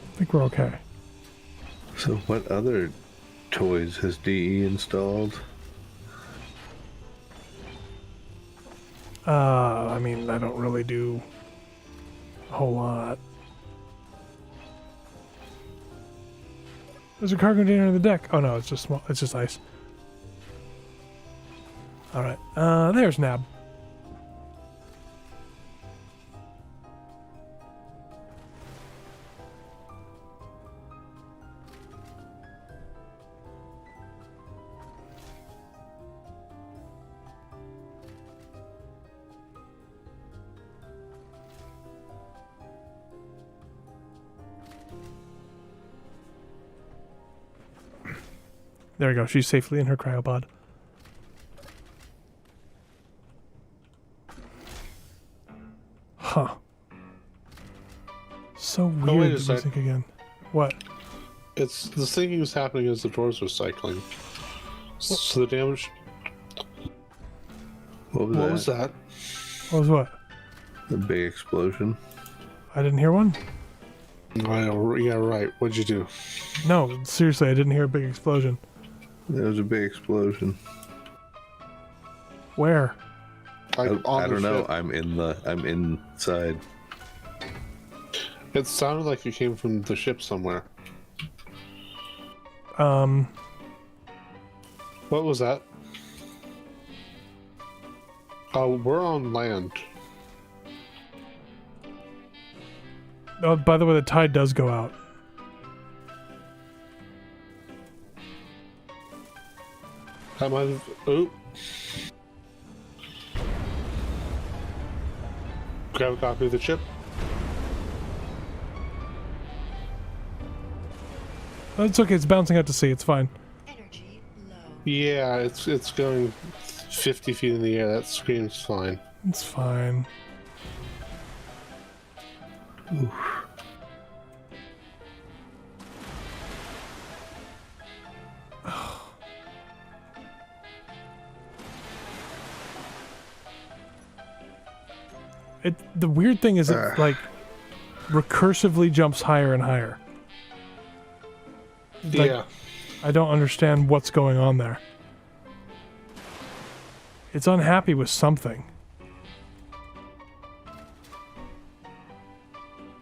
I think we're okay. So what other toys has DE installed? I mean, I don't really do a whole lot. There's a cargo container on the deck. Oh no, it's just small. It's just ice. All right. There's Nab. There we go. She's safely in her cryopod. Huh. So weird wait a the sec. music again. What? It's the thinking is happening as the doors are cycling. So the damage. What was What that? was that? What was what? The big explosion. I didn't hear one? Yeah, right. What'd you do? No, seriously, I didn't hear a big explosion. There was a big explosion. Where? I On the don't know. ship. I'm inside. It sounded like it came from the ship somewhere. What was that? Oh, we're on land. Oh, by the way, the tide does go out. I might have. Oh. Grab a copy of the chip. Oh, it's okay. It's bouncing out to sea. It's fine. Energy low. Yeah, it's going 50 feet in the air. That screams fine. It's fine. The weird thing is it like recursively jumps higher and higher. Like, Yeah. I don't understand what's going on there. It's unhappy with something.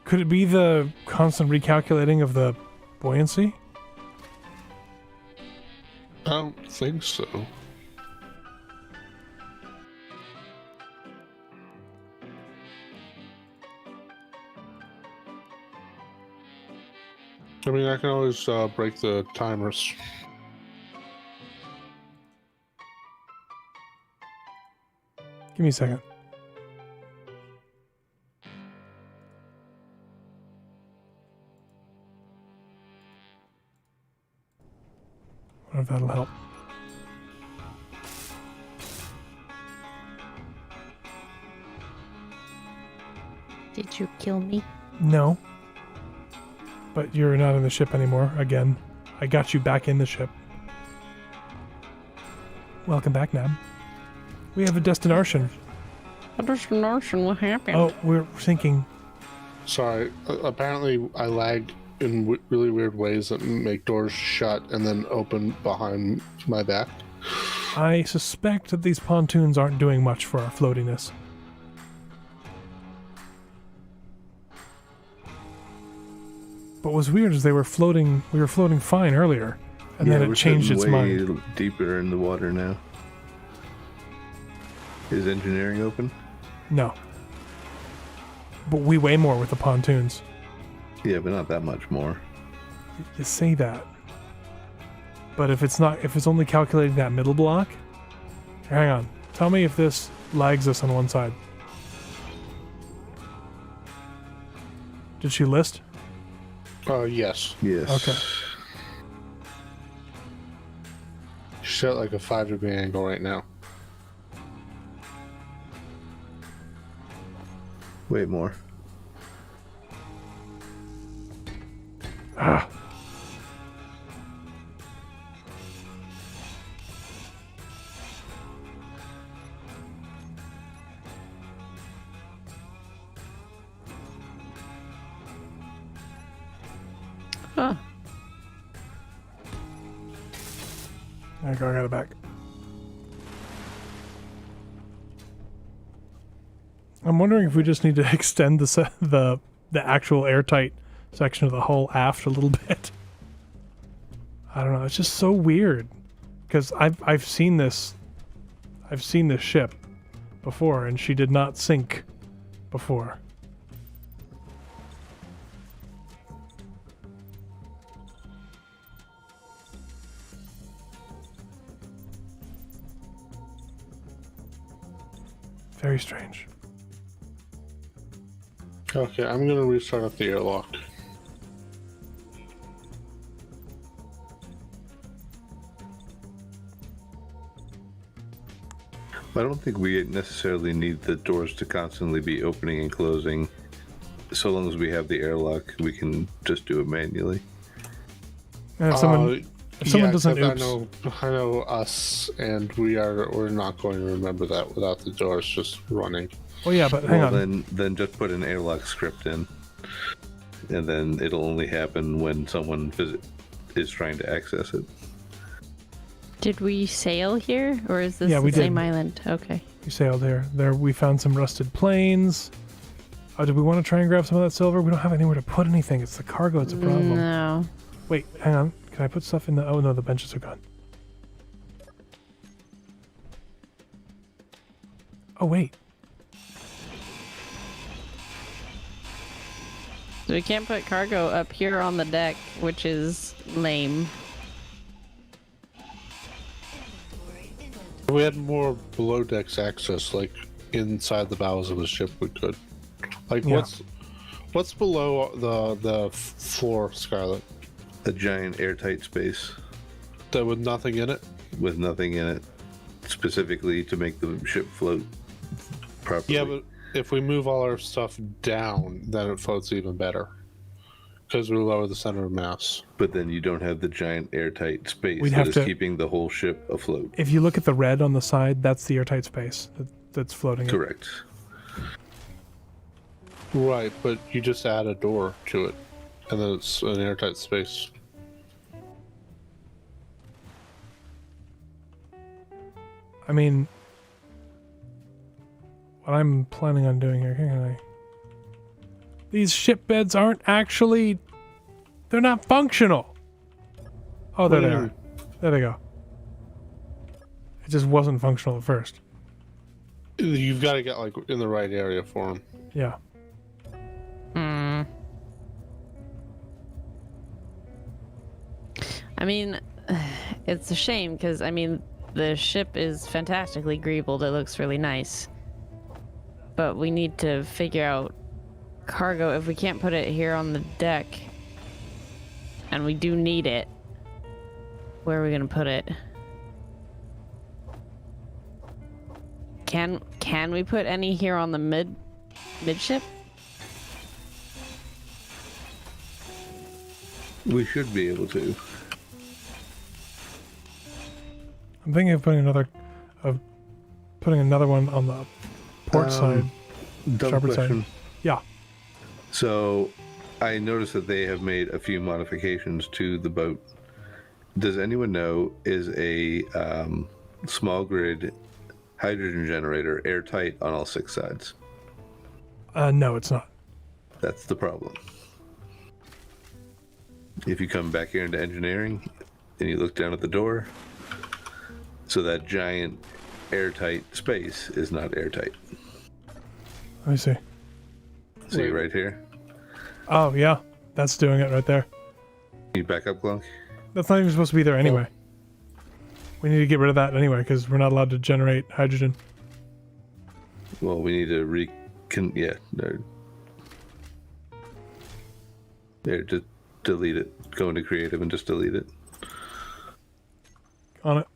Could it be the constant recalculating of the buoyancy? I don't think so. I mean, I can always break the timers. Give me a second. Wonder if that'll help. Did you kill me? No. But you're not in the ship anymore, again. I got you back in the ship. Welcome back, Nab. We have a destination. A destination, what happened? Oh, we're sinking. Sorry. Apparently, I lagged in really weird ways that make doors shut and then open behind my back. I suspect that these pontoons aren't doing much for our floatiness. But what's weird is we were floating fine earlier, and then we're it changed sitting its way mind. deeper in the water now. Is engineering open? No. But we weigh more with the pontoons. Yeah, but not that much more. You say that. But if it's only calculating that middle block, hang on. Tell me if this lags us on one side. Did she list? Yes. Yes. Okay. She's at like a 5-degree angle right now. Wait more. Ah. Huh. There you go, I got it back. I'm wondering if we just need to extend the actual airtight section of the hull aft a little bit. I don't know. It's just so weird because I've seen this ship before, and she did not sink before. Very strange. Okay, I'm gonna restart up the airlock. I don't think we necessarily need the doors to constantly be opening and closing. So long as we have the airlock, we can just do it manually. And if someone doesn't, except oops. I know us, and we're not going to remember that without the doors just running. Well, yeah, but hang on. Then just put an airlock script in, and then it'll only happen when someone is trying to access it. Did we sail here, or is this Yeah, we the same did. island? Okay. We sailed here. There, we found some rusted planes. Oh, did we want to try and grab some of that silver? We don't have anywhere to put anything. It's the cargo. It's a problem. No. Wait, hang on. Can I put stuff in the... Oh, no, the benches are gone. Oh, wait. So we can't put cargo up here on the deck, which is lame. If we had more below decks access, like inside the bowels of the ship, we could. Like, Yeah. what's below the floor, Scarlet? A giant airtight space That with nothing in it? with nothing in it, specifically to make the ship float properly. Yeah, but if we move all our stuff down, then it floats even better. Because we lower the center of mass. But then you don't have the giant airtight space We'd that have is to- keeping the whole ship afloat. If you look at the red on the side, that's the airtight space that's floating. Correct. Right, but you just add a door to it, and then it's an airtight space. I mean, what I'm planning on doing here, can I? These ship beds aren't actually... They're not functional. Oh, there they are. There they go. It just wasn't functional at first. You've got to get like in the right area for them. Yeah. I mean, it's a shame because, I mean, the ship is fantastically greebled. It looks really nice. But we need to figure out cargo. If we can't put it here on the deck, and we do need it, where are we going to put it? Can we put any here on the midship? We should be able to. I'm thinking of putting another one on the port side. Dumb Starboard side. question. Yeah. So, I noticed that they have made a few modifications to the boat. Does anyone know, is a small grid hydrogen generator airtight on all 6 sides? No, it's not. That's the problem. If you come back here into engineering and you look down at the door, so that giant airtight space is not airtight. Let me see. See Wait. right here? Oh, yeah. That's doing it right there. Can you back up, Glunk? That's not even supposed to be there anyway. We need to get rid of that anyway, because we're not allowed to generate hydrogen. Well, we need to yeah. There, just delete it. Go into creative and just delete it. On it.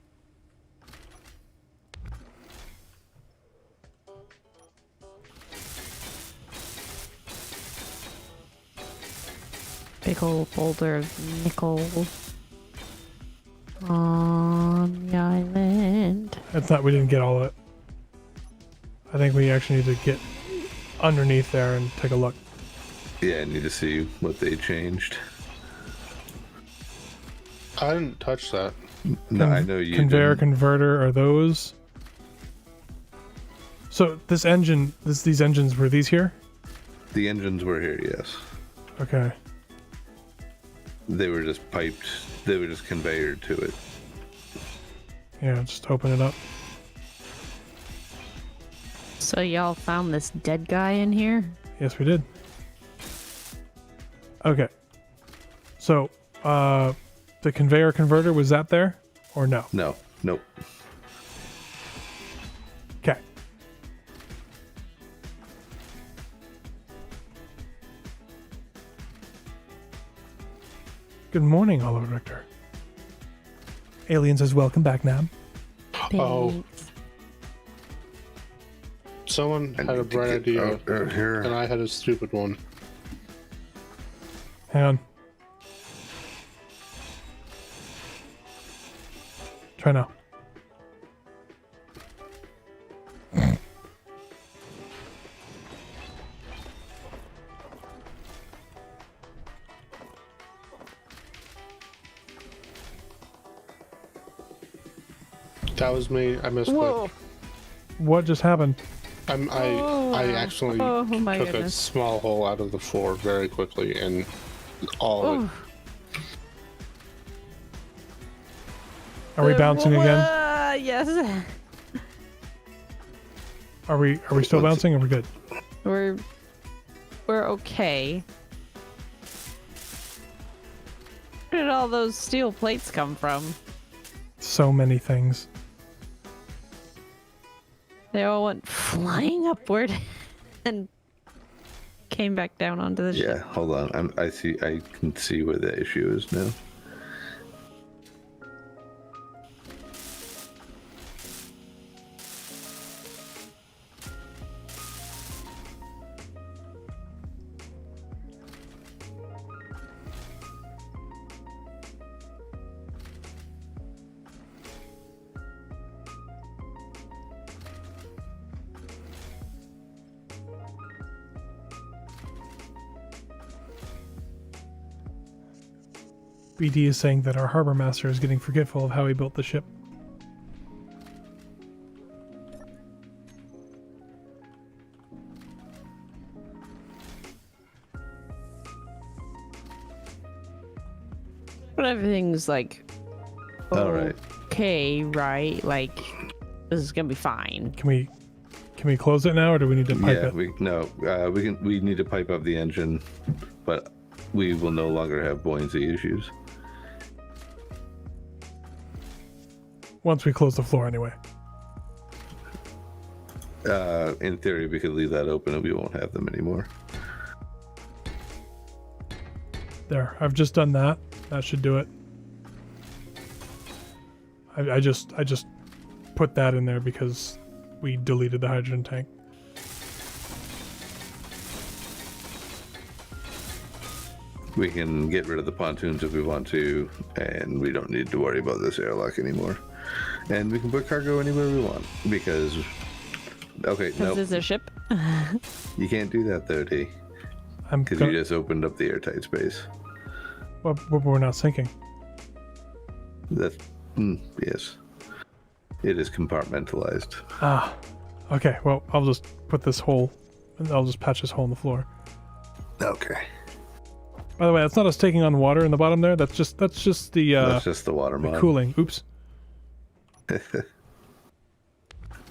Big old boulder of nickel on the island. That's not, we didn't get all of it. I think we actually need to get underneath there and take a look. Yeah, I need to see what they changed. I didn't touch that. No, I know you Conveyor didn't. converter are those. So this engine, these engines, were these here? The engines were here, yes. Okay. They were just piped. They were just conveyored to it. Yeah, just open it up. So y'all found this dead guy in here? Yes, we did. Okay. So, the conveyor converter, was that there? Or no? No, nope. Okay. Good morning, Hollow Victor. Alien says, welcome back, Nab. Oh. Thanks. Someone I had a need to bright get idea, out here. and I had a stupid one. Hang on. Try now. That was me. I missed Whoa. it. What just happened? I accidentally Oh my took a goodness. small hole out of the floor very quickly, and all of it. Are we bouncing again? Yes. Are we still bouncing or we're good? We're okay. Where did all those steel plates come from? So many things. They all went flying upward and came back down onto the ship. Yeah, hold on. I can see where the issue is now. BD is saying that our harbor master is getting forgetful of how he built the ship. But everything's like All right. okay, right? Like this is gonna be fine. Can we close it now or do we need to pipe Yeah, it? we need to pipe up the engine, but we will no longer have buoyancy issues. Once we close the floor anyway. In theory, we could leave that open and we won't have them anymore. There, I've just done that. That should do it. I just put that in there because we deleted the hydrogen tank. We can get rid of the pontoons if we want to, and we don't need to worry about this airlock anymore. And we can put cargo anywhere we want, because... Okay, no. Because it's a ship. You can't do that, though, D. Because you just opened up the airtight space. Well, we're not sinking. That's... yes. It is compartmentalized. Ah. Okay, well, I'll just put this hole... and I'll just patch this hole in the floor. Okay. By the way, that's not us taking on water in the bottom there. That's just the That's just the water the mod. cooling. Oops.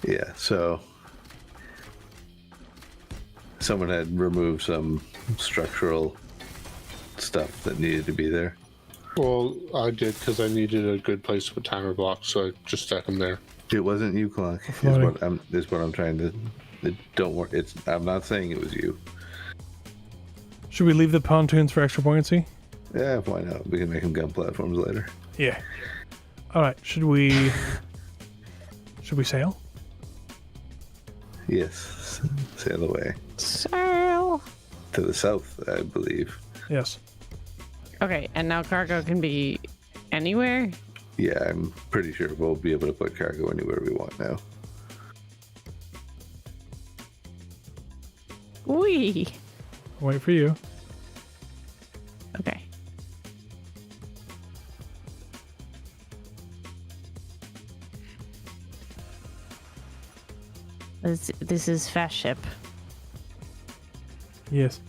Yeah, so... Someone had removed some structural stuff that needed to be there. Well, I did because I needed a good place to put timer blocks, so I just stuck them there. It wasn't you, Clock. Is what I'm trying to... don't worry. I'm not saying it was you. Should we leave the pontoons for extra buoyancy? Yeah, why not? We can make them gun platforms later. Yeah. All right. Should we sail? Yes. Sail away. Sail. To the south, I believe. Yes. Okay, and now cargo can be anywhere? Yeah, I'm pretty sure we'll be able to put cargo anywhere we want now. Wee. Wait for you. Okay. This is fast ship. Yes.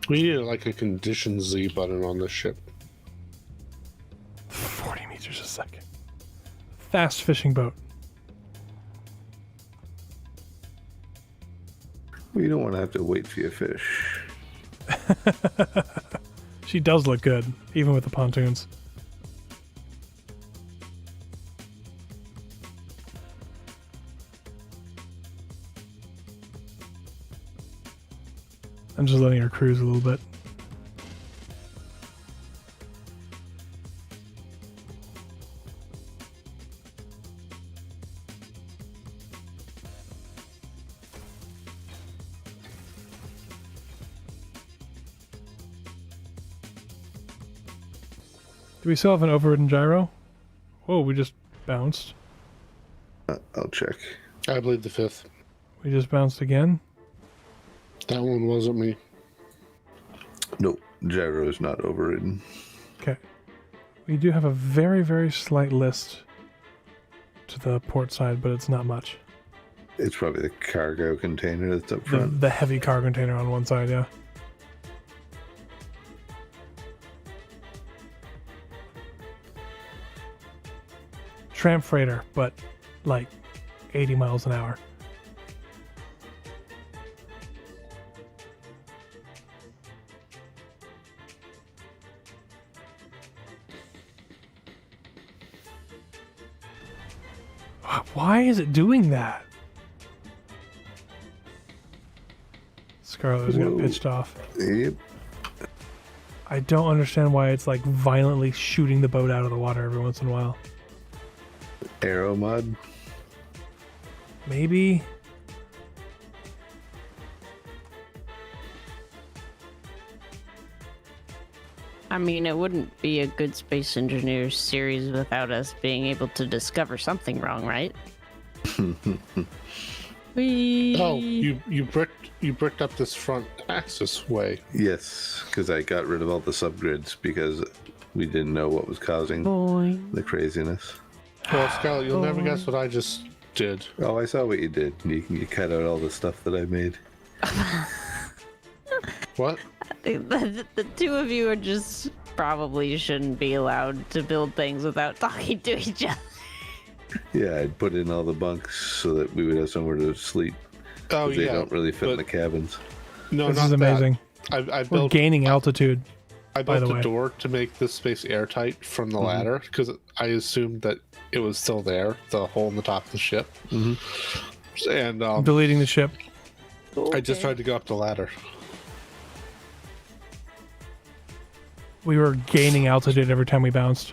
We need like a condition Z button on this ship. 40 meters a second. Fast fishing boat. Well, you don't want to have to wait for your fish. She does look good, even with the pontoons. I'm just letting her cruise a little bit. Do we still have an overridden gyro? Whoa, we just bounced. I'll check. I believe the 5th. We just bounced again. That one wasn't me. Nope, gyro is not overridden. Okay. We do have a very, very slight list to the port side, but it's not much. It's probably the cargo container that's up front. The heavy car container on one side, yeah. Tramp freighter, but like 80 miles an hour. Why is it doing that? Scarlet's got Whoa. pitched off. Yep. I don't understand why it's like violently shooting the boat out of the water every once in a while. Aero mod. Maybe. I mean, it wouldn't be a good Space Engineers series without us being able to discover something wrong, right? Whee! Oh, you bricked up this front axis way. Yes, because I got rid of all the subgrids because we didn't know what was causing Boing. the craziness. Well, Scarlet, you'll never guess what I just did. Oh, I saw what you did. You cut out all the stuff that I made. What? The two of you are just probably shouldn't be allowed to build things without talking to each other. Yeah, I'd put in all the bunks so that we would have somewhere to sleep. Oh, 'Cause they yeah. don't really fit in but- the cabins. No, This not is amazing. that. I We're built gaining altitude. I by built the a way. door to make this space airtight from the ladder because I assumed that it was still there, the hole in the top of the ship. And Deleting the ship. I just tried to go up the ladder. We were gaining altitude every time we bounced.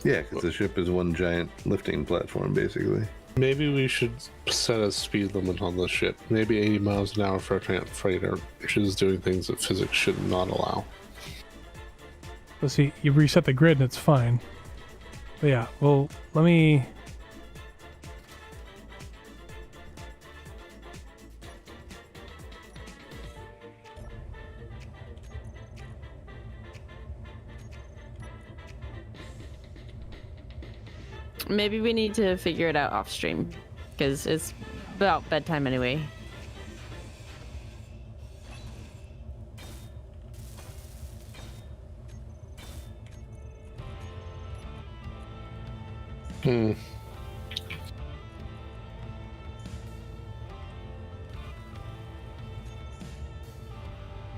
Yeah, because the ship is one giant lifting platform, basically. Maybe we should set a speed limit on the ship. Maybe 80 miles an hour for a freighter, which is doing things that physics should not allow. Let's see, you reset the grid and it's fine. But yeah, well, let me... Maybe we need to figure it out off stream, because it's about bedtime anyway. Hmm.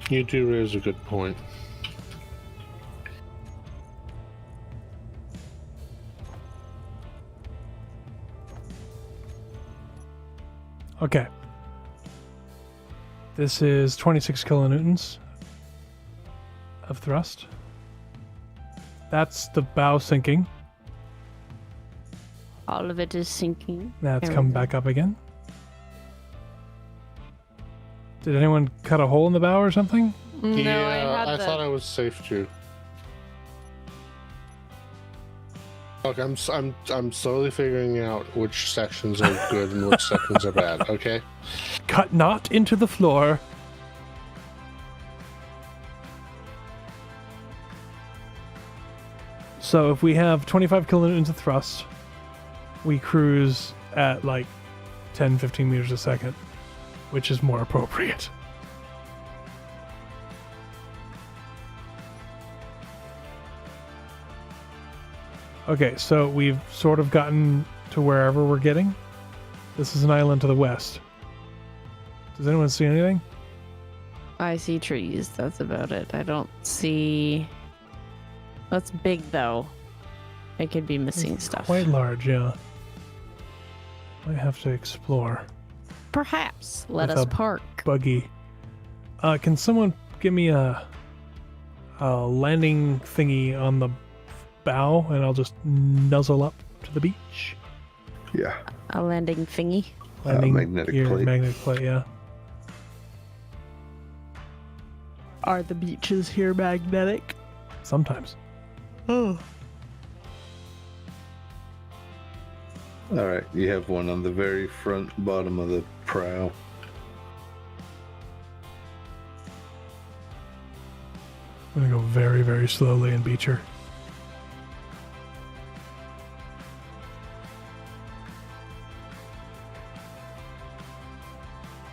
You do raise a good point. Okay. This is 26 kilonewtons of thrust. That's the bow sinking. All of it is sinking. That's come back up again. Did anyone cut a hole in the bow or something? No, Yeah, I I had thought I was safe to. Look, I'm slowly figuring out which sections are good and which sections are bad. Okay. Cut not into the floor. So if we have 25 kilonewtons of thrust, we cruise at like 10, 15 meters a second, which is more appropriate. Okay, so we've sort of gotten to wherever we're getting. This is an island to the west. Does anyone see anything? I see trees. That's about it. I don't see. That's big though. It could be missing stuff. Quite large, yeah. Might have to explore. Perhaps. Let With us a park. Buggy. Can someone give me a landing thingy on the bow, and I'll just nuzzle up to the beach? Yeah. A landing thingy. Landing magnetic gear, plate. Magnetic plate, yeah. Are the beaches here magnetic? Sometimes. Oh. All right, you have one on the very front bottom of the prow. I'm gonna go very, very slowly and beach her.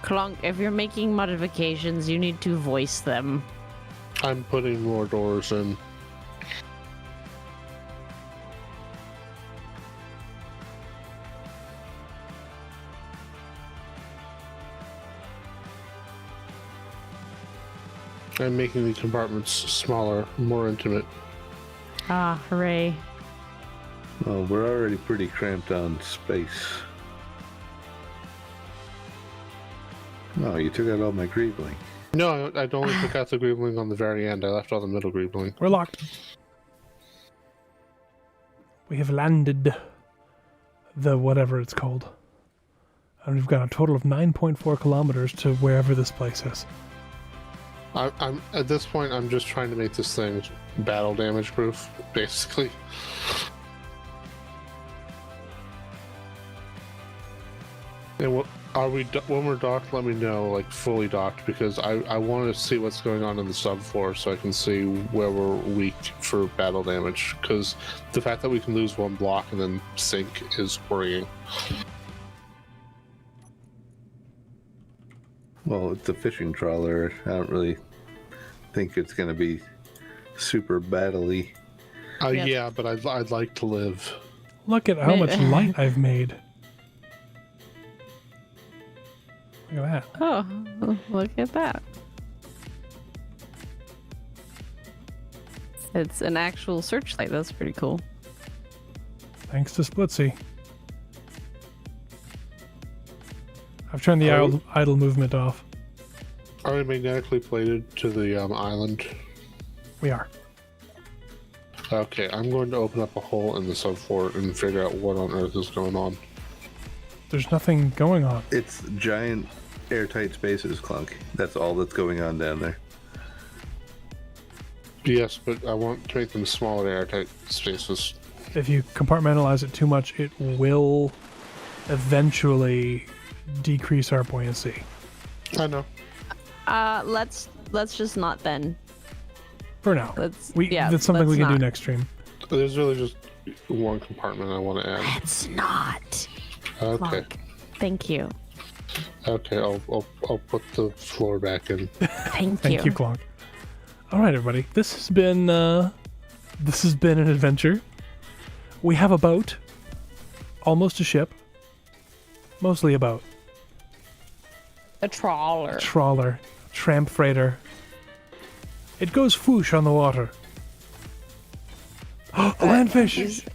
Clunk, if you're making modifications, you need to voice them. I'm putting more doors in. I'm making the compartments smaller, more intimate. Ah, hooray. Well, we're already pretty cramped on space. Oh, you took out all my greebling. No, I only took out the greebling on the very end. I left all the middle greebling. We're locked. We have landed the whatever it's called. And we've got a total of 9.4 kilometers to wherever this place is. I'm at this point. I'm just trying to make this thing battle damage proof, basically. And what are we? When we're docked, let me know, like fully docked, because I want to see what's going on in the subfloor so I can see where we're weak for battle damage. Because the fact that we can lose one block and then sink is worrying. Well, it's a fishing trawler. I don't really think it's going to be super battle-y. Yep. Yeah, but I'd like to live. Look at how much light I've made. Look at that. Oh, look at that. It's an actual searchlight. That's pretty cool. Thanks to Splitsy. I've turned the idle movement off. Are we magnetically plated to the island? We are. Okay, I'm going to open up a hole in the subfort and figure out what on earth is going on. There's nothing going on. It's giant airtight spaces, Clunk. That's all that's going on down there. Yes, but I want to make them smaller airtight spaces. If you compartmentalize it too much, it will eventually decrease our buoyancy. I know. Let's just not then. For now. That's That's something we can do next stream. There's really just one compartment I want to add. It's not. Okay. Clunk. Thank you. Okay, I'll put the floor back in. Thank Thank you, Clonk. All right, everybody. This has been an adventure. We have a boat, almost a ship, mostly a boat, A trawler. trawler, tramp freighter. It goes foosh on the water. A landfish.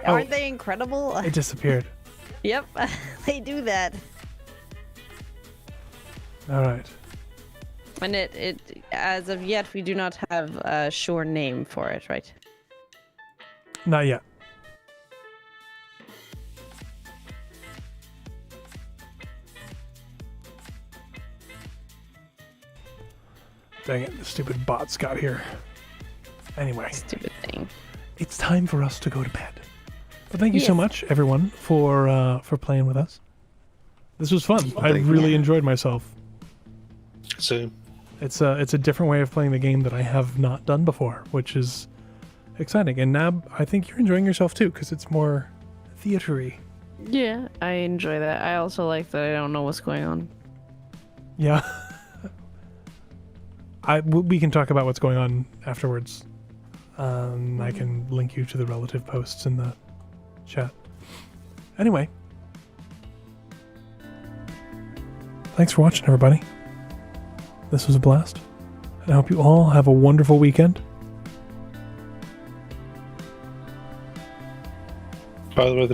Aren't they incredible? It disappeared. Yep, they do that. All right. And it as of yet we do not have a sure name for it, right? Not yet. Dang it, the stupid bots got here. Anyway, Stupid thing. it's time for us to go to bed. But thank you so Yes. much, everyone, for playing with us. This was fun. I thank you. really enjoyed myself. Same. It's a different way of playing the game that I have not done before, which is exciting. And Nab, I think you're enjoying yourself too, because it's more theatery. Yeah, I enjoy that. I also like that I don't know what's going on. Yeah. We can talk about what's going on afterwards. I can link you to the relative posts in the chat. Anyway. Thanks for watching, everybody. This was a blast. And I hope you all have a wonderful weekend. By the way, the